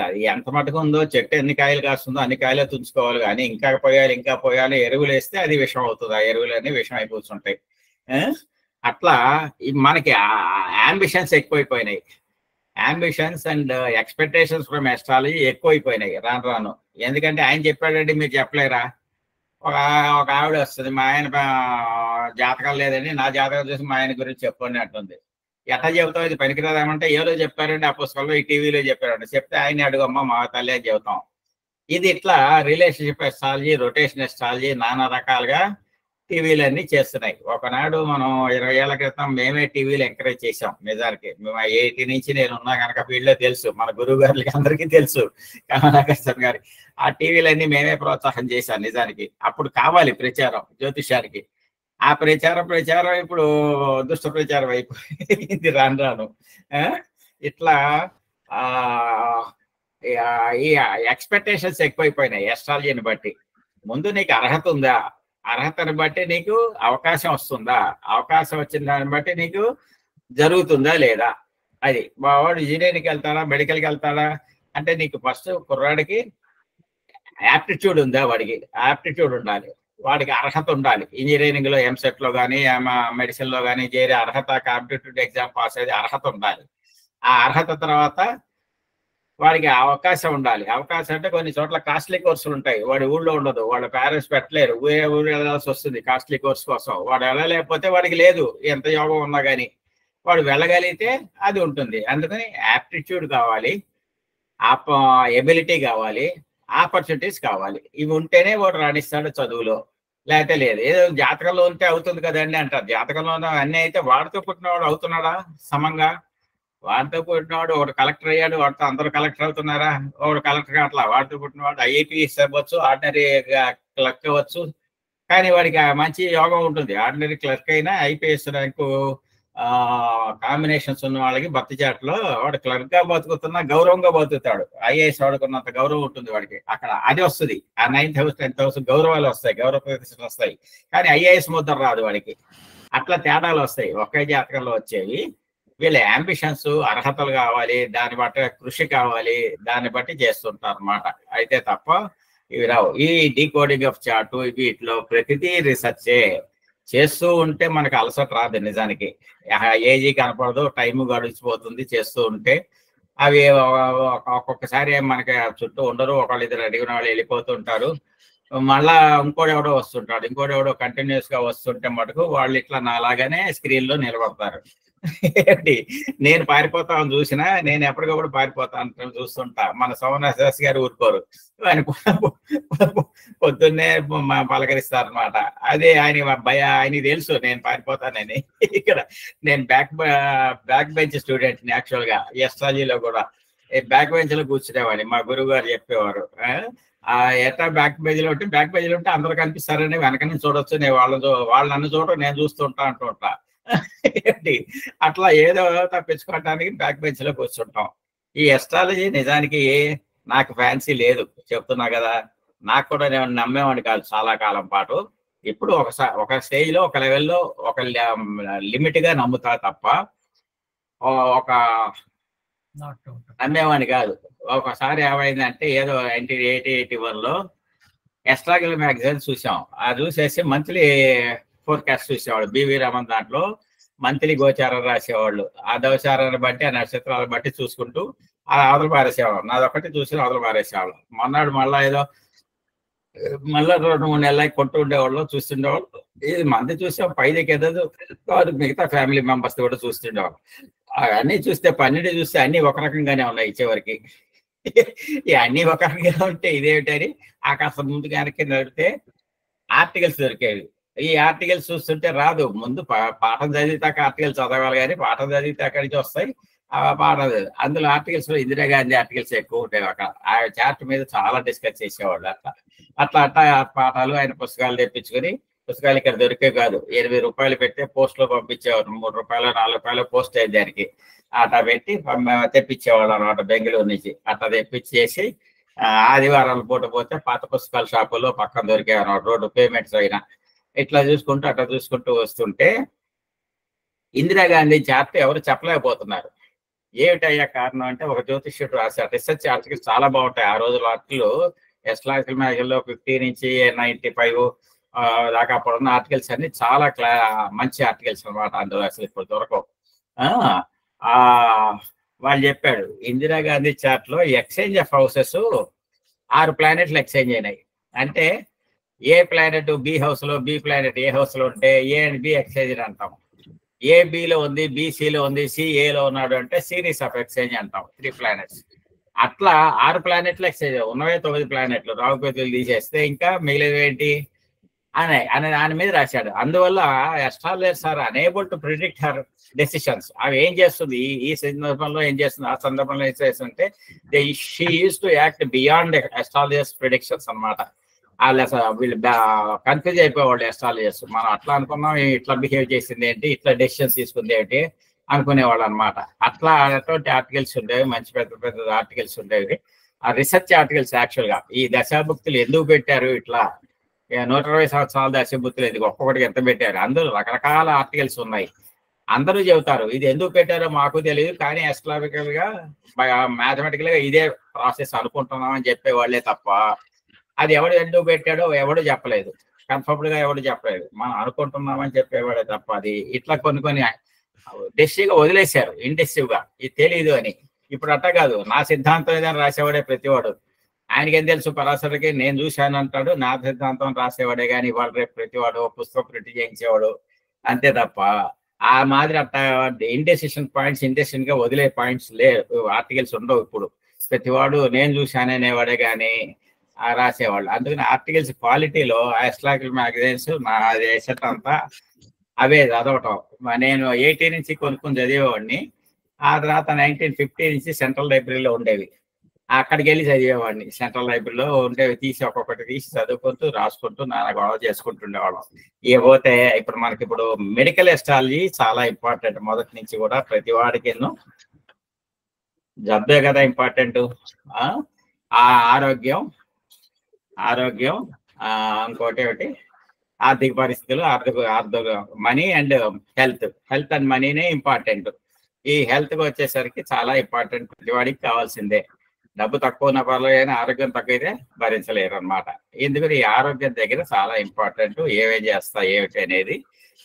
అది ఎంత మటుకు ఉందో, చెట్టు ఎన్ని కాయలు కాస్తుందో అన్ని కాయలే తుంచుకోవాలి, కానీ ఇంకా పోయాలి ఎరువులు వేస్తే అది విషం అవుతుంది. ఆ ఎరువులన్నీ విషం అయిపోతుంటాయి. అట్లా మనకి అంబిషన్స్ ఎక్కువైపోయినాయి. Ambitions and expectations from astrology ఎక్కువైపోయినాయి రాను. ఎందుకంటే ఆయన చెప్పాడండి, మీరు చెప్పలేరా? ఒక ఆవిడ వస్తుంది, మా ఆయన జాతకం లేదండి, నా జాతకం చూసి మా ఆయన గురించి చెప్పండి అంటుంది. ఎట్లా చెబుతాం, ఇది పనికిరాదేమంటే, ఏదో చెప్పారండి ఆ పుస్తకంలో, ఈ టీవీలో చెప్పారండి. చెప్తే ఆయన అడుగమ్మా మా తల్లి అని చెబుతాం. ఇది ఇట్లా రిలేషన్షిప్ ఎస్ట్రాలజీ, రొటేషన్ ఎస్ట్రాలజీ నానా రకాలుగా టీవీలన్నీ చేస్తున్నాయి. ఒకనాడు మనం 20 ఏళ్ల క్రితం మేమే టీవీలు ఎంకరేజ్ చేసాం. నిజానికి మేము 80 నుంచి నేను ఉన్నా కనుక ఫీల్డ్లో తెలుసు, మన గురువు గారికి అందరికీ తెలుసు, కమలాకర్షణ్ గారి. ఆ టీవీలన్నీ మేమే ప్రోత్సాహం చేశాం. నిజానికి అప్పుడు కావాలి ప్రచారం జ్యోతిషానికి. ఆ ప్రచారం ఇప్పుడు దుష్ట ప్రచారం అయిపోయింది రాను. ఇట్లా ఈ ఎక్స్పెక్టేషన్స్ ఎక్కువైపోయినాయి ఎస్ట్రాలజీని బట్టి. ముందు నీకు అర్హత ఉందా, అర్హతని బట్టి నీకు అవకాశం వస్తుందా, అవకాశం వచ్చిన దాన్ని బట్టి నీకు జరుగుతుందా లేదా. అది మా వాడు ఇంజనీరింగ్కి వెళ్తాడా, మెడికల్కి వెళ్తాడా అంటే, నీకు ఫస్ట్ కుర్రాడికి యాప్టిట్యూడ్ ఉందా, వాడికి యాప్టిట్యూడ్ ఉండాలి, వాడికి అర్హత ఉండాలి. ఇంజనీరింగ్ లో ఎంసెట్ లో కానీ మెడిసిన్ లో కానీ చేరే అర్హత, కాంపిటేటివ్ ఎగ్జామ్ పాస్ అయ్యేది అర్హత ఉండాలి. ఆ అర్హత తర్వాత వాడికి అవకాశం ఉండాలి. అవకాశం అంటే కొన్ని చోట్ల కాస్ట్లీ కోర్సులు ఉంటాయి, వాడి ఊళ్ళో ఉండదు, వాళ్ళ పేరెంట్స్ పెట్టలేరు, ఊరు వెళ్ళాల్సి వస్తుంది కాస్ట్లీ కోర్స్ కోసం. వాడు వెళ్ళలేకపోతే వాడికి లేదు, ఎంత యోగం ఉన్నా కానీ. వాడు వెళ్ళగలిగితే అది ఉంటుంది. అందుకని యాప్టిట్యూడ్ కావాలి, ఎబిలిటీ కావాలి, ఆపర్చునిటీస్ కావాలి. ఇవి ఉంటేనే వాడు రాణిస్తాడు చదువులో, లేకపోతే లేదు. ఏదో జాతకంలో ఉంటే అవుతుంది కదండి అంటారు. జాతకంలో అన్నీ అయితే వాడితో పుట్టినవాడు అవుతున్నాడా సమంగా? వాడితో పుట్టినవాడు ఒకడు కలెక్టర్ అయ్యాడు, వాడితో అందరూ కలెక్టర్ అవుతున్నారా? ఒకడు కలెక్టర్ అట్లా, వాడితో పుట్టినవాడు ఐఐపీఎస్ అవ్వచ్చు, ఆర్డినరీ క్లర్క్ అవ్వచ్చు, కానీ వాడికి మంచి యోగం ఉంటుంది. ఆర్డినరీ క్లర్క్ అయినా ఐపీఎస్ ర్యాంకు కాంబినేషన్స్ ఉన్న వాళ్ళకి భర్తీ చాట్లో వాడు క్లర్క్ గా బతుకుతున్నా గౌరవంగా బతుకుతాడు. ఐఏఎస్ వాడుకున్నంత గౌరవం ఉంటుంది వాడికి అక్కడ. అది వస్తుంది, ఆ 9th house 10th house గౌరవాలు వస్తాయి, గౌరవ ప్రతిష్టలు వస్తాయి. కానీ ఐఏఎస్ ముద్ర రాదు వాడికి. అట్లా తేడాలు వస్తాయి ఒకే జాతకంలో వచ్చేవి. వీళ్ళ అంబిషన్స్, అర్హతలు కావాలి, దాన్ని బట్టి కృషి కావాలి, దాన్ని బట్టి చేస్తుంటారు అన్నమాట. అయితే తప్ప ఇవి రావు. ఈ డీకోడింగ్ ఆఫ్ చార్ట్ వీటిలో ప్రతిదీ రీసెర్చే చేస్తూ ఉంటే మనకు అలసట రాదు. నిజానికి ఏజీ కనపడదు, టైం గడిచిపోతుంది చేస్తూ ఉంటే. అవి ఒక్కొక్కసారి మనకి చుట్టూ ఉండరు, ఒకళ్ళు ఇద్దరు అడిగిన వాళ్ళు వెళ్ళిపోతుంటారు. మళ్ళా ఇంకోడెవడో వస్తుంటాడు, ఇంకోడెవడో కంటిన్యూస్ గా వస్తుంటే మటుకు వాళ్ళు ఇట్లా నాలాగానే స్క్రీన్ లో నిలబడతారు. ఏంటి నేను పారిపోతామని చూసినా నేను ఎప్పటికప్పుడు పారిపోతాను చూస్తుంటా. మన సోమనాథ్ గారు ఊరుకోరు, ఆయన పొద్దున్నే పలకరిస్తారు అనమాట. అదే ఆయన భయ, ఆయనకి తెలుసు నేను పారిపోతానని. ఇక్కడ నేను బ్యాక్ బెంచ్ స్టూడెంట్ని యాక్చువల్ గా ఎస్ట్రాలజీలో కూడా. బ్యాక్ బెంచ్ లో కూర్చునేవాడిని, మా గురువు గారు చెప్పేవారు. ఎట్లా బ్యాక్ బెంచ్లో ఉంటే అందరూ కనిపిస్తారని వెనక నుంచి చూడొచ్చు, నేను వాళ్ళు నన్ను చూడరు, నేను చూస్తుంటా అంటుంటా. ఏంటి అట్లా ఏదో తప్పించుకోవడానికి బ్యాక్ బెంచ్ లో కూర్చుంటాం. ఈ ఎస్ట్రాలజీ నిజానికి నాకు ఫ్యాన్సీ లేదు, చెప్తున్నా కదా. నాకు కూడా నేను నమ్మేవాడిని కాదు చాలా కాలం పాటు. ఇప్పుడు ఒక స్టేజ్ లో, ఒక లెవెల్లో, ఒక లిమిట్ గా నమ్ముతా తప్ప ఒక నమ్మేవాడిని కాదు. ఒకసారి ఏమైందంటే ఏదో 1981లో ఎస్ట్రాలజీ మ్యాగజైన్ చూసాం. అది చూసేసి మంత్లీ ఫోర్కాస్ట్ చూసేవాళ్ళు. బివి రమన్ దాంట్లో మంత్లీ గోచారం రాసేవాళ్ళు. ఆ దోచారాన్ని బట్టి, ఆ నక్షత్రాలను బట్టి చూసుకుంటూ అవతల పారేసేవాళ్ళం. నాదొకటి చూసి అవతల పారేసేవాళ్ళం. మొన్నాడు మళ్ళీ 2-3 నెలలు కొంటూ ఉండేవాళ్ళు, చూస్తుండేవాళ్ళు. ఇది మంది చూసాం, పైకి ఎదదు కాదు, మిగతా ఫ్యామిలీ మెంబర్స్ కూడా చూస్తుండేవాళ్ళు. అన్నీ చూస్తే 12 చూస్తే అన్ని ఒక రకంగానే ఉన్నాయి చివరికి. అన్ని ఒక రకంగా ఉంటే ఇదేమిటని కాస్త ముందు కనుక నడితే ఆర్టికల్స్ దొరికేవి. ఈ ఆర్టికల్స్ చూస్తుంటే రాదు, ముందు పాఠం చదివితాక ఆర్టికల్స్ చదవాలి, కానీ పాఠం చదివితే అక్కడి నుంచి వస్తాయి. పాఠం అందులో ఆర్టికల్స్ లో ఇందిరాగాంధీ ఆర్టికల్స్ ఎక్కువ ఉంటాయి. అక్కడ ఆ చార్ట్ మీద చాలా డిస్కస్ చేసేవాళ్ళు. అట్లా పాఠాలు ఆయన పుస్తకాలు తెప్పించుకొని, పుస్తకాలు ఇక్కడ దొరికే కాదు, 8 రూపాయలు పెట్టి పోస్ట్ లో పంపించేవారు. 3 రూపాయలు 4 రూపాయలు పోస్ట్ అయ్యేది దానికి. అట్లా పెట్టి తెప్పించేవాళ్ళు అనమాట బెంగళూరు నుంచి. అట్లా తెప్పించేసి ఆదివారాలు పూట పోతే పాత పుస్తకాల షాపుల్లో పక్కన దొరికేవన్నమాట, రోడ్డు పేమెంట్స్ అయినా. ఇట్లా చూసుకుంటూ వస్తుంటే ఇందిరాగాంధీ చార్ట్ ఎవరు చెప్పలేకపోతున్నారు. ఏమిటయ్యా కారణం అంటే, ఒక జ్యోతిష్యుడు రాశారు. రీసెర్చ్ ఆర్టికల్స్ చాలా బాగుంటాయి ఆ రోజుల ఆర్టికల్. ఎస్ట్రాలజికల్ మ్యాగజైన్ లో 50 నుంచి 95 దాకా అప్పుడున్న ఆర్టికల్స్ అన్ని చాలా మంచి ఆర్టికల్స్ అనమాట. అందులో అసలు ఇప్పుడు దొరకవు. వాళ్ళు చెప్పాడు, ఇందిరాగాంధీ చార్ట్ లో ఎక్స్చేంజ్ ఆఫ్ హౌసెస్ 6 ప్లానెట్లు ఎక్స్చేంజ్ అయినాయి. అంటే ఏ ప్లానెట్ బి హౌస్ లో, బి ప్లానెట్ ఏ హౌస్ లో ఉంటే ఏ అండ్ బి ఎక్స్చేంజ్ అంటాం. ఏ బిలో ఉంది, బిసిలో ఉంది, సిఏలో ఉన్నాడు అంటే సిరీస్ ఆఫ్ ఎక్స్చేంజ్ అంటాం. 3 ప్లానెట్స్. అట్లా 6 ప్లానెట్లు ఎక్స్చేంజ్, ఉన్నవే 9 ప్లానెట్లు. రాహుకేతువులు తీసేస్తే ఇంకా మిగిలినవి ఏంటి అనే దాని మీద రాశాడు. అందువల్ల astrologers are unable to predict her decisions. అవి ఏం చేస్తుంది, ఈ సందర్భంలో ఏం చేస్తుంది, ఆ సందర్భంలో ఏం చేస్తుంటే she use to act beyond astrologers predictions అనమాట. వీళ్ళు కన్ఫ్యూజ్ అయిపోయేవాళ్ళు అస్ట్రాలజర్స్. మనం అట్లా అనుకున్నాం, ఇట్లా బిహేవ్ చేసింది ఏంటి, ఇట్లా డెసిషన్స్ తీసుకుంది ఏంటి అనుకునేవాళ్ళు అనమాట. అట్లా అటువంటి ఆర్టికల్స్ ఉండేవి, మంచి పెద్ద ఆర్టికల్స్ ఉండేవి. ఆ రీసెర్చ్ ఆర్టికల్స్ యాక్చువల్ గా ఈ దశాభుక్తులు ఎందుకు పెట్టారు, ఇట్లా 120 సంవత్సరాల దశాభుక్తులు ఎందుకు, ఒక్కొక్కటికి ఎంత పెట్టారు, అందులో రకరకాల ఆర్టికల్స్ ఉన్నాయి. అందరూ చెబుతారు ఇది ఎందుకు పెట్టారో మాకు తెలియదు, కానీ అస్ట్రాలజికల్ గా మ్యాథమెటికల్ గా ఇదే ప్రాసెస్ అనుకుంటున్నాం అని చెప్పేవాళ్లే తప్ప అది ఎవడు ఎందుకు పెట్టాడో ఎవడు చెప్పలేదు. కన్ఫర్మ్డ్ గా ఎవడు చెప్పలేదు, మనం అనుకుంటున్నామని చెప్పేవాడే తప్ప. అది ఇట్లా కొన్ని డెసివ్గా వదిలేశారు, ఇండెసివ్ గా ఇది తెలియదు అని. ఇప్పుడు అట్ట కాదు, నా సిద్ధాంతం ఏదైనా రాసేవాడే ప్రతివాడు. ఆయనకి ఏం తెలుసు, పరాశరికి నేను చూశాను అంటాడు, నా సిద్ధాంతం రాసేవాడే కానీ ఇవాళ రేపు ప్రతివాడు పుస్తకం ప్రింట్ చేయించేవాడు అంతే తప్ప ఆ మాదిరి అట్ట ఇండెసిషన్ పాయింట్స్ ఇండెసిషన్ గా వదిలే పాయింట్స్ ఆర్టికల్స్ ఉండవు. ఇప్పుడు ప్రతివాడు నేను చూశాననేవాడే కానీ రాసేవాళ్ళు. అందుకని ఆర్టికల్స్ క్వాలిటీలో అస్ట్రాలజికల్ మ్యాగజైన్స్ నా దేశం అంతా అవే చదవటం. నేను 80 నుంచి కొనుక్కొని చదివేవాడిని. ఆ తర్వాత 1950 నుంచి సెంట్రల్ లైబ్రరీలో ఉండేవి, అక్కడికి వెళ్ళి చదివేవాడిని. సెంట్రల్ లైబ్రరీలో ఉండేవి తీసి ఒక్కొక్కటి తీసి చదువుకుంటూ రాసుకుంటూ నాన్న గొడవ చేసుకుంటుండేవాళ్ళం. ఇకపోతే ఇప్పుడు మెడికల్ అస్ట్రాలజీ చాలా ఇంపార్టెంట్ మొదటి నుంచి కూడా. ప్రతి వాడికి జబ్బే కదా ఇంపార్టెంట్. ఆరోగ్యం ఇంకోటి ఒకటి ఆర్థిక పరిస్థితులు, ఆర్థిక మనీ అండ్ హెల్త్ అండ్ మనీనే ఇంపార్టెంట్. ఈ హెల్త్ కి వచ్చేసరికి చాలా ఇంపార్టెంట్, ప్రతివాడికి కావాల్సిందే. డబ్బు తక్కువ ఉన్న పర్లేదు, ఆరోగ్యం తక్కువైతే భరించలేరు అనమాట. ఎందుకని ఈ ఆరోగ్యం దగ్గర చాలా ఇంపార్టెంట్. ఏమేం చేస్తా ఏమిటి అనేది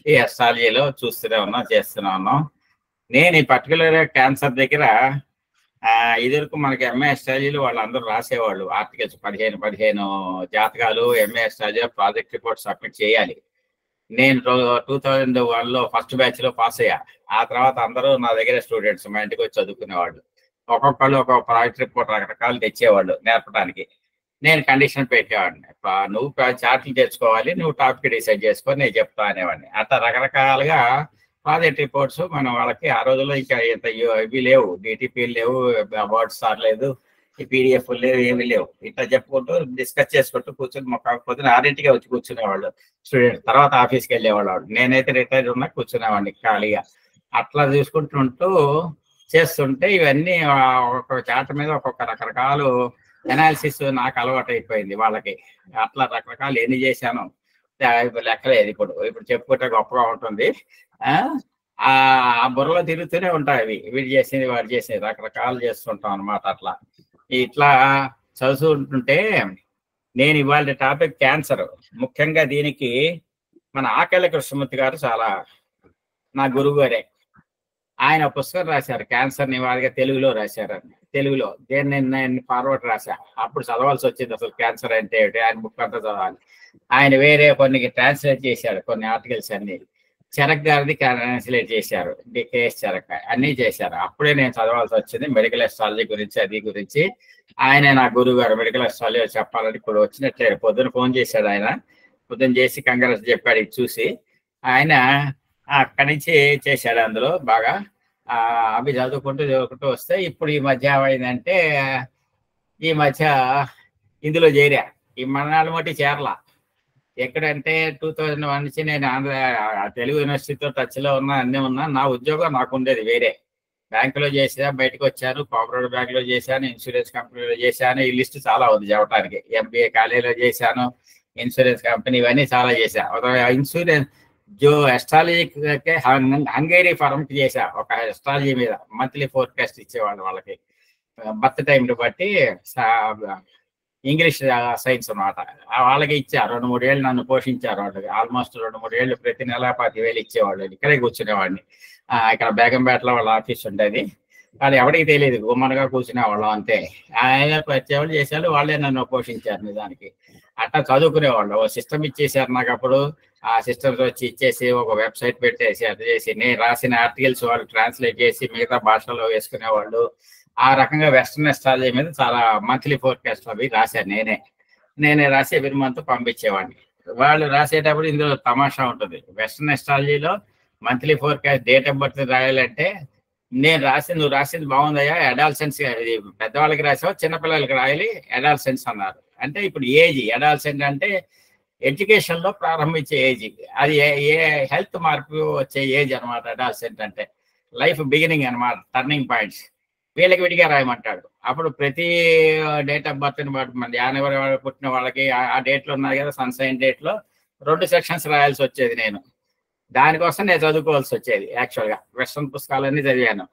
ఈ అస్ట్రాలజీలో చేస్తూనే ఉన్నాం. నేను ఈ పర్టికులర్ క్యాన్సర్ దగ్గర ఇదివరకు మనకి ఎంఏ అస్ట్రాలజీలు వాళ్ళందరూ రాసేవాళ్ళు ఆర్టికల్స్ 15 జాతకాలు MA astrology project report submit చేయాలి. నేను 2001లో ఫస్ట్ బ్యాచ్ లో పాస్ అయ్యా. ఆ తర్వాత అందరూ నా దగ్గర స్టూడెంట్స్ మా ఇంటికి వచ్చి చదువుకునేవాళ్ళు. ఒక్కొక్కళ్ళు ఒక్కొక్క ప్రాజెక్ట్ రిపోర్ట్ రకరకాలు తెచ్చేవాళ్ళు నేర్పడానికి. నేను కండిషన్ పెట్టేవాడిని, నువ్వు చార్ట్లు తెచ్చుకోవాలి, నువ్వు టాపిక్ డిసైడ్ చేసుకొని నేను చెప్తా అనేవాడిని. అట్లా రకరకాలుగా ప్రాజెక్ట్ రిపోర్ట్స్ మనం వాళ్ళకి ఆ రోజుల్లో ఇంకా ఇంత ఇవి లేవు, డిటిపీలు లేవు, వర్డ్స్ లేదు, ఈ పీడిఎఫ్ లేవు, ఏమి లేవు. ఇట్లా చెప్పుకుంటూ డిస్కస్ చేసుకుంటూ కూర్చొని పొద్దున 6ంటికే వచ్చి కూర్చునేవాళ్ళు స్టూడెంట్. తర్వాత ఆఫీస్కి వెళ్ళేవాళ్ళు. నేనైతే రిటైర్ ఉన్నా కూర్చునేవాడిని ఖాళీగా. అట్లా చూసుకుంటుంటూ చేస్తుంటే ఇవన్నీ ఒక్కొక్క చార్ట్ మీద ఒక్కొక్క రకరకాలు అనాలిసిస్ నాకు అలవాటు అయిపోయింది వాళ్ళకి. అట్లా రకరకాలు ఎన్ని చేశాను లెక్కలేదు. ఇప్పుడు చెప్పుకుంటే గొప్పగా ఉంటుంది. ఆ బుర్రలో తిరుగుతూనే ఉంటాయి అవి, వీడు చేసింది వాడు చేసింది రకరకాలు చేస్తుంటాం అనమాట. అట్లా ఇట్లా చదువుతుంటే నేను ఇవాళ టాపిక్ క్యాన్సర్. ముఖ్యంగా దీనికి మన ఆకెళ్ళ కృష్ణమూర్తి గారు చాలా నా గురువు గారే. ఆయన పుస్తకం రాశారు, క్యాన్సర్ నివారణ, తెలుగులో రాశారు. తెలుగులో నేను ఫార్వర్డ్ రాశా. అప్పుడు చదవాల్సి వచ్చింది అసలు క్యాన్సర్ అంటే ఏమిటి, ఆయన బుక్ అంతా చదవాలి. ఆయన వేరే కొన్ని ట్రాన్స్లేట్ చేశారు, కొన్ని ఆర్టికల్స్ అన్ని. చరక్ గారిది ట్రాన్స్లేట్ చేశారు, కేఎస్ చరక్, అన్నీ చేశారు. అప్పుడే నేను చదవాల్సి వచ్చింది మెడికల్ ఎస్ట్రాలజీ గురించి, అది గురించి. ఆయన నా గురువు గారు, మెడికల్ ఎస్ట్రాలజీ చెప్పాలని ఇప్పుడు వచ్చినట్లే. పొద్దున ఫోన్ చేశాడు ఆయన, పొద్దున చేసి కంగ్రెస్ చెప్పాడు. ఇది చూసి ఆయన అక్కడి నుంచి చేశాడు. అందులో బాగా అవి చదువుకుంటూ వస్తే ఇప్పుడు ఈ మధ్య ఏమైందంటే, ఈ మధ్య ఇందులో చేరా. ఈ మరణాలు మట్టి చేరలా. ఎక్కడంటే 2001 నుంచి నేను తెలుగు యూనివర్సిటీతో టచ్లో ఉన్నా, అన్నీ ఉన్నా. నా ఉద్యోగం నాకు ఉండేది వేరే. బ్యాంకులో చేసా, బయటకు వచ్చాను, కోఆపరేటివ్ బ్యాంకులో చేశాను, ఇన్సూరెన్స్ కంపెనీలో చేశాను. ఈ లిస్ట్ చాలా ఉంది చెప్పడానికి. ఎంబీఏ కాలేజీలో చేశాను, ఇన్సూరెన్స్ కంపెనీ, ఇవన్నీ చాలా చేశా. ఇన్సూరెన్స్ ఎస్ట్రాలజీ హంగేరీ ఫార్మ్ కి చేశా. ఒక ఎస్ట్రాలజీ మీద మంత్లీ ఫోర్కాస్ట్ ఇచ్చేవాళ్ళు వాళ్ళకి, బర్త్ టైం బట్టి. ఇంగ్లీష్ సైన్స్ అన్నమాట. వాళ్ళకి ఇచ్చారు. 2-3 ఏళ్ళు నన్ను పోషించారు వాళ్ళు. ఆల్మోస్ట్ 2-3 ఏళ్ళు ప్రతి నెల 10,000 ఇచ్చేవాళ్ళు. ఇక్కడే కూర్చునేవాడిని. ఇక్కడ బేగంపేటలో వాళ్ళ ఆఫీస్ ఉండేది. వాళ్ళు ఎవరికి తెలియదు, గుమ్మనగా కూర్చునేవాళ్ళం అంతే. ఆయన వచ్చేవాళ్ళు చేసేవాళ్ళు, వాళ్ళే నన్ను పోషించారు నిజానికి. అట్లా చదువుకునేవాళ్ళు. ఓ సిస్టమ్ ఇచ్చేసారు నాకు అప్పుడు. ఆ సిస్టమ్స్ వచ్చి ఇచ్చేసి ఒక వెబ్సైట్ పెట్టేసి అది చేసి నేను రాసిన ఆర్టికల్స్ వాళ్ళు ట్రాన్స్లేట్ చేసి మిగతా భాషలో వేసుకునేవాళ్ళు. ఆ రకంగా వెస్టర్న్ ఎస్ట్రాలజీ మీద చాలా మంత్లీ ఫోర్కాస్ట్ అవి రాశాను. నేనే రాసి ఎవ్రీ మంత్ పంపించేవాడిని. వాళ్ళు రాసేటప్పుడు ఇందులో తమాషా ఉంటుంది. వెస్టర్న్ ఎస్ట్రాలజీలో monthly forecast date of birth రాయాలంటే నేను నువ్వు రాసింది బాగుందయ్యా, అడాల్సెన్స్ పెద్దవాళ్ళకి రాసావు, చిన్నపిల్లలకి రాయాలి, అడాల్సెన్స్ అన్నారు. అంటే ఇప్పుడు ఏజ్ అడాల్సెంట్ అంటే ఎడ్యుకేషన్ లో ప్రారంభించే ఏజ్, అది ఏ హెల్త్ మార్పు వచ్చే ఏజ్ అనమాట. అడాల్సెంట్ అంటే లైఫ్ బిగినింగ్ అనమాట, టర్నింగ్ పాయింట్స్. వీళ్ళకి విడిగా రాయమంటాడు. అప్పుడు ప్రతి డేట్ ఆఫ్ బర్త్ మన జనవరి పుట్టిన వాళ్ళకి ఆ డేట్లో ఉన్నాయి కదా, సన్సైన్ డేట్లో 2 సెక్షన్స్ రాయాల్సి వచ్చేది. నేను దానికోసం నేను చదువుకోవాల్సి వచ్చేది. యాక్చువల్గా వెస్ట్రన్ పుస్తకాలన్నీ చదివాను.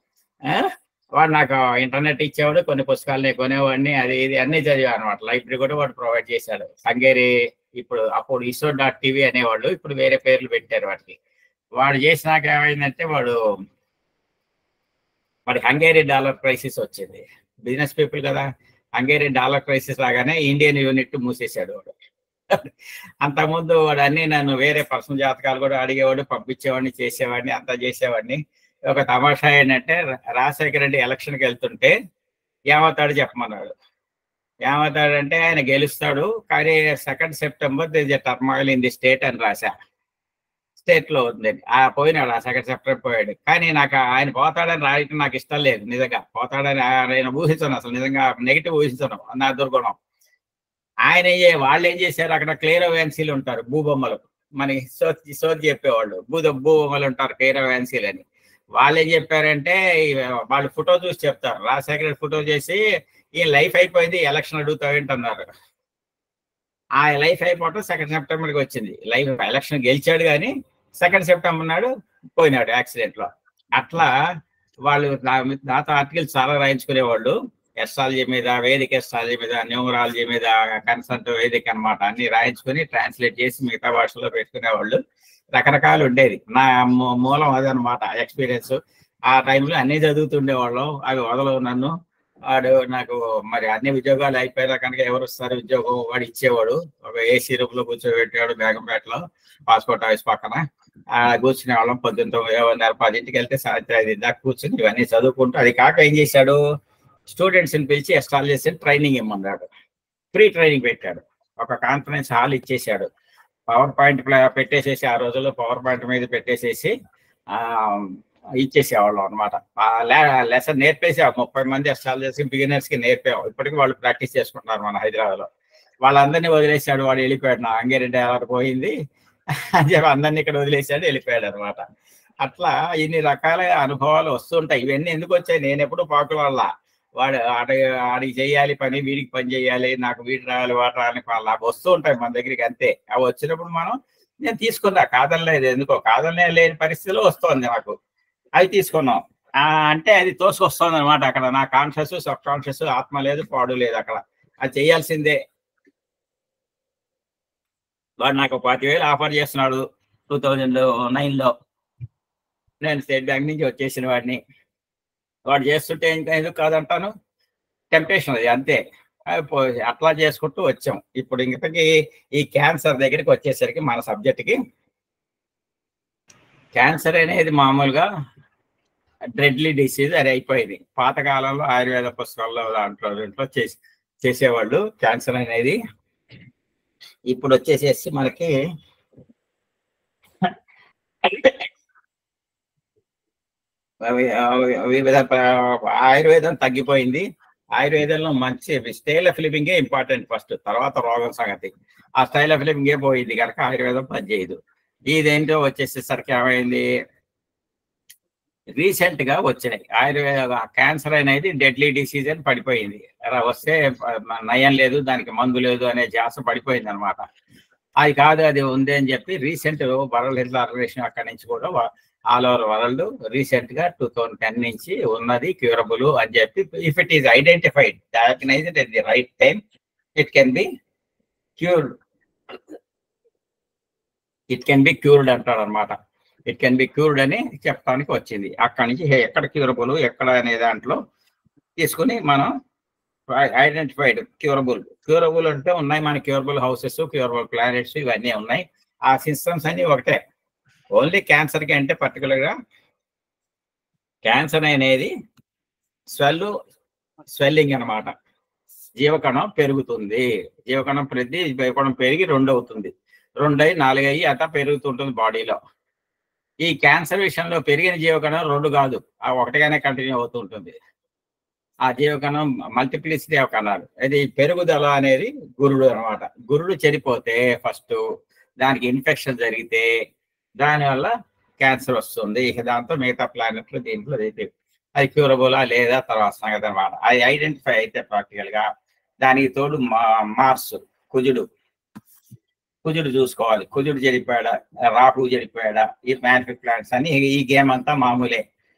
వాడు నాకు ఇంటర్నెట్ ఇచ్చేవాడు, కొన్ని పుస్తకాలు నేను కొనేవాడిని, అది ఇది అన్నీ చదివాను అనమాట. లైబ్రరీ కూడా వాడు ప్రొవైడ్ చేశాడు. హంగేరీ, అప్పుడు iso.tv అనేవాళ్ళు, ఇప్పుడు వేరే పేర్లు పెట్టారు వాటికి. వాడు చేసినాక ఏమైందంటే వాడు హంగేరీ డాలర్ క్రైసిస్ వచ్చింది. బిజినెస్ పీపుల్ కదా, హంగేరీ డాలర్ క్రైసిస్ రాగానే ఇండియన్ యూనిట్ మూసేశాడు వాడు. అంతకుముందు వాడు అన్ని నన్ను వేరే పర్సనల్ జాతకాలు కూడా అడిగేవాడు, పంపించేవాడిని, చేసేవాడిని, అంతా చేసేవాడిని. ఒక తమాషా ఏంటంటే రాజశేఖర రెడ్డి ఎలక్షన్కి వెళ్తుంటే ఏమవుతాడు చెప్పమన్నాడు. ఏమవుతాడంటే ఆయన గెలుస్తాడు, కానీ 2 September turmoil in the state అని రాశా. స్టేట్ లో ఉంది. పోయినాడు, ఆ 2 సెప్టెంబర్ పోయాడు. కానీ నాకు ఆయన పోతాడని రాయటం నాకు ఇష్టం లేదు. నిజంగా పోతాడని ఆయన ఊహించను, అసలు నిజంగా నెగిటివ్ ఊహించను, నా దుర్గుణం. వాళ్ళు ఏం చేశారు, అక్కడ క్లియరోవాన్సీలు ఉంటారు, భూబొమ్మలు, మనకి సోది చెప్పేవాళ్ళు, భూబొమ్మలు ఉంటారు క్లియరోవాన్సీలు అని. వాళ్ళు ఏం చెప్పారంటే వాళ్ళు ఫోటో చూసి చెప్తారు. రాజశేఖర రెడ్డి ఫోటో చేసి ఈ లైఫ్ అయిపోయింది, ఎలక్షన్ అడుగుతావేంటన్నారు. ఆ లైఫ్ అయిపోవటం 2 సెప్టెంబర్కి వచ్చింది. ఎలక్షన్ గెలిచాడు, కానీ 2 సెప్టెంబర్ నాడు పోయినాడు యాక్సిడెంట్ లో. అట్లా వాళ్ళు నాతో ఆర్టికల్స్ చాలా రాయించుకునేవాళ్ళు. ఎస్ట్రాలజీ మీద, వేదిక ఎస్ట్రాలజీ మీద, న్యూమరాలజీ మీద, కన్సల్ట్ వేదిక అనమాట, అన్ని రాయించుకుని ట్రాన్స్లేట్ చేసి మిగతా భాషలో పెట్టుకునేవాళ్ళు. రకరకాలు ఉండేది. నా మూలం అదనమాట ఎక్స్పీరియన్స్. ఆ టైంలో అన్నీ చదువుతుండేవాళ్ళం. అవి వదలవు నన్ను. వాడు నాకు మరి అన్ని ఉద్యోగాలు అయిపోయినా కనుక ఎవరు వస్తారు ఉద్యోగం వాడు ఇచ్చేవాడు. ఒక ఏసీ రూమ్ లో కూర్చోబెట్టేవాడు బేగంపేటలో పాస్పోర్ట్ ఆఫీస్ పక్కన. కూర్చునే వాళ్ళం పొద్దున్న 10ంటికి వెళ్తే సాయంత్రం 5 దాకా కూర్చుని ఇవన్నీ చదువుకుంటూ, అది కాక ఏం చేశాడు, స్టూడెంట్స్ ని పిలిచి ఎస్టాల్ చేసి ట్రైనింగ్ ఇమ్మన్నాడు. ఫ్రీ ట్రైనింగ్ పెట్టాడు. ఒక కాన్ఫరెన్స్ హాల్ ఇచ్చేసాడు. పవర్ పాయింట్ పెట్టేసేసి, ఆ రోజుల్లో పవర్ పాయింట్ మీద పెట్టేసేసి ఇచ్చేసేవాళ్ళం అనమాట. లెసన్ నేర్పేసాం. 30 మంది ఎస్టాల్ చేసి బిగినర్స్ కి నేర్పాం. ఇప్పటికీ వాళ్ళు ప్రాక్టీస్ చేసుకుంటున్నారు మన హైదరాబాద్ లో. వాళ్ళందరినీ వదిలేసాడు. వాడు వెళ్ళిపోయాడు. నా అంగిరెడ్డి అలా పోయింది అని చెప్పి అందరినీ ఇక్కడ వదిలేసాడు, వెళ్ళిపోయాడు అనమాట. అట్లా ఇన్ని రకాల అనుభవాలు వస్తుంటాయి. ఇవన్నీ ఎందుకు వచ్చాయి, నేను ఎప్పుడు పాకుల వల్ల వాడు ఆడికి చేయాలి పని, వీడికి పని చేయాలి, నాకు వీడి రావాలి వాటి రాని నాకు వస్తూ ఉంటాయి మన దగ్గరికి, అంతే. అవి వచ్చినప్పుడు నేను తీసుకున్నా, కాదనలేదు. ఎందుకో కాదనే లేని పరిస్థితిలో వస్తుంది నాకు. అవి తీసుకున్నాం అంటే అది తోసుకొస్తుంది అనమాట. అక్కడ నా కాన్షియస్ సబ్ కాన్షియస్ ఆత్మ లేదు, పాడు లేదు. అక్కడ అది చేయాల్సిందే. వాడు నాకు 25,000 ఆఫర్ చేస్తున్నాడు 2009లో. నేను స్టేట్ బ్యాంక్ నుంచి వచ్చేసిన వాడిని. వాడు చేస్తుంటే ఇంకా ఎందుకు కాదంటాను, టెంప్టేషన్ అది, అంతే. అట్లా చేసుకుంటూ వచ్చాం. ఇప్పుడు ఇంతకీ ఈ క్యాన్సర్ దగ్గరికి వచ్చేసరికి మన సబ్జెక్ట్కి, క్యాన్సర్ అనేది మామూలుగా డెడ్లీ డిసీజ్ అది అయిపోయింది. పాతకాలంలో ఆయుర్వేద పుస్తకాల్లో దాంట్లో చేసేవాళ్ళు క్యాన్సర్ అనేది. ఇప్పుడు వచ్చేసేసి మనకి వివిధ ఆయుర్వేదం తగ్గిపోయింది. ఆయుర్వేదంలో మంచి స్టైల్ ఆఫ్ లివింగే ఇంపార్టెంట్ ఫస్ట్, తర్వాత రోగం సంగతి. ఆ స్టైల్ ఆఫ్ లివింగే పోయింది కనుక ఆయుర్వేదం పనిచేయదు. ఇదేంటో వచ్చేసేసరికి ఏమైంది, రీసెంట్ గా వచ్చినాయి ఆయుర్వేద. క్యాన్సర్ అనేది డెడ్లీ డిసీజ్ అని పడిపోయింది. వస్తే నయం లేదు, దానికి మందు లేదు అనే ధ్యాస పడిపోయింది అనమాట. అది కాదు, అది ఉంది అని చెప్పి రీసెంట్ వరల్డ్ హెల్త్ ఆర్గనైజేషన్ అక్కడి నుంచి కూడా ఆల్ ఓవర్ వరల్డ్ రీసెంట్ గా 2010 నుంచి ఉన్నది క్యూరబుల్ అని చెప్పి, if it is identified, డయాగ్నైజ్డ్ at the right time, it can be cured. It can be cured అంటాడు అనమాట. ఇట్ కెన్ బి క్యూర్డ్ అని చెప్పడానికి వచ్చింది. అక్కడి నుంచి ఎక్కడ క్యూరబుల్ ఎక్కడ అనే దాంట్లో తీసుకుని మనం ఐడెంటిఫైడ్ క్యూరబుల్ అంటే ఉన్నాయి మన క్యూరబుల్ హౌసెస్, క్యూరబుల్ ప్లానెట్స్ ఇవన్నీ ఉన్నాయి. ఆ సిస్టమ్స్ అన్ని ఒకటే. ఓన్లీ క్యాన్సర్కి అంటే పర్టికులర్గా క్యాన్సర్ అనేది స్వెల్లింగ్ అనమాట. జీవకణం పెరుగుతుంది. జీవకణం పెరిగి 2 అవుతుంది, 2 అయ్యి 4 అయ్యి అట్లా పెరుగుతుంటుంది బాడీలో. ఈ క్యాన్సర్ విషయంలో పెరిగిన జీవకణం 2 కాదు, ఆ 1గానే కంటిన్యూ అవుతూ ఉంటుంది. ఆ జీవకణం మల్టిప్లిసిటీ ఆఫ్ కణాలు. అది పెరుగుదల అనేది గురుడు అనమాట. గురుడు చెడిపోతే ఫస్ట్ దానికి ఇన్ఫెక్షన్ జరిగితే దానివల్ల క్యాన్సర్ వస్తుంది. దాంతో మిగతా ప్లానెట్లు దీంట్లో అది క్యూరబులా లేదా తర్వాత సంగతి అనమాట. అది ఐడెంటిఫై అయితే ప్రాక్టికల్ గా. దానికి తోడు మార్స్ కుజుడు చూసుకోవాలి. కుజుడు చెడిపోయాడా, రాహు చెడిపోయాడా, ఈ మ్యానిఫిక్ ప్లానెట్స్ అని ఈ గేమ్ అంతా మామూలే.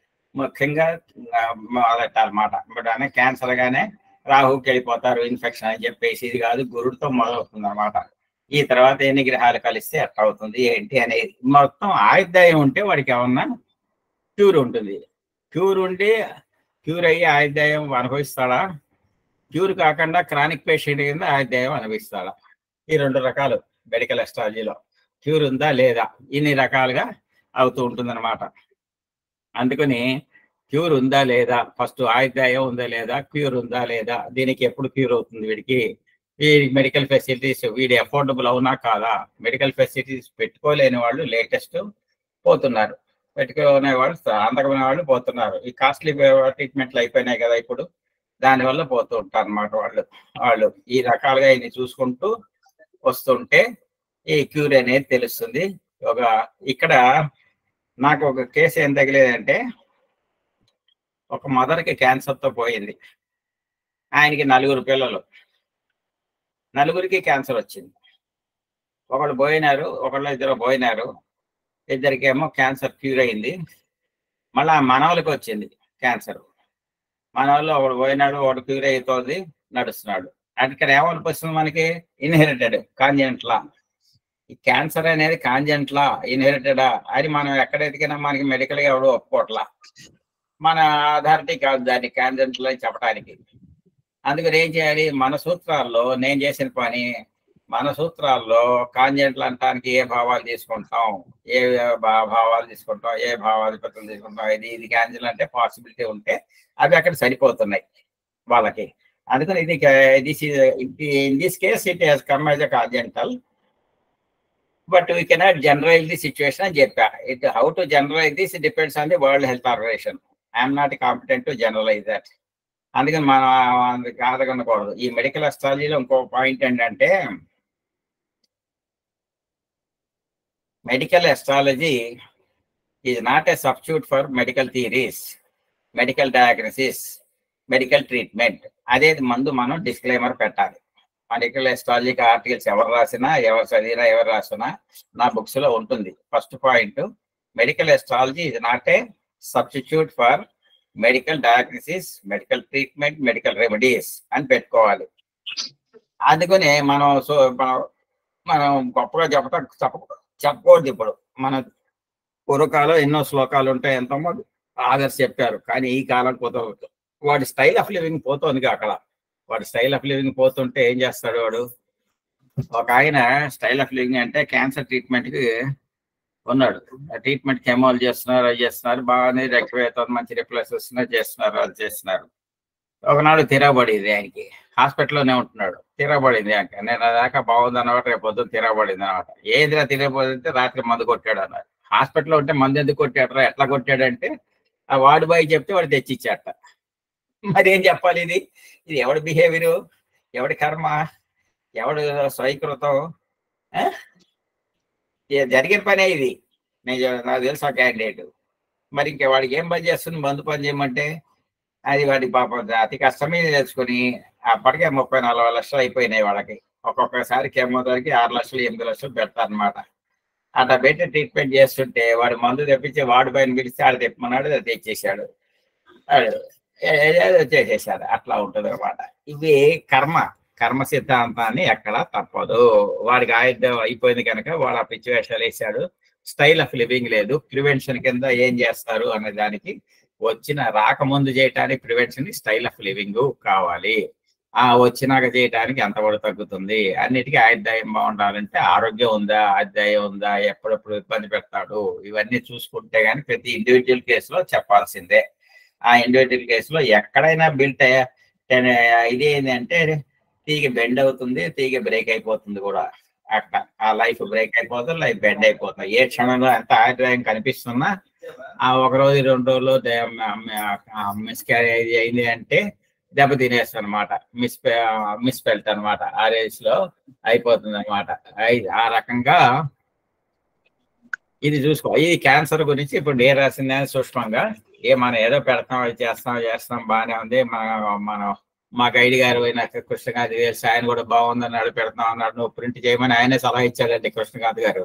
ముఖ్యంగా మొదలెట్టాలన్నమాట. బట్ అనే క్యాన్సర్ గానే రాహుకి వెళ్ళిపోతారు ఇన్ఫెక్షన్ అని చెప్పేసి, ఇది కాదు, గురుడితో మొదలవుతుంది అనమాట. ఈ తర్వాత ఎన్ని గ్రహాలు కలిస్తే ఎట్లా అవుతుంది ఏంటి అనేది మొత్తం ఆయుర్దాయం ఉంటే వాడికి ఏమన్నా క్యూర్ ఉంటుంది. క్యూర్ అయ్యి ఆయుర్దాయం అనుభవిస్తాడా, క్యూర్ కాకుండా క్రానిక్ పేషెంట్ కింద ఆయుర్దాయం అనుభవిస్తాడా, ఈ 2 రకాలు మెడికల్ అస్ట్రాలజీలో. క్యూర్ ఉందా లేదా ఇన్ని రకాలుగా అవుతూ ఉంటుంది అనమాట. అందుకని క్యూర్ ఉందా లేదా, ఫస్ట్ ఆయుర్దాయం ఉందా లేదా, క్యూర్ ఉందా లేదా, దీనికి ఎప్పుడు క్యూర్ అవుతుంది వీడికి, మెడికల్ ఫెసిలిటీస్ వీడి అఫోర్డబుల్ అవునా కాదా. మెడికల్ ఫెసిలిటీస్ పెట్టుకోలేని వాళ్ళు లేటెస్ట్ పోతున్నారు, పెట్టుకునే వాళ్ళు అందకమైన వాళ్ళు పోతున్నారు. ఈ కాస్ట్లీ ట్రీట్మెంట్లు అయిపోయినాయి కదా ఇప్పుడు, దానివల్ల పోతూ ఉంటారు అనమాట వాళ్ళు. ఈ రకాలుగా ఇది చూసుకుంటూ వస్తుంటే ఈ క్యూర్ అనేది తెలుస్తుంది. ఇక్కడ నాకు ఒక కేసు ఏం తగిలేదంటే, ఒక మదర్కి క్యాన్సర్తో పోయింది. ఆయనకి 4 పిల్లలు, 4కి క్యాన్సర్ వచ్చింది. ఒకళ్ళు పోయినారు, ఇద్దరు పోయినారు. ఇద్దరికేమో క్యాన్సర్ క్యూర్ అయింది. మళ్ళీ మనవలకి వచ్చింది క్యాన్సర్. మనవాళ్ళు ఒకడు పోయినాడు, ఒకడు క్యూర్ అవుతుంది, నడుస్తున్నాడు. అంటే ఇక్కడ ఏమనిపిస్తుంది మనకి, ఇన్హెరిటెడ్ కాంజెంట్లా. ఈ క్యాన్సర్ అనేది కాంజెంట్లా ఇన్హెరిటెడా అని మనం ఎక్కడ ఎదిగినా మనకి మెడికల్గా ఎవడో ఒప్పుకోవట్లా. మన అథారిటీ కాదు దాన్ని క్యాండిడేట్లు అని చెప్పడానికి. అందుకని ఏం చేయాలి, మన సూత్రాల్లో నేను చేసిన పని, మన సూత్రాల్లో కాంజెంట్లు అంటానికి ఏ భావాలు తీసుకుంటాం, ఏ భావాలు తీసుకుంటాం, ఏ భావాధిపతులు తీసుకుంటాం, ఇది క్యాంజెల్ అంటే పాసిబిలిటీ ఉంటే అవి అక్కడ సరిపోతున్నాయి వాళ్ళకి. అందుకని in this case it has come as a congenital, but we cannot generalise the situation అని చెప్పా. It how to generalise this depends on the World Health Organization. I'm not competent to generalise that. అందుకని మనం కాదనకూడదు. ఈ మెడికల్ అస్ట్రాలజీలో ఇంకో పాయింట్ ఏంటంటే, medical astrology is not a substitute for medical theories, medical diagnosis, medical treatment. అదే మందు మనం డిస్క్లైమర్ పెట్టాలి. మెడికల్ అస్ట్రాలజీకి ఆర్టికల్స్ ఎవరు రాసినా, ఎవరు చదివినా, ఎవరు రాసినా నా బుక్స్ లో ఉంటుంది. First point, medical astrology is not a substitute for medical diagnosis, medical treatment, medical remedies అని పెట్టుకోవాలి. అందుకనే మనం గొప్పగా చెప్పకూడదు. ఇప్పుడు మన పూర్వకాలం ఎన్నో శ్లోకాలు ఉంటాయి, ఎంతోమంది ఆదర్శ చెప్పారు, కానీ ఈ కాలం కుదరదు. వాడి స్టైల్ ఆఫ్ లివింగ్ పోతుంది అక్కడ. వాడి స్టైల్ ఆఫ్ లివింగ్ పోతుంటే ఏం చేస్తాడు వాడు? ఒక ఆయన స్టైల్ ఆఫ్ లివింగ్ అంటే క్యాన్సర్ ట్రీట్మెంట్ కి ఉన్నాడు. ఆ ట్రీట్మెంట్ కెమోలు చేస్తున్నారు, అది చేస్తున్నారు, బాగానే రెక్టిఫై అవుతుంది, మంచి రిప్లైస్ వస్తున్నారు, చేస్తున్నారు, అది చేస్తున్నారు. ఒకనాడు తిరగబడింది ఆయనకి, హాస్పిటల్లోనే ఉంటున్నాడు. తిరగబడింది ఆయనకి. నేను దాకా బాగుంది అన్నమాట, రేపు పొద్దున్న తిరగబడింది అనమాట. ఏదిరా తిరగబడితే రాత్రి మందు కొట్టాడు అన్నారు. హాస్పిటల్లో ఉంటే మందు ఎందుకు కొట్టాడరా? ఎట్లా కొట్టాడంటే ఆ వార్డు బాయ్ చెప్తే వాడు తెచ్చిచ్చాట. మరి ఏం చెప్పాలి? ఇది ఎవడి బిహేవియరు, ఎవడి కర్మ, ఎవడు స్వీకృతం? జరిగిన పనే ఇది. నాకు తెలుసు ఆ క్యాండిడేట్. మరి ఇంకా వాడికి ఏం పని చేస్తుంది? మందు పని చేయమంటే అది వాడి పాపం అతి కష్టమే తెలుసుకొని అప్పటికే 30-40 లక్షలు అయిపోయినాయి వాళ్ళకి. ఒక్కొక్కసారి కెమోదారికి 6 లక్షలు 8 లక్షలు పెడతారనమాట. అట్లా పెట్టి ట్రీట్మెంట్ చేస్తుంటే వాడు మందు తెప్పించి వాడు పైన పిలిస్తే ఆడు తెప్పమన్నాడు, అది తెచ్చేసాడు, చేసేసాడు. అట్లా ఉంటుంది అనమాట. ఇవి కర్మ సిద్ధాంతాన్ని ఎక్కడ తప్పదు. వాడికి ఆయుధం అయిపోయింది కనుక వాడు ఆ పిచ్చి వేషాలు వేసాడు. స్టైల్ ఆఫ్ లివింగ్ లేదు. ప్రివెన్షన్ కింద ఏం చేస్తారు అనే దానికి రాకముందు చేయటానికి ప్రివెన్షన్, స్టైల్ ఆఫ్ లివింగ్ కావాలి. వచ్చినాక చేయటానికి ఎంతవరకు తగ్గుతుంది? అన్నిటికీ ఆయుర్దాయం బాగుండాలంటే ఆరోగ్యం ఉందా, ఆయుర్దాయం ఉందా, ఎప్పుడెప్పుడు ఇబ్బంది పెడతాడు, ఇవన్నీ చూసుకుంటే కానీ ప్రతి ఇండివిజువల్ కేసులో చెప్పాల్సిందే. ఆ ఇండివిజువల్ కేసులో ఎక్కడైనా బిల్ట్ ఇది ఏంటంటే తీగ బెండ్ అవుతుంది, తీగ బ్రేక్ అయిపోతుంది కూడా. అట్లా ఆ లైఫ్ బ్రేక్ అయిపోతుంది, లైఫ్ బెండ్ అయిపోతుంది. ఏ క్షణంలో ఎంత ఆయుర్దాయం కనిపిస్తున్నా ఆ 1 రోజు 2 రోజులు మిస్క్యారేజ్ అయింది అంటే దెబ్బ తినేస్తుంది అనమాట. మిస్పెల్ట్ అనమాట. ఆ రేస్ లో అయిపోతుంది అనమాట. ఆ రకంగా ఇది చూసుకో. ఇది క్యాన్సర్ గురించి ఇప్పుడు నేను రాసింది సూక్ష్మంగా. మనం ఏదో పెడతాం, అది చేస్తాం బాగానే ఉంది. మనం మా గైడ్ గారు కృష్ణకాంత్ తెలుసు, ఆయన కూడా బాగుంది అన్నాడు, పెడతాం అన్నాడు. నువ్వు ప్రింట్ చేయమని ఆయనే సలహా ఇచ్చాడండి. కృష్ణకాంత్ గారు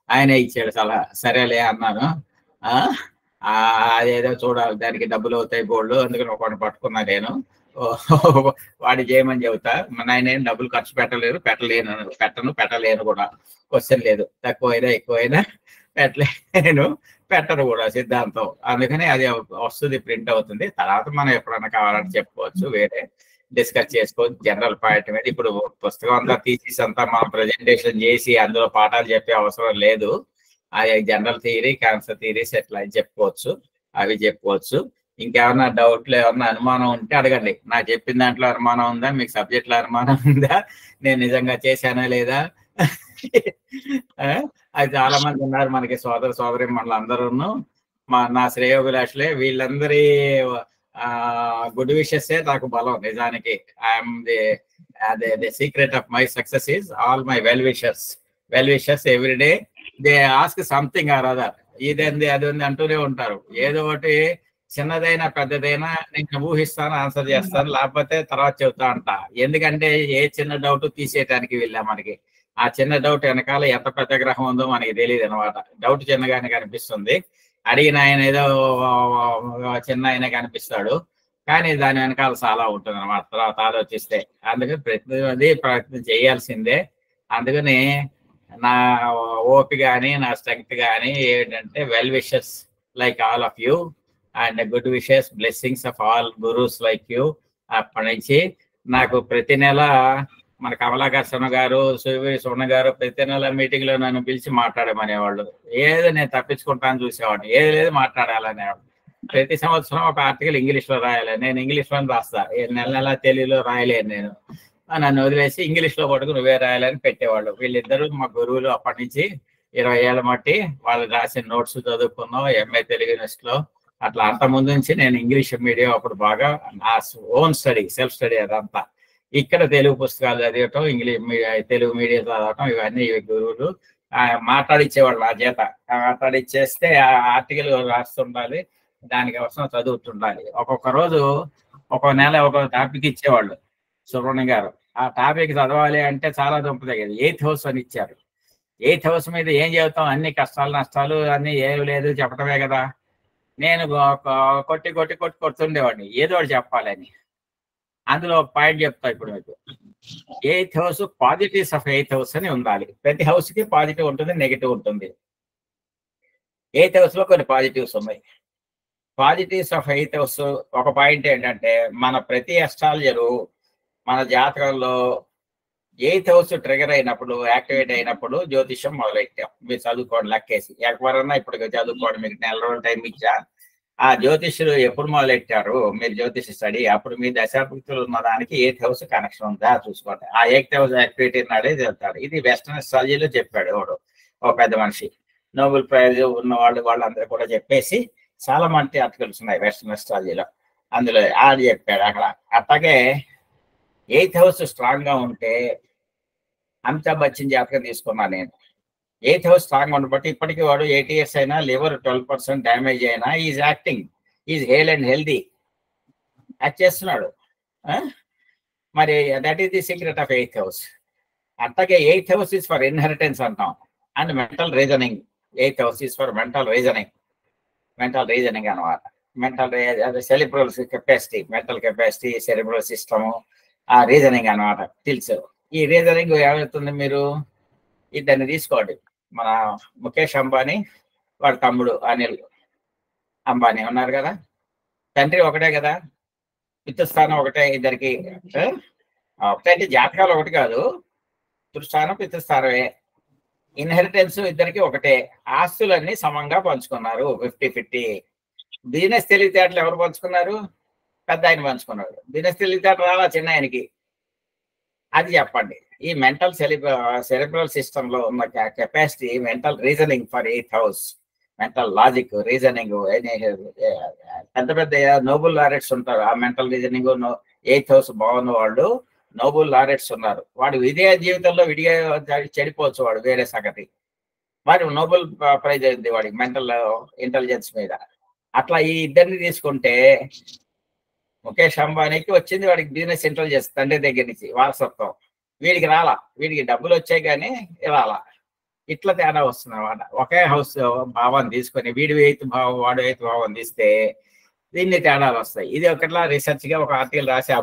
ఆయనే ఇచ్చాడు సలహా. సరేలే అన్నాను. అదేదో చూడాలి, దానికి డబ్బులు అవుతాయి బోల్డ్, అందుకని ఒకటి పట్టుకున్నా నేను. వాడి చేయమని చెబుతా. నేనేం డబ్బులు ఖర్చు పెట్టలేను కూడా. క్వశ్చన్ లేదు. తక్కువైనా ఎక్కువైనా పెట్టను కూడా సిద్ధాంతం. అందుకని అది వస్తుంది, ప్రింట్ అవుతుంది. తర్వాత మనం ఎప్పుడన్నా కావాలని చెప్పుకోవచ్చు, వేరే డిస్కస్ చేసుకోవచ్చు జనరల్ పాయింట్ మీద. ఇప్పుడు పుస్తకం అంతా తీసేసి అంతా మనం ప్రజెంటేషన్ చేసి అందులో పాఠాలు చెప్పే అవసరం లేదు. అది జనరల్ థియరీ, క్యాన్సర్ థియరీస్ ఎట్లా అని చెప్పుకోవచ్చు, అవి చెప్పుకోవచ్చు. ఇంకేమన్నా డౌట్లు, ఏమన్నా అనుమానం ఉంటే అడగండి. నాకు చెప్పిన దాంట్లో అనుమానం ఉందా, మీకు సబ్జెక్ట్ లో అనుమానం ఉందా, నేను నిజంగా చేశానా లేదా? అది చాలా మంది ఉన్నారు మనకి, సోదరి మనలందరూ. నా శ్రేయోభిలాషులే. వీళ్ళందరి గుడ్ విషెస్ నాకు బలం. నిజానికి I'm the secret of my success is all my well wishes every day. They ask something or other. ఇదేంది అది ఉంది అంటూనే ఉంటారు. ఏదో ఒకటి చిన్నదైనా పెద్దదైనా నేను ఊహిస్తాను, ఆన్సర్ చేస్తాను, లేకపోతే తర్వాత చెబుతా అంట. ఎందుకంటే ఏ చిన్న డౌట్ తీసేయటానికి వెళ్ళా మనకి. ఆ చిన్న డౌట్ వెనకాల ఎంత పెద్ద గ్రహం ఉందో మనకి తెలియదు అనమాట. డౌట్ చిన్నగానే కనిపిస్తుంది, అడిగిన ఆయన ఏదో చిన్న ఆయన కనిపిస్తాడు, కానీ దాని వెనకాల చాలా ఉంటుంది అనమాట తర్వాత ఆలోచిస్తే. అందుకని ప్రయత్నం చేయాల్సిందే. అందుకని నా ఓపి కానీ నా స్ట్రెంగ్త్ కానీ ఏంటంటే well wishes like all of you. And good wishes, blessings of all gurus like you. అప్పటి నుంచి నాకు ప్రతి నెల మన కమలాకర్ శర్మ గారు, సువర్ణ గారు ప్రతి నెల మీటింగ్ లో నన్ను పిలిచి మాట్లాడమనేవాళ్ళు. ఏదో నేను తప్పించుకుంటాను చూసేవాడిని, ఏది లేదు మాట్లాడాలనేవాడు. ప్రతి సంవత్సరం ఒక ఆర్టికల్ ఇంగ్లీష్ లో రాయాలి, నేను ఇంగ్లీష్ లో రాస్తా, నెల నెల తెలుగులో రాయలేను నేను. నన్ను వదిలేసి ఇంగ్లీష్ లో పట్టుకు నువ్వే రాయాలని పెట్టేవాళ్ళు. వీళ్ళిద్దరూ మా గురువులు. అప్పటి నుంచి 20 ఏళ్ళ మట్టి వాళ్ళు రాసిన నోట్స్ చదువుకున్నాం MA తెలుగు యూనివర్సిటీలో. అట్లా అంత ముందు నుంచి నేను ఇంగ్లీష్ మీడియం అప్పుడు బాగా నా ఓన్ స్టడీ, సెల్ఫ్ స్టడీ అదంతా. ఇక్కడ తెలుగు పుస్తకాలు చదివటం, తెలుగు మీడియం చదవటం, ఇవన్నీ గురువులు మాట్లాడిచ్చేవాళ్ళు నా చేత. మాట్లాడిచ్చేస్తే ఆ ఆర్టికల్ రాస్తుండాలి, దానికోసం చదువుతుండాలి. ఒక్కొక్క రోజు ఒక్కొక్క నెల ఒక్కొక్క టాపిక్ ఇచ్చేవాళ్ళు సుబ్రహ్మణ్యం గారు. ఆ టాపిక్ చదవాలి అంటే చాలా దుంపదగ్గది. 8th హౌస్ అని ఇచ్చారు. 8th హౌస్ మీద ఏం చెబుతాం, అన్ని కష్టాలు నష్టాలు అన్ని ఏమి లేదు చెప్పటమే కదా. నేను కొడుతుండేవాడిని ఏదో ఒకటి చెప్పాలని. అందులో ఒక పాయింట్ చెప్తా ఇప్పుడు మీకు. 8th house positives of 8th house అని ఉండాలి. ప్రతి హౌస్ కి పాజిటివ్ ఉంటుంది, నెగిటివ్ ఉంటుంది. 8th హౌస్ లో కొన్ని పాజిటివ్స్ ఉన్నాయి. పాజిటివ్స్ ఆఫ్ 8th హౌస్ ఒక పాయింట్ ఏంటంటే, మన ప్రతి అస్ట్రాలజరు మన జాతకంలో 8th హౌస్ ట్రిగర్ అయినప్పుడు, యాక్టివేట్ అయినప్పుడు జ్యోతిష్యం మొదలెట్టాం. మీరు చదువుకోండి, లెక్కేసి ఎవరన్నా ఇప్పుడు చదువుకోండి, మీకు నెల రోజులు టైం ఇచ్చా. ఆ జ్యోతిష్యులు ఎప్పుడు మొదలెట్టారు మీరు జ్యోతిష స్టడీ, అప్పుడు మీ దశాభుక్తులు ఉన్న దానికి 8th హౌస్ కనెక్షన్ ఉందా చూసుకోండి. ఆ 8th హౌస్ యాక్టివిటీ నాడే చెప్తాడు. ఇది వెస్టర్న్ అస్ట్రాలజీలో చెప్పాడు ఎవడు, ఒక పెద్ద మనిషి, నోబెల్ ప్రైజ్ ఉన్న వాళ్ళందరూ కూడా చెప్పేసి చాలా మంచి ఆర్టికల్స్ ఉన్నాయి వెస్టర్న్ అస్ట్రాలజీలో. అందులో ఆడు చెప్పాడు అక్కడ. అట్లాగే 8th హౌస్ స్ట్రాంగ్ గా ఉంటే, అమితాబ్ బచ్చన్ జాతకం తీసుకున్నా నేను. 8th హౌస్ స్ట్రాంగ్ ఉండబట్టి ఇప్పటికీ వాడు 80 years అయినా, లివర్ 12% డ్యామేజ్ అయినా is acting, is hale and healthy, act చేస్తున్నాడు. మరి that is the secret of 8th house. అట్లాగే 8th house is for inheritance అంటాం, and mental reasoning. 8th house is for mental reasoning అనమాట. Mental cerebral capacity, mental capacity, cerebral system, ఆ రీజనింగ్ అనమాట తెలుసు. ఈ రీజనింగ్ ఏమవుతుంది, మీరు ఇద్దరిని తీసుకోండి. మన ముఖేష్ అంబానీ, వాడి తమ్ముడు అనిల్ అంబానీ ఉన్నారు కదా, తండ్రి ఒకటే కదా, పితృస్థానం ఒకటే ఇద్దరికి. ఒకటే అంటే జాతకాలు ఒకటి కాదు, పితృస్థానం పితృస్థానమే. ఇన్హెరిటెన్స్ ఇద్దరికి ఒకటే. ఆస్తులన్నీ సమంగా పంచుకున్నారు, 50-50. బిజినెస్ తెలివితేటలు ఎవరు పంచుకున్నారు, పెద్ద ఆయన పంచుకున్నాడు. బిజినెస్ తెలివితేట రాలా చిన్న ఆయనకి, అది చెప్పండి. ఈ మెంటల్ సెరిబ్రల్ సిస్టమ్ లో ఉన్న capacity, mental reasoning for 8th house, mental logic, reasoning. పెద్ద పెద్ద నోబెల్ లారెట్స్ ఉంటారు. ఆ మెంటల్ రీజనింగ్ 8th హౌస్ బాగున్న వాళ్ళు నోబెల్ లారెట్స్ ఉన్నారు. వాడు విదేయ జీవితంలో విడిగా చెడిపోవచ్చు, వాడు వేరే సంగతి. మరి నోబెల్ ప్రైజ్ అయింది వాడికి మెంటల్ ఇంటెలిజెన్స్ మీద. అట్లా ఈ ఇద్దరిని తీసుకుంటే, ముఖేష్ అంబానీకి వచ్చింది వాడికి బిజినెస్ ఇంటెలిజెన్స్ తండ్రి దగ్గర నుంచి వారసత్వం. వీడికి రాలా, వీడికి డబ్బులు వచ్చాయి కానీ రాలా. ఇట్లా తేడా వస్తుంది అన్నమాట. ఒకే హౌస్ భావాన్ని తీసుకొని వీడి 8th భావం, వాడు 8th భావం తీస్తే దీన్ని తేడాలు వస్తాయి. ఇది ఒకట్లా రీసెర్చ్ గా ఒక ఆర్టికల్ రాసే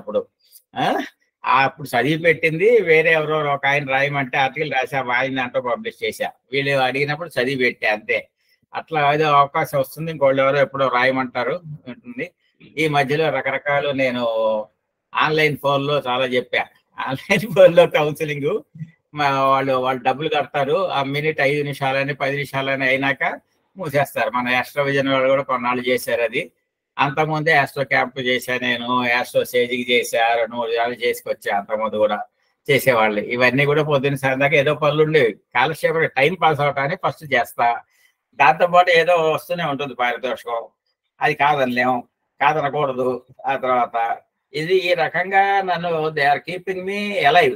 అప్పుడు చదివి పెట్టింది వేరే ఎవరో ఒక ఆయన రాయమంటే ఆర్టికల్ రాసా, ఆయన అంటూ పబ్లిష్ చేశా. వీళ్ళు అడిగినప్పుడు చదివి పెట్టా అంతే. అట్లా ఏదో అవకాశం వస్తుంది, ఇంకోళ్ళు ఎవరో ఎప్పుడో రాయమంటారు ఉంటుంది. ఈ మధ్యలో రకరకాలు నేను ఆన్లైన్ ఫోన్లో చాలా చెప్పా. ఆన్లైన్ ఫోన్లో కౌన్సిలింగ్ వాళ్ళు డబ్బులు కడతారు, ఆ మినిట్ 5 నిమిషాలని 10 నిమిషాలని అయినాక మూసేస్తారు. మన యాస్ట్రో విజన్ వాళ్ళు కూడా కొన్నాళ్ళు చేశారు అది. అంతకుముందే యాస్ట్రో క్యాంప్ చేశా నేను, యాస్ట్రో సేజింగ్ చేశా, 2-3 సార్లు చేసుకొచ్చా. అంతకుముందు కూడా చేసేవాళ్ళు. ఇవన్నీ కూడా పొద్దున్న సాయంత్రం ఏదో పనులు ఉండేవి. కాలక్షేపం టైం పాస్ అవటానికి ఫస్ట్ చేస్తా. దాంతోపాటు ఏదో వస్తూనే ఉంటుంది పారితోషికం, అది కాదనలేము, కాదనకూడదు. ఆ తర్వాత ఇది ఈ రకంగా నన్ను they are keeping me alive,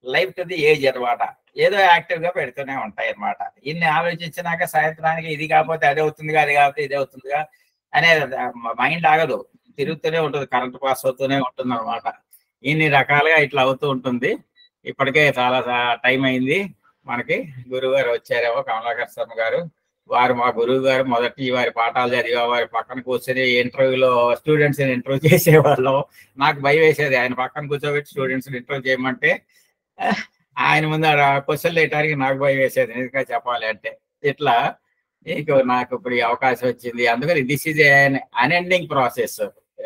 life to the age అనమాట. ఏదో యాక్టివ్ గా పెడుతూనే ఉంటాయి అనమాట. ఇన్ని ఆలోచించినాక సాయంత్రానికి ఇది కాకపోతే అది అవుతుందిగా, అది కాకపోతే ఇది అవుతుందిగా అనే మైండ్ ఆగదు, తిరుగుతూనే ఉంటుంది, కరెంట్ పాస్ అవుతూనే ఉంటుంది అనమాట. ఇన్ని రకాలుగా ఇట్లా అవుతూ ఉంటుంది. ఇప్పటికే చాలా టైం అయింది. మనకి గురువు గారు వచ్చారేమో, కమలాకర్ శర్మ గారు. వారు మా గురువు గారు. మొదటి వారి పాఠాలు చదివా, వారి పక్కన కూర్చొని ఇంటర్వ్యూలో స్టూడెంట్స్ ని ఇంటర్వ్యూ చేసేవాళ్ళం. నాకు భయం వేసేది, ఆయన పక్కన కూర్చోబెట్టి స్టూడెంట్స్ ని ఇంటర్వ్యూ చేయమంటే ఆయన ముందు క్వశ్చన్లు వేయడానికి నాకు భయం వేసేది, నిజంగా చెప్పాలి అంటే. ఇట్లా నీకు నాకు ఇప్పుడు ఈ అవకాశం వచ్చింది. అందుకని this is unending process.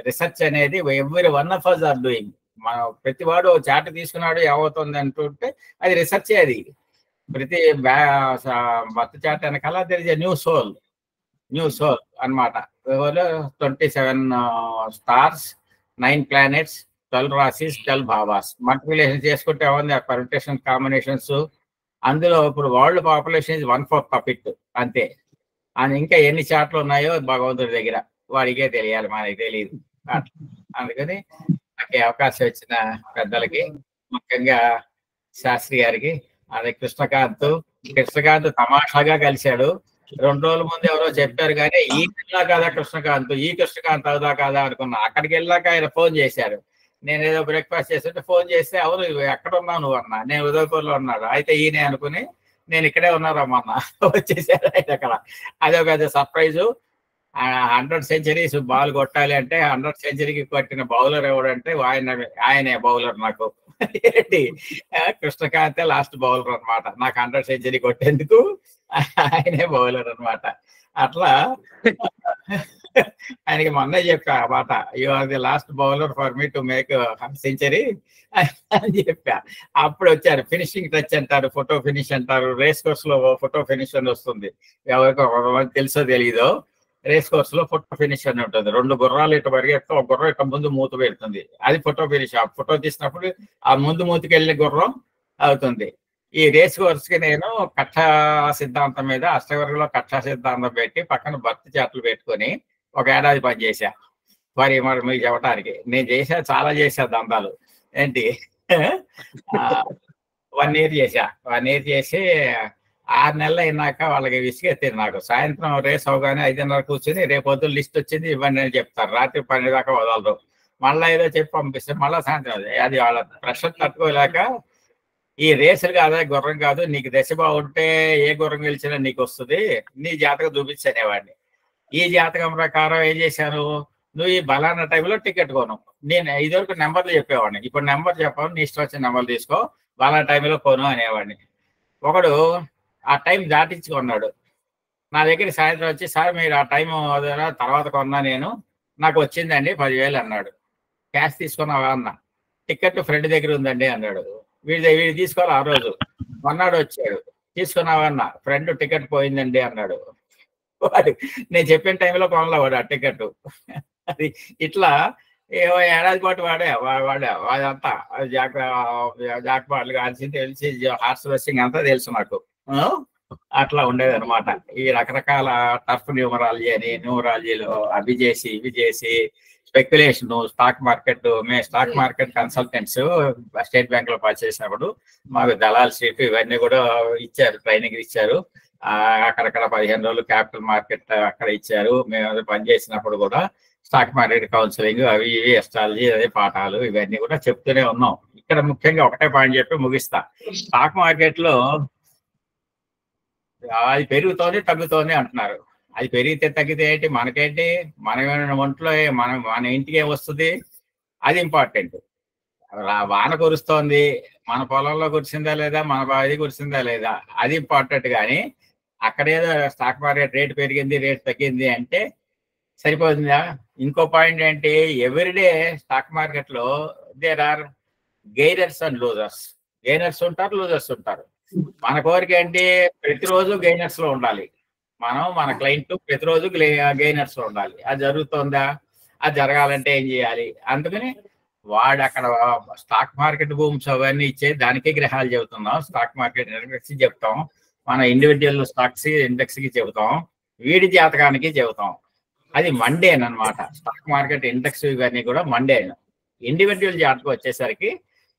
Research అనేది every one of us are doing. మనం ప్రతి వాడు చార్ట్ తీసుకున్నాడు ఏమవుతుంది అంటుంటే అది రిసర్చే. అది ప్రతి బర్త్ చార్ట్ వెనకాల there is a new soul అన్నమాట. 27 stars, 9 planets, 12 rashis, 12 bhavas. Multiplication చేసుకుంటే ఏముంది, ఆ పర్మిటేషన్ కాంబినేషన్స్. అందులో ఇప్పుడు world population is 1/4 of it అంతే. అని ఇంకా ఎన్ని చార్ట్లు ఉన్నాయో భగవంతుడి దగ్గర, వాడికే తెలియాలి, మనకి తెలియదు. అందుకని నాకు అవకాశం వచ్చిన పెద్దలకి, ముఖ్యంగా శాస్త్రి గారికి, అదే కృష్ణకాంత్ తమాషాగా కలిశాడు. 2 రోజుల ముందు ఎవరో చెప్పారు కానీ ఈ కృష్ణకాంత్ అవుదా కాదా అనుకున్నా. అక్కడికి వెళ్ళాక ఆయన ఫోన్ చేశారు. నేను ఏదో బ్రేక్ఫాస్ట్ చేస్తుంటే ఫోన్ చేస్తే, అవును ఎక్కడ ఉన్నావు నువ్వు అన్నా. నేను ఉదయపూర్లో ఉన్నాడు. అయితే ఈయనే అనుకుని నేను ఇక్కడే ఉన్నారమ్మన్నా వచ్చేసారు ఆయన అక్కడ. అదే పెద్ద సర్ప్రైజు. 100 సెంచరీస్ బాల్ కొట్టాలి అంటే 100 సెంచరీకి కొట్టిన బౌలర్ ఎవడంటే ఆయనే బౌలర్ నాకు. ఏంటి, కృష్ణకాంతే లాస్ట్ బౌలర్ అనమాట. నాకు 100 సెంచరీ కొట్టేందుకు ఆయనే బౌలర్ అనమాట. అట్లా ఆయనకి మొన్నే చెప్పా మాట, you are the last bowler for me to make century అని చెప్పా. అప్పుడు వచ్చారు. ఫినిషింగ్ టచ్ అంటారు, ఫోటో ఫినిష్ అంటారు. రేస్ కోర్స్ లో ఫోటో ఫినిష్ అని వస్తుంది. ఎవరికో తెలుసో తెలీదో, రేస్ కోర్స్ లో ఫోటో ఫినిష్ అని ఉంటుంది. 2 గుర్రాలు ఇటు పరిగెత్తే ఒక గుర్రం ఇటు ముందు మూత పెడుతుంది. అది ఫోటో ఫినిష్. ఆ ఫోటో తీసినప్పుడు ఆ ముందు మూతికి వెళ్ళే గుర్రం అవుతుంది. ఈ రేస్ కోర్స్ కి నేను కక్షా సిద్ధాంతం మీద అష్టవర్గంలో కక్షా సిద్ధాంతం పెట్టి పక్కన బర్త్ చార్ట్లు పెట్టుకుని 1 ఏడాది పనిచేసా. మరి మీకు చెప్పడానికి నేను చాలా చేశా దందాలు. ఏంటి 1 ఇయర్ చేశా. 1 ఇయర్ చేసి 6 నెలలు అయినాక వాళ్ళకి విసిగెత్తింది నాకు. సాయంత్రం రేస్ అవగానే 5:30 కూర్చొని రేపు పొద్దున్న లిస్ట్ వచ్చింది ఇవ్వండి అని చెప్తారు. రాత్రి 12 దాకా వదలరు. మళ్ళీ ఏదో చెప్పి పంపిస్తే మళ్ళీ సాయంత్రం అది వాళ్ళ ప్రెషర్ తట్టుకోలేక, ఈ రేసులు కాదా, గుర్రం కాదు, నీకు దశ బాగుంటే ఏ గుర్రం గెలిచినా నీకు వస్తుంది, నీ జాతకం చూపించనేవాడిని. ఈ జాతకం ప్రకారం ఏం చేశాను, నువ్వు ఈ బలానా టైంలో టికెట్ కొను. నేను ఇదివరకు నెంబర్లు చెప్పేవాడిని. ఇప్పుడు నెంబర్ చెప్పాను, నీ ఇష్టం వచ్చిన నెంబర్ తీసుకో, బలానా టైంలో కొను అనేవాడిని. ఒకడు ఆ టైం దాటించుకున్నాడు. నా దగ్గర సాయంత్రం వచ్చి, సార్ మీరు ఆ టైం తర్వాత కొన్నా నేను, నాకు వచ్చిందండి 10,000 అన్నాడు. క్యాష్ తీసుకున్నావా అన్న. టికెట్ ఫ్రెండ్ దగ్గర ఉందండి అన్నాడు. వీడు తీసుకోవాలి. ఆ రోజు మొన్నాడు వచ్చాడు, తీసుకున్నావా అన్న. ఫ్రెండ్ టికెట్ పోయిందండి అన్నాడు. వాడు నేను చెప్పిన టైంలో కొనలే వాడు ఆ టికెట్. అది ఇట్లా ఏడాది పాటు వాడంతా జాక్పాట్లు కాల్చి తెలిసి హార్స్ రేసింగ్ అంతా తెలుసు నాకు. అట్లా ఉండేది అనమాట. ఈ రకరకాల టర్ఫ్ న్యూమరాలజీలో అవి చేసి ఇవి చేసి స్పెక్యులేషన్, స్టాక్ మార్కెట్. మేము stock market consultants state bank లో పనిచేసినప్పుడు మాకు దళాల్ స్ట్రీట్ ఇవన్నీ కూడా ఇచ్చారు, ట్రైనింగ్ ఇచ్చారు. అక్కడక్కడ 15 రోజులు క్యాపిటల్ మార్కెట్ అక్కడ ఇచ్చారు. మేము పనిచేసినప్పుడు కూడా స్టాక్ మార్కెట్ కౌన్సిలింగ్ అవి ఇవి ఎస్ట్రాలజీ అదే పాఠాలు ఇవన్నీ కూడా చెప్తూనే ఉన్నాం. ఇక్కడ ముఖ్యంగా ఒకటే పాయింట్ చెప్పి ముగిస్తా. స్టాక్ మార్కెట్ లో అది పెరుగుతోంది తగ్గుతోంది అంటున్నారు. అది పెరిగితే తగ్గితే ఏంటి, మనకేంటి, మన ఒంట్లో మన ఇంటికి ఏమొస్తుంది, అది ఇంపార్టెంట్. వాన కురుస్తోంది, మన పొలంలో కురిసిందా లేదా, మన బావి కురిసిందా లేదా, అది ఇంపార్టెంట్. కానీ అక్కడేదో స్టాక్ మార్కెట్ రేటు పెరిగింది రేటు తగ్గింది అంటే సరిపోతుందా? ఇంకో పాయింట్ ఏంటి, ఎవ్రీడే స్టాక్ మార్కెట్ లో there are gainers and losers. Gainers ఉంటారు, లూజర్స్ ఉంటారు. మన కోరిక ఏంటి, ప్రతిరోజు గెయినర్స్ లో ఉండాలి. మన క్లయింట్ ప్రతిరోజు గెయినర్స్ లో ఉండాలి. అది జరుగుతుందా? అది జరగాలంటే ఏం చేయాలి? అందుకని వాడు అక్కడ స్టాక్ మార్కెట్ భూమ్స్ అవన్నీ ఇచ్చే దానికే గ్రహాలు చెబుతున్నాం. స్టాక్ మార్కెట్ ఇండెక్స్ చెప్తాం, మన ఇండివిజువల్ స్టాక్స్ ఇండెక్స్ కి చెబుతాం, వీడి జాతకానికి చెబుతాం. అది మండేన్ అనమాట. స్టాక్ మార్కెట్ ఇండెక్స్ ఇవన్నీ కూడా మండేన్. ఇండివిజువల్ జాతకం వచ్చేసరికి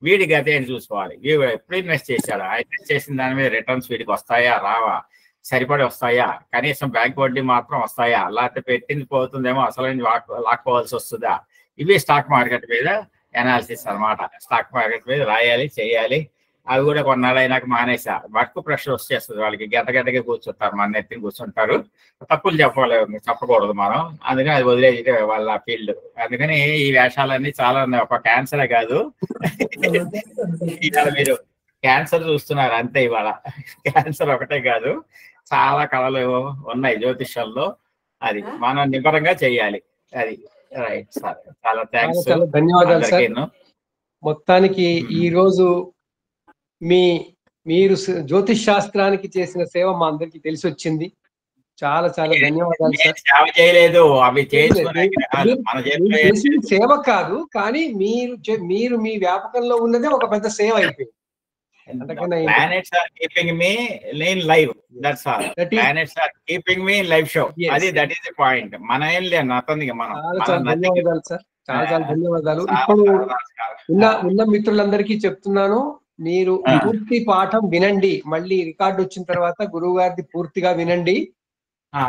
వీడి గత ఏంటి చూసుకోవాలి. వీడు ఎప్పుడు ఇన్వెస్ట్ చేశాడు, ఆ ఇన్వెస్ట్ చేసిన దాని మీద రిటర్న్స్ వీడికి వస్తాయా రావా, సరిపడి వస్తాయా, కనీసం బ్యాంక్ వడ్డీ మాత్రం వస్తాయా, లేకపోతే పెట్టింది పోతుందేమో అసలు లాక్కోవాల్సి వస్తుందా, ఇవి స్టాక్ మార్కెట్ మీద అనాలిసిస్ అనమాట. స్టాక్ మార్కెట్ మీద రాయాలి, చేయాలి. అవి కూడా కొన్నాళ్ళు అయినాక మానేసా. వర్క్ ప్రెషర్ వచ్చేస్తుంది వాళ్ళకి, గంటకి కూర్చుంటారు, మన ఎత్తిని కూర్చుంటారు. తప్పులు చెప్పకూడదు మనం, అందుకని అది వదిలేది వాళ్ళ ఫీల్డ్. అందుకని ఈ వేషాలన్నీ చాలా ఉన్నాయి. ఒక క్యాన్సరే కాదు, ఇవాళ మీరు క్యాన్సర్ చూస్తున్నారు అంతే. ఇవాళ క్యాన్సర్ ఒకటే కాదు, చాలా కళలు ఉన్నాయి జ్యోతిష్యంలో. అది మనం నిబరంగా చేయాలి. అది రైట్ సార్. చాలా థ్యాంక్స్. చాలా ధన్యవాదాలు సార్. మొత్తానికి ఈ రోజు మీరు జ్యోతిష్ శాస్త్రానికి చేసిన సేవ మా అందరికి తెలిసి వచ్చింది. చాలా చాలా ధన్యవాదాలు సార్. సేవ చేయలేదు, అవి చేసిన సేవ కాదు, కానీ మీరు మీ వ్యాపకంలో ఉన్నదే ఒక పెద్ద సేవ అయిపోయింది. Planets are keeping me in live. That's all. Planets are keeping me in live show. That is the point. మన ఏం లేదు, అతనికి మనం. చాలా ధన్యవాదాలు సార్. చాలా చాలా ధన్యవాదాలు. ఇప్పుడు ఉన్న మిత్రులందరికీ చెప్తున్నాను, మీరు పూర్తి పాఠం వినండి. మళ్ళీ రికార్డు వచ్చిన తర్వాత గురువు గారిది పూర్తిగా వినండి.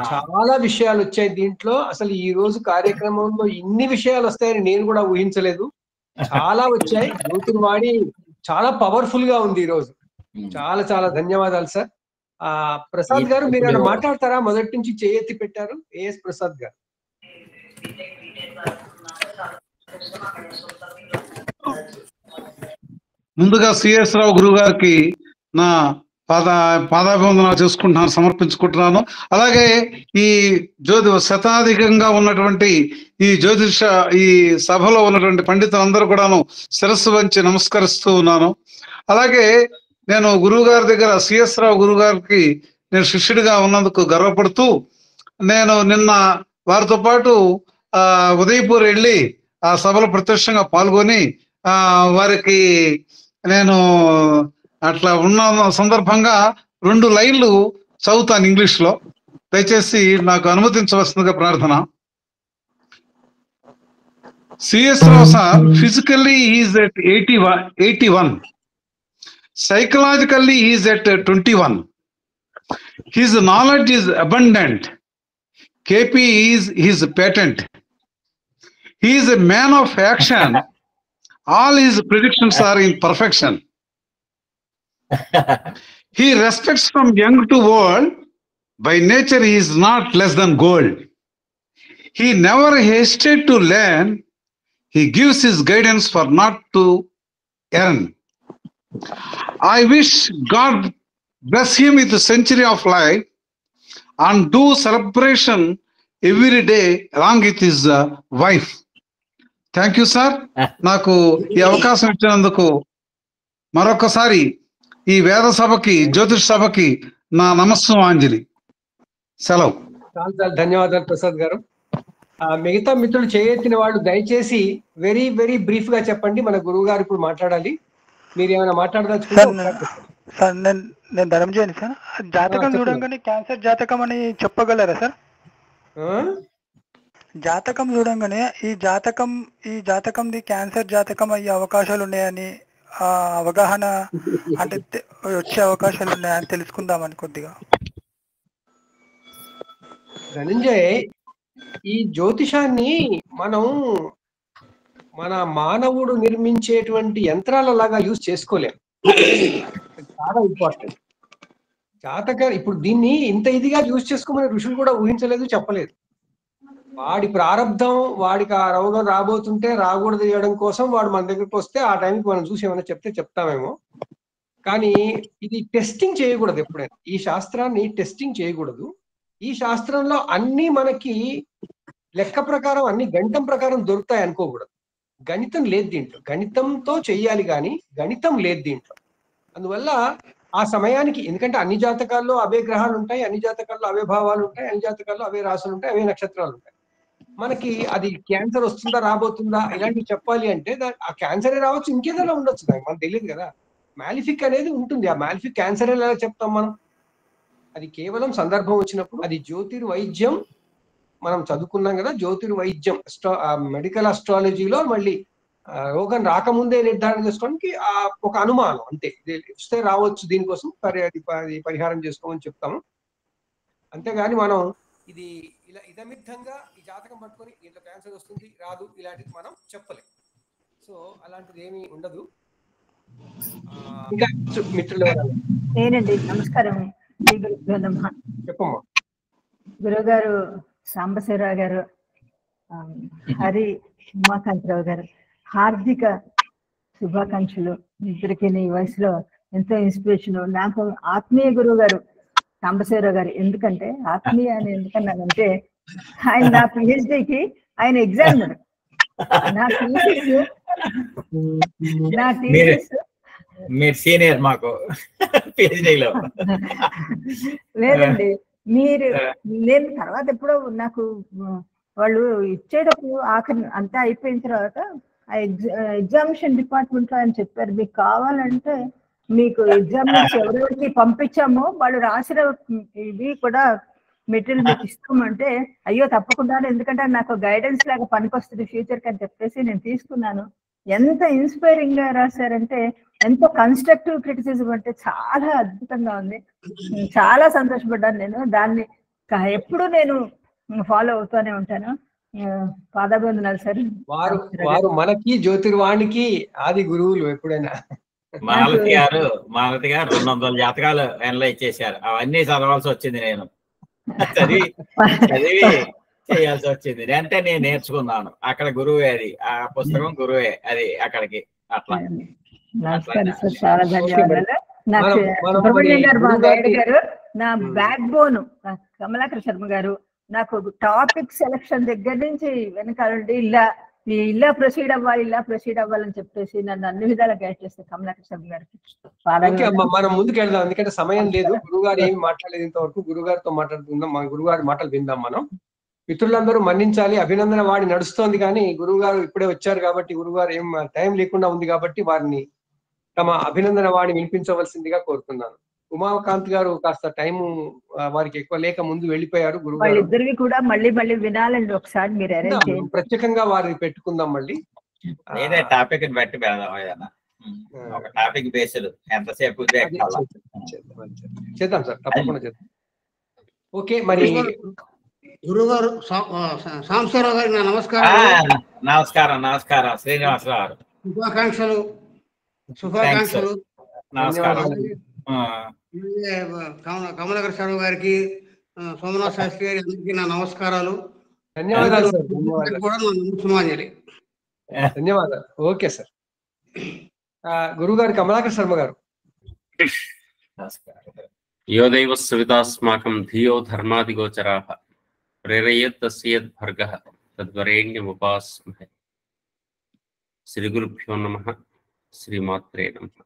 చాలా విషయాలు వచ్చాయి దీంట్లో. అసలు ఈ రోజు కార్యక్రమంలో ఇన్ని విషయాలు వస్తాయని నేను కూడా ఊహించలేదు. చాలా వచ్చాయి. జ్యోతిర్వాణి చాలా పవర్ఫుల్ గా ఉంది ఈ రోజు. చాలా చాలా ధన్యవాదాలు సార్. ప్రసాద్ గారు, మీరు ఏమైనా మాట్లాడతారా? మొదటి నుంచి చేయెత్తి పెట్టారు. ఏఎస్ ప్రసాద్ గారు. ముందుగా సిఎస్ రావు గురువు గారికి నా పాదాభివందనాలు చేసుకుంటున్నాను, సమర్పించుకుంటున్నాను. అలాగే ఈ శతాధికంగా ఉన్నటువంటి ఈ సభలో ఉన్నటువంటి పండితులందరూ కూడాను శిరస్సు వంచి నమస్కరిస్తూ ఉన్నాను. అలాగే నేను గురువు గారి దగ్గర సిఎస్ రావు గురువు గారికి నేను శిష్యుడిగా ఉన్నందుకు గర్వపడుతూ, నేను నిన్న వారితో పాటు ఉదయపూర్ వెళ్ళి ఆ సభలో ప్రత్యక్షంగా పాల్గొని వారికి నేను అట్లా ఉన్న సందర్భంగా 2 లైన్లు చదువుతాను ఇంగ్లీష్ లో. దయచేసి నాకు అనుమతించవలసిందిగా ప్రార్థన. CS Rao sir, physically is at 81, psychologically he is at 21. His knowledge is abundant. KP is his patent. He is a man of action. All his predictions are in perfection. He respects from young to old. By nature he is not less than gold. He never hesitates to learn. He gives his guidance for not to earn. I wish God bless him with a century of life and do celebration every day along with his wife. Thank you, sir. నాకు ఈ అవకాశం ఇచ్చినందుకు మరొకసారి ఈ వేద సభకి, జ్యోతిష్ సభకి నా నమస్సుమాంజలి. సెలవు. చాలా చాలా ధన్యవాదాలు ప్రసాద్ గారు. మిగతా మిత్రులు చేయెత్తిన వాళ్ళు దయచేసి వెరీ వెరీ బ్రీఫ్ గా చెప్పండి. మన గురువు గారు ఇప్పుడు మాట్లాడాలి. మీరు ఏమైనా మాట్లాడదలుచుకుంటే? సార్ నేను ధనంజయని సార్. జాతకం చూడంగానే క్యాన్సర్ జాతకం అని చెప్పగలరా సార్? జాతకం చూడంగానే ఈ జాతకంది క్యాన్సర్ జాతకం అయ్యే అవకాశాలు ఉన్నాయని, అవగాహన అంటే వచ్చే అవకాశాలు ఉన్నాయని తెలుసుకుందామని కొద్దిగా. ధనంజయ్, ఈ జ్యోతిషాన్ని మన మానవుడు నిర్మించేటువంటి యంత్రాల లాగా యూజ్ చేసుకోలేము. చాలా ఇంపార్టెంట్. ఇప్పుడు దీన్ని ఇంత ఇదిగా యూజ్ చేసుకోమని ఋషులు కూడా ఊహించలేదు, చెప్పలేదు. వాడి ప్రారంధం, వాడికి ఆ రోగం రాబోతుంటే రాకూడదు చేయడం కోసం వాడు మన దగ్గరికి వస్తే ఆ టైంకి మనం చూసి ఏమైనా చెప్తామేమో, కానీ ఇది టెస్టింగ్ చేయకూడదు. ఎప్పుడైనా ఈ శాస్త్రాన్ని టెస్టింగ్ చేయకూడదు. ఈ శాస్త్రంలో అన్ని మనకి లెక్క ప్రకారం, అన్ని గణితం ప్రకారం దొరుకుతాయి అనుకోకూడదు. గణితం లేదు దీంట్లో. గణితంతో చెయ్యాలి కానీ గణితం లేదు దీంట్లో. అందువల్ల ఆ సమయానికి, ఎందుకంటే అన్ని జాతకాల్లో అవే గ్రహాలు ఉంటాయి, అన్ని జాతకాల్లో అవే భావాలు ఉంటాయి, అన్ని జాతకాల్లో అవే రాసులు ఉంటాయి, అవే నక్షత్రాలు ఉంటాయి. మనకి అది క్యాన్సర్ వస్తుందా రాబోతుందా ఇలాంటివి చెప్పాలి అంటే ఆ క్యాన్సరే రావచ్చు, ఇంకేదైనా ఉండొచ్చు, మనకు తెలియదు కదా. మ్యాలిఫిక్ అనేది ఉంటుంది. ఆ మ్యాలిఫిక్ క్యాన్సర్ ఎలా చెప్తాం మనం? అది కేవలం సందర్భం వచ్చినప్పుడు. అది జ్యోతిర్వైద్యం మనం చదువుకున్నాం కదా. జ్యోతిర్వైద్యం మెడికల్ అస్ట్రాలజీలో మళ్ళీ రోగం రాకముందే నిర్ధారణ చేసుకోవడానికి ఒక అనుమానం అంతే. వస్తే రావచ్చు, దీనికోసం పరిహారం చేసుకోమని చెప్తాము. అంతేగాని మనం ఇది ఇలా ఇదమిద్ధంగా ఈ జాతకం పట్టుకొని ఇంట్లో క్యాన్సర్ వస్తుంది రాదు ఇలాంటిది మనం చెప్పలేం. సో అలాంటిది ఏమీ ఉండదు. ఇంకా మిత్రులు నేనండి. నమస్కారం. చెప్పమ్మా. గురువు గారు సాంబశివరావు గారు, హరి ఉమాకాంతరావు గారు, హార్దిక శుభాకాంక్షలు. ఇద్దరికి ఈ వయసులో ఎంతో ఇన్స్పిరేషన్. నాకు ఆత్మీయ గురువు గారు సాంబశివరావు గారు. ఎందుకంటే ఆత్మీయ అని ఎందుకన్నానంటే ఆయన నా పిహెచ్డికి ఆయన ఎగ్జామినర్. నా థీసిస్ మీరు సీనియర్ మాకు పిహెచ్డిలో. లేదండి, మీరు నేను తర్వాత ఎప్పుడో నాకు వాళ్ళు ఇచ్చేటప్పుడు ఆఖరి అంతా అయిపోయిన తర్వాత ఆ ఎగ్జామినేషన్ డిపార్ట్మెంట్ లో ఆయన చెప్పారు, మీకు కావాలంటే మీకు ఎగ్జామినేషన్ ఎవరెవరికి పంపించామో వాళ్ళు రాసిన ఇవి కూడా మెటీరియల్ మీకు ఇస్తామంటే, అయ్యో తప్పకుండా, ఎందుకంటే నాకు గైడెన్స్ లాగా పనికొస్తుంది ఫ్యూచర్ కి అని చెప్పేసి నేను తీసుకున్నాను. ఎంత ఇన్స్పైరింగ్ గా రాశారంటే, ఎంతో కన్స్ట్రక్టివ్ క్రిటిసిజం అంటే చాలా అద్భుతంగా ఉంది. చాలా సంతోషపడ్డాను నేను. దాన్ని ఎప్పుడు నేను ఫాలో అవుతూనే ఉంటాను. పాదాభివందనాలు సార్. వారు మనకి జ్యోతిర్వాణికి ఆది గురువులు ఎప్పుడైనా. మాలతి గారు 200 జాతకాలు అనలైజ్ చేశారు. అవన్నీ చదవాల్సి వచ్చింది, నేను చదివి చేయాల్సి వచ్చింది. అంటే నేను నేర్చుకున్నాను. అక్కడ గురువే, అది ఆ పుస్తకం గురువే అది అక్కడికి. అట్లా నమస్కారం సార్, చాలా ధన్యవాదాలు. నాకు సుబ్రహ్మణ్యం గారు, మా గైడ్ గారు, నా బ్యాక్ బోన్ కమలాకర్ శర్మ గారు, నాకు టాపిక్ సెలక్షన్ దగ్గర నుంచి వెనకాలండి ఇలా ప్రొసీడ్ అవ్వాలని చెప్పేసి నన్ను అన్ని విధాలా గైడ్ చేస్తారు కమలాకర్ శర్మ గారికి. మనం ముందుకు వెళ్దాం, ఎందుకంటే సమయం లేదు. గురుగారు ఏమి మాట్లాడలేదు ఇంతవరకు. గురుగారితో మాట్లాడుకుందాం, మా గురుగారి మాటలు విందాం మనం. మిత్రులందరూ మన్నించాలి, అభినందన వాడి నడుస్తోంది, కానీ గురువుగారు ఇప్పుడే వచ్చారు కాబట్టి, గురువుగారు ఏం టైం లేకుండా ఉంది కాబట్టి వారిని తమ అభినందన వాడి వినిపించవలసిందిగా కోరుతున్నాను. ఉమాకాంత్ గారు కాస్త టైం వారికి ఎక్కువ లేక ముందు వెళ్ళిపోయారు. గురుగారు ఇద్దరివి కూడా మళ్ళీ వినాలండి, ఒకసారి మీరు అరేంజ్ చేయండి. ప్రత్యేకంగా వారిని పెట్టుకుందాం మళ్ళీ. ఏదే టాపిక్ బట్టి పెడదాం, ఏదన్నా ఒక టాపిక్ బేస్డ్ ఎంతసేపు చేద్దాం సార్, తప్పకుండా చేద్దాం. ఓకే, మరి గురుగారు సాంబశివరావు గారికి నా నమస్కారం. నమస్కారం శ్రీనివాసరావు గారు. శుభాకాంక్షలు. నమస్కారం. కమలాకర్ శర్మ గారికి, సోమనాథ్ శాస్త్రి గారి అందరికీ నా నమస్కారాలు. ధన్యవాదాలు. ధన్యవాదాలు. Okay sir. గురుగారు కమలాకర్ శర్మ గారు. యో దైవ సవితాస్మాకం ధియో ధర్మాదిగోచరాః ప్రేరయేత్ తస్యేద్ భర్గః తద్వరేణ్యముపాస్మహే. శ్రీ గురుభ్యో నమః. శ్రీమాత్రే నమః.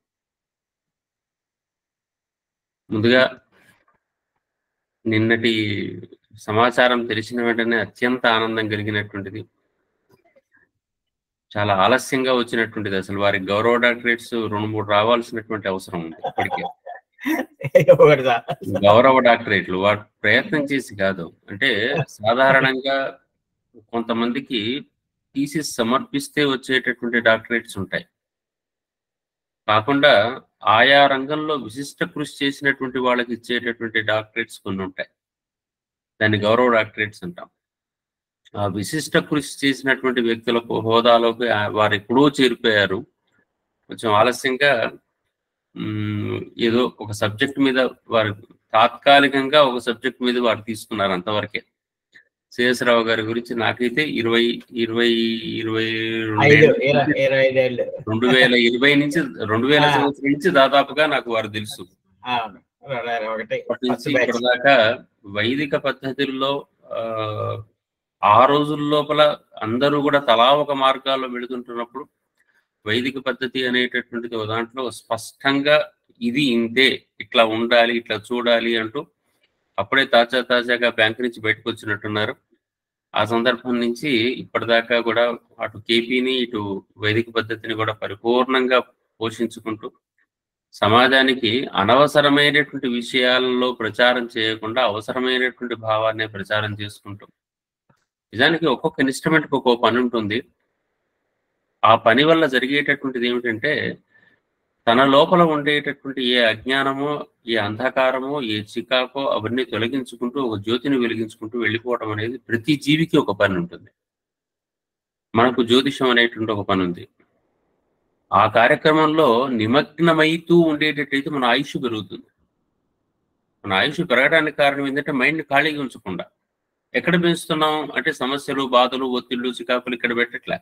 ముందుగా నిన్నటి సమాచారం తెలిసిన వెంటనే అత్యంత ఆనందం కలిగినటువంటిది. చాలా ఆలస్యంగా వచ్చినటువంటిది. అసలు వారికి గౌరవ డాక్టరేట్స్ 2-3 రావాల్సినటువంటి అవసరం ఉంది. ఇప్పటికే గౌరవ డాక్టరేట్లు వాటి ప్రయత్నం చేసి కాదు, అంటే సాధారణంగా కొంతమందికి థీసిస్ సమర్పిస్తే వచ్చేటటువంటి డాక్టరేట్స్ ఉంటాయి, కాకుండా ఆయా రంగంలో విశిష్ట కృషి చేసినటువంటి వాళ్ళకి ఇచ్చేటటువంటి డాక్టరేట్స్ కొన్ని ఉంటాయి. దాన్ని గౌరవ డాక్టరేట్స్ అంటాం. ఆ విశిష్ట కృషి చేసినటువంటి వ్యక్తులకు హోదాలోకి వారు ఎప్పుడూ చేరిపోయారు. కొంచెం ఆలస్యంగా ఏదో ఒక సబ్జెక్ట్ మీద వారు తాత్కాలికంగా ఒక సబ్జెక్ట్ మీద వారు తీసుకున్నారు, అంతవరకే. సిఎస్ రావు గారి గురించి నాకైతే 2020 నుంచి 2000 సంవత్సరం నుంచి దాదాపుగా నాకు వారు తెలుసు. ఇప్పటిదాకా వైదిక పద్ధతుల్లో ఆ రోజుల లోపల అందరూ కూడా తలా ఒక మార్గాల్లో వెళుతుంటున్నప్పుడు వైదిక పద్ధతి అనేటటువంటిది దాంట్లో స్పష్టంగా ఇది ఇంతే, ఇట్లా ఉండాలి, ఇట్లా చూడాలి అంటూ అప్పుడే తాజాగా బ్యాంక్ నుంచి బయటకు వచ్చినట్టున్నారు. ఆ సందర్భం నుంచి ఇప్పటిదాకా కూడా అటు కేపీని ఇటు వైదిక పద్ధతిని కూడా పరిపూర్ణంగా పోషించుకుంటూ సమాజానికి అనవసరమైనటువంటి విషయాలలో ప్రచారం చేయకుండా అవసరమైనటువంటి భావాన్ని ప్రచారం చేసుకుంటూ, నిజానికి ఒక్కొక్క ఇన్స్ట్రుమెంట్కి ఒక్కో పని ఉంటుంది. ఆ పని వల్ల జరిగేటటువంటిది ఏమిటంటే, తన లోపల ఉండేటటువంటి ఏ అజ్ఞానమో, ఏ అంధకారమో, ఏ చికాకో అవన్నీ తొలగించుకుంటూ ఒక జ్యోతిని వెలిగించుకుంటూ వెళ్ళిపోవడం అనేది ప్రతి జీవికి ఒక పని ఉంటుంది. మనకు జ్యోతిషం అనేటువంటి ఒక పని ఉంది. ఆ కార్యక్రమంలో నిమగ్నమైతూ ఉండేటట్టయితే మన ఆయుష్ పెరుగుతుంది. మన ఆయుష్ పెరగడానికి కారణం ఏంటంటే మైండ్ ఖాళీగా ఉంచకుండా. ఎక్కడ పెంచుతున్నాం అంటే సమస్యలు, బాధలు, ఒత్తిళ్లు, చికాకులు ఇక్కడ పెట్టట్లే.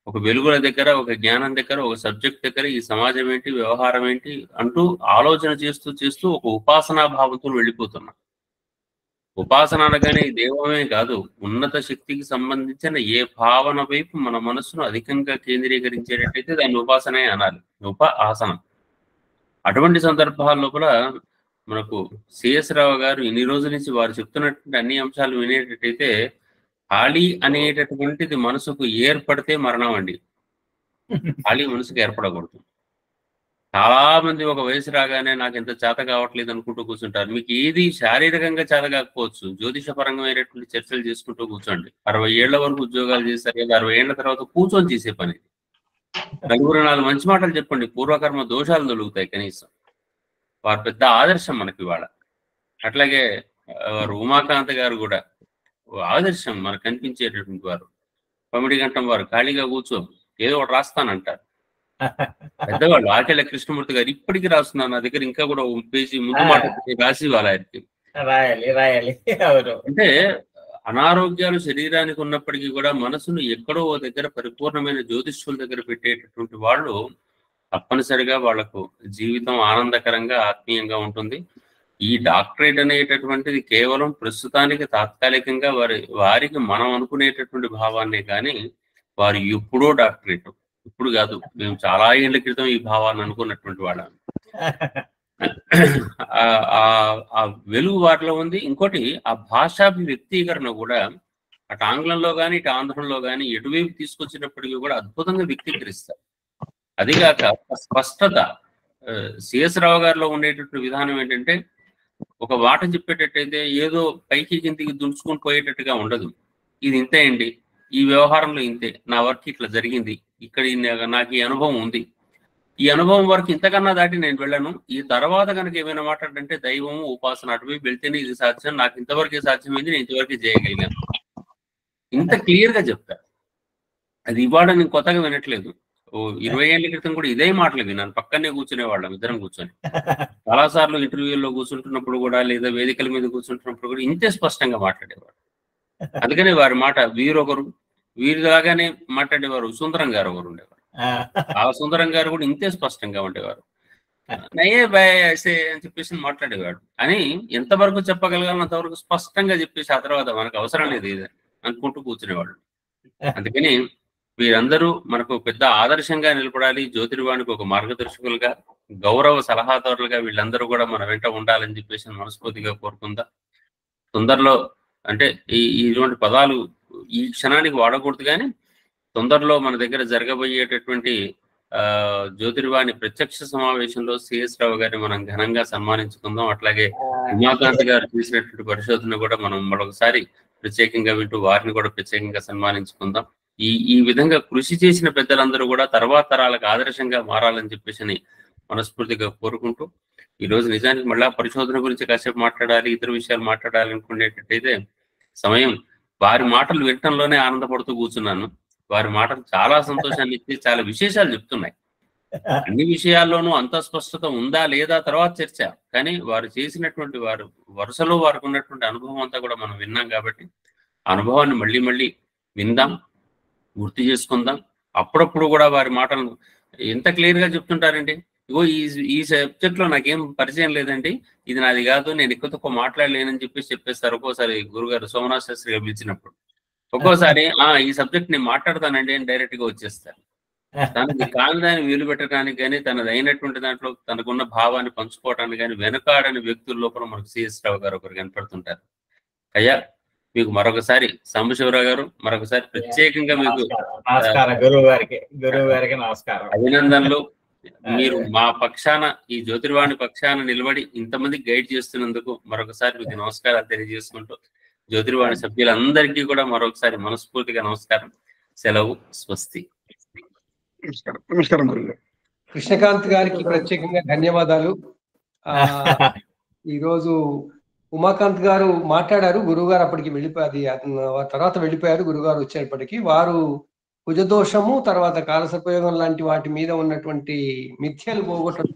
ఒక వెలుగుల దగ్గర, ఒక జ్ఞానం దగ్గర, ఒక సబ్జెక్ట్ దగ్గర ఈ సమాజం ఏంటి, వ్యవహారం ఏంటి అంటూ ఆలోచన చేస్తూ చేస్తూ ఒక ఉపాసనా భావంతో వెళ్ళిపోతున్నాం. ఉపాసన అనగానే దైవమే కాదు, ఉన్నత శక్తికి సంబంధించిన ఏ భావన వైపు మన మనస్సును అధికంగా కేంద్రీకరించేటట్టయితే దాన్ని ఉపాసనే అనాలి, ఆసనం. అటువంటి సందర్భాల లోపల మనకు సిఎస్ రావు గారు ఇన్ని రోజుల నుంచి వారు చెప్తున్నటువంటి అన్ని అంశాలు వినేటట్టయితే ఖాళీ అనేటటువంటిది మనసుకు ఏర్పడితే మరణం అండి. ఖాళీ మనసుకు ఏర్పడకూడదు. చాలా మంది ఒక వయసు రాగానే నాకు ఎంత చేత కావట్లేదు అనుకుంటూ కూర్చుంటారు. మీకు ఏది శారీరకంగా చేత కాకపోవచ్చు, జ్యోతిషపరంగమైనటువంటి చర్చలు చేసుకుంటూ కూర్చోండి. 60 ఏళ్ల వరకు ఉద్యోగాలు చేస్తారు కదా, 60 ఏళ్ల తర్వాత కూర్చొని చేసే పని. నలుగురు 4 మంచి మాటలు చెప్పండి, పూర్వకర్మ దోషాలు తొలుగుతాయి కనీసం. వారు పెద్ద ఆదర్శం మనకి ఇవాళ. అట్లాగే వారు ఉమాకాంత్ గారు కూడా ఆదర్శం మనకు కనిపించేటటువంటి వారు. పమిడి గంటం వారు ఖాళీగా కూర్చో ఏదో ఒకటి రాస్తానంటారు. పెద్దవాళ్ళు ఆకెళ్ళ కృష్ణమూర్తి గారు ఇప్పటికీ రాస్తున్నారు నా దగ్గర, ఇంకా కూడా పేజీ ముందు మాట రాసి వాళ్ళ రాయాలి. అంటే అనారోగ్యాలు శరీరానికి ఉన్నప్పటికీ కూడా మనసును ఎక్కడో ఓ దగ్గర పరిపూర్ణమైన జ్యోతిష్యుల దగ్గర పెట్టేటటువంటి వాళ్ళు తప్పనిసరిగా వాళ్లకు జీవితం ఆనందకరంగా ఆత్మీయంగా ఉంటుంది. ఈ డాక్టరేట్ అనేటటువంటిది కేవలం ప్రస్తుతానికి తాత్కాలికంగా వారికి మనం అనుకునేటటువంటి భావాన్నే కానీ వారు ఎప్పుడో డాక్టరేట్, ఇప్పుడు కాదు, మేము చాలా ఏళ్ల క్రితం ఈ భావాన్ని అనుకున్నటువంటి వాళ్ళం. ఆ వెలుగు వాటిలో ఉంది. ఇంకోటి ఆ భాషాభి వ్యక్తీకరణ కూడా అటు ఆంగ్లంలో కానీ ఇటు ఆంధ్రంలో కానీ ఎటువైపు తీసుకొచ్చినప్పటికీ కూడా అద్భుతంగా వ్యక్తీకరిస్తారు. అదిగాక స్పష్టత సిఎస్ రావు గారిలో ఉండేటటువంటి విధానం ఏంటంటే ఒక మాట చెప్పేటట్టయితే ఏదో పైకి కిందికి దుంచుకొని పోయేటట్టుగా ఉండదు. ఇది ఇంతే అండి, ఈ వ్యవహారంలో ఇంతే, నా వర్క్ ఇట్లా జరిగింది, ఇక్కడ నాకు ఈ అనుభవం ఉంది, ఈ అనుభవం వరకు ఇంతకన్నా దాటి నేను వెళ్ళను, ఈ తర్వాత కనుక ఏమైనా మాట్లాడంటే దైవము ఉపాసన అటువైపు వెళ్తేనే ఇది సాధ్యం, నాకు ఇంతవరకే సాధ్యమైంది, నేను ఇంతవరకే చేయగలిగాను, ఇంత క్లియర్ గా చెప్తారు. అది ఇవాళ నేను కొత్తగా వినట్లేదు. 20 ఏళ్ల క్రితం కూడా ఇదే మాటలు విన్నాను. పక్కనే కూర్చునేవాళ్ళం ఇద్దరం కూర్చొని. చాలాసార్లు ఇంటర్వ్యూల్లో కూర్చుంటున్నప్పుడు కూడా లేదా వేదికల మీద కూర్చుంటున్నప్పుడు కూడా ఇంతే స్పష్టంగా మాట్లాడేవాడు. అందుకనే వారి మాట వీరిలాగానే మాట్లాడేవారు సుందరం గారు ఒకరు ఉండేవారు. ఆ సుందరం గారు కూడా ఇంతే స్పష్టంగా ఉండేవారు. నయే బాయ్ అని చెప్పేసి మాట్లాడేవాడు. అని ఎంతవరకు చెప్పగలగాలి అంతవరకు స్పష్టంగా చెప్పేసి ఆ తర్వాత మనకు అవసరం లేదు ఇది అనుకుంటూ కూర్చునేవాడు. అందుకని వీరందరూ మనకు పెద్ద ఆదర్శంగా నిలబడాలి. జ్యోతిర్వాణికి ఒక మార్గదర్శకులుగా, గౌరవ సలహాదారులుగా వీళ్ళందరూ కూడా మన వెంట ఉండాలని చెప్పేసి మనస్ఫూర్తిగా కోరుకుందాం. తొందరలో అంటే ఇటువంటి పదాలు ఈ క్షణానికి వాడకూడదు, కానీ తొందరలో మన దగ్గర జరగబోయేటటువంటి జ్యోతిర్వాణి ప్రత్యక్ష సమావేశంలో సిఎస్ రావు గారిని మనం ఘనంగా సన్మానించుకుందాం. అట్లాగే ఉమాకాంత్ గారు చేసినటువంటి పరిశోధన కూడా మనం మరొకసారి ప్రత్యేకంగా వింటూ వారిని కూడా ప్రత్యేకంగా సన్మానించుకుందాం. ఈ విధంగా కృషి చేసిన పెద్దలందరూ కూడా తర్వాత తరాలకు ఆదర్శంగా మారాలని చెప్పేసి మనస్ఫూర్తిగా కోరుకుంటూ, ఈ రోజు నిజానికి మళ్ళా పరిశోధన గురించి కాసేపు మాట్లాడాలి, ఇతర విషయాలు మాట్లాడాలి అనుకునేటట్టయితే సమయం వారి మాటలు వినటంలోనే ఆనందపడుతూ కూర్చున్నాను. వారి మాటలు చాలా సంతోషాన్ని ఇచ్చి చాలా విశేషాలు చెప్తున్నాయి. అన్ని విషయాల్లోనూ అంత స్పష్టత ఉందా లేదా తర్వాత చర్చ, కానీ వారు చేసినటువంటి వరుసలో వారికి ఉన్నటువంటి అనుభవం అంతా కూడా మనం విన్నాం కాబట్టి అనుభవాన్ని మళ్ళీ మళ్ళీ విందాం, గుర్తు చేసుకుందాం. అప్పుడప్పుడు కూడా వారి మాటలను ఎంత క్లియర్ గా చెప్తుంటారండి. ఇగో ఈ సబ్జెక్ట్ లో నాకేం పరిచయం లేదండి, ఇది నాది కాదు, నేను ఎక్కువ తక్కువ మాట్లాడలేనని చెప్పేస్తారు. ఒక్కోసారి గురుగారు సోమనాథ్ శాస్త్రి గారు పిలిచినప్పుడు, ఒక్కోసారి ఈ సబ్జెక్ట్ నేను మాట్లాడతానండి అని డైరెక్ట్ గా వచ్చేస్తారు. తనది కాని దాన్ని వీలు పెట్టడానికి కానీ తనది అయినటువంటి దాంట్లో తనకున్న భావాన్ని పంచుకోవడానికి కానీ వెనుకాడని వ్యక్తుల లోపల మనకు సిఎస్ రావు గారు ఒకరు కనపడుతుంటారు. అయ్యా మీకు మరొకసారి సాంబశివరావు గారు మరొకసారి ప్రత్యేకంగా మీకు గురువు గారికి నమస్కారం, అభినందనలు. మీరు మా పక్షాన ఈ జ్యోతిర్వాణి పక్షాన నిలబడి ఇంతమంది గైడ్ చేస్తున్నందుకు మరొకసారి మీకు నమస్కారాలు తెలియజేసుకుంటూ జ్యోతిర్వాణి సభ్యులందరికీ కూడా మరొకసారి మనస్ఫూర్తిగా నమస్కారం, సెలవు, స్వస్తి. నమస్కారం గురుగారు. కృష్ణకాంత్ గారికి ప్రత్యేకంగా ధన్యవాదాలు. ఈరోజు ఉమాకాంత్ గారు మాట్లాడారు, గురువు గారు అప్పటికి తర్వాత వెళ్ళిపోయారు. గురుగారు వచ్చేటప్పటికి వారు కుజదోషము తర్వాత కాలసర్పయోగం లాంటి వాటి మీద ఉన్నటువంటి మిథ్యలు పోగొట్టడం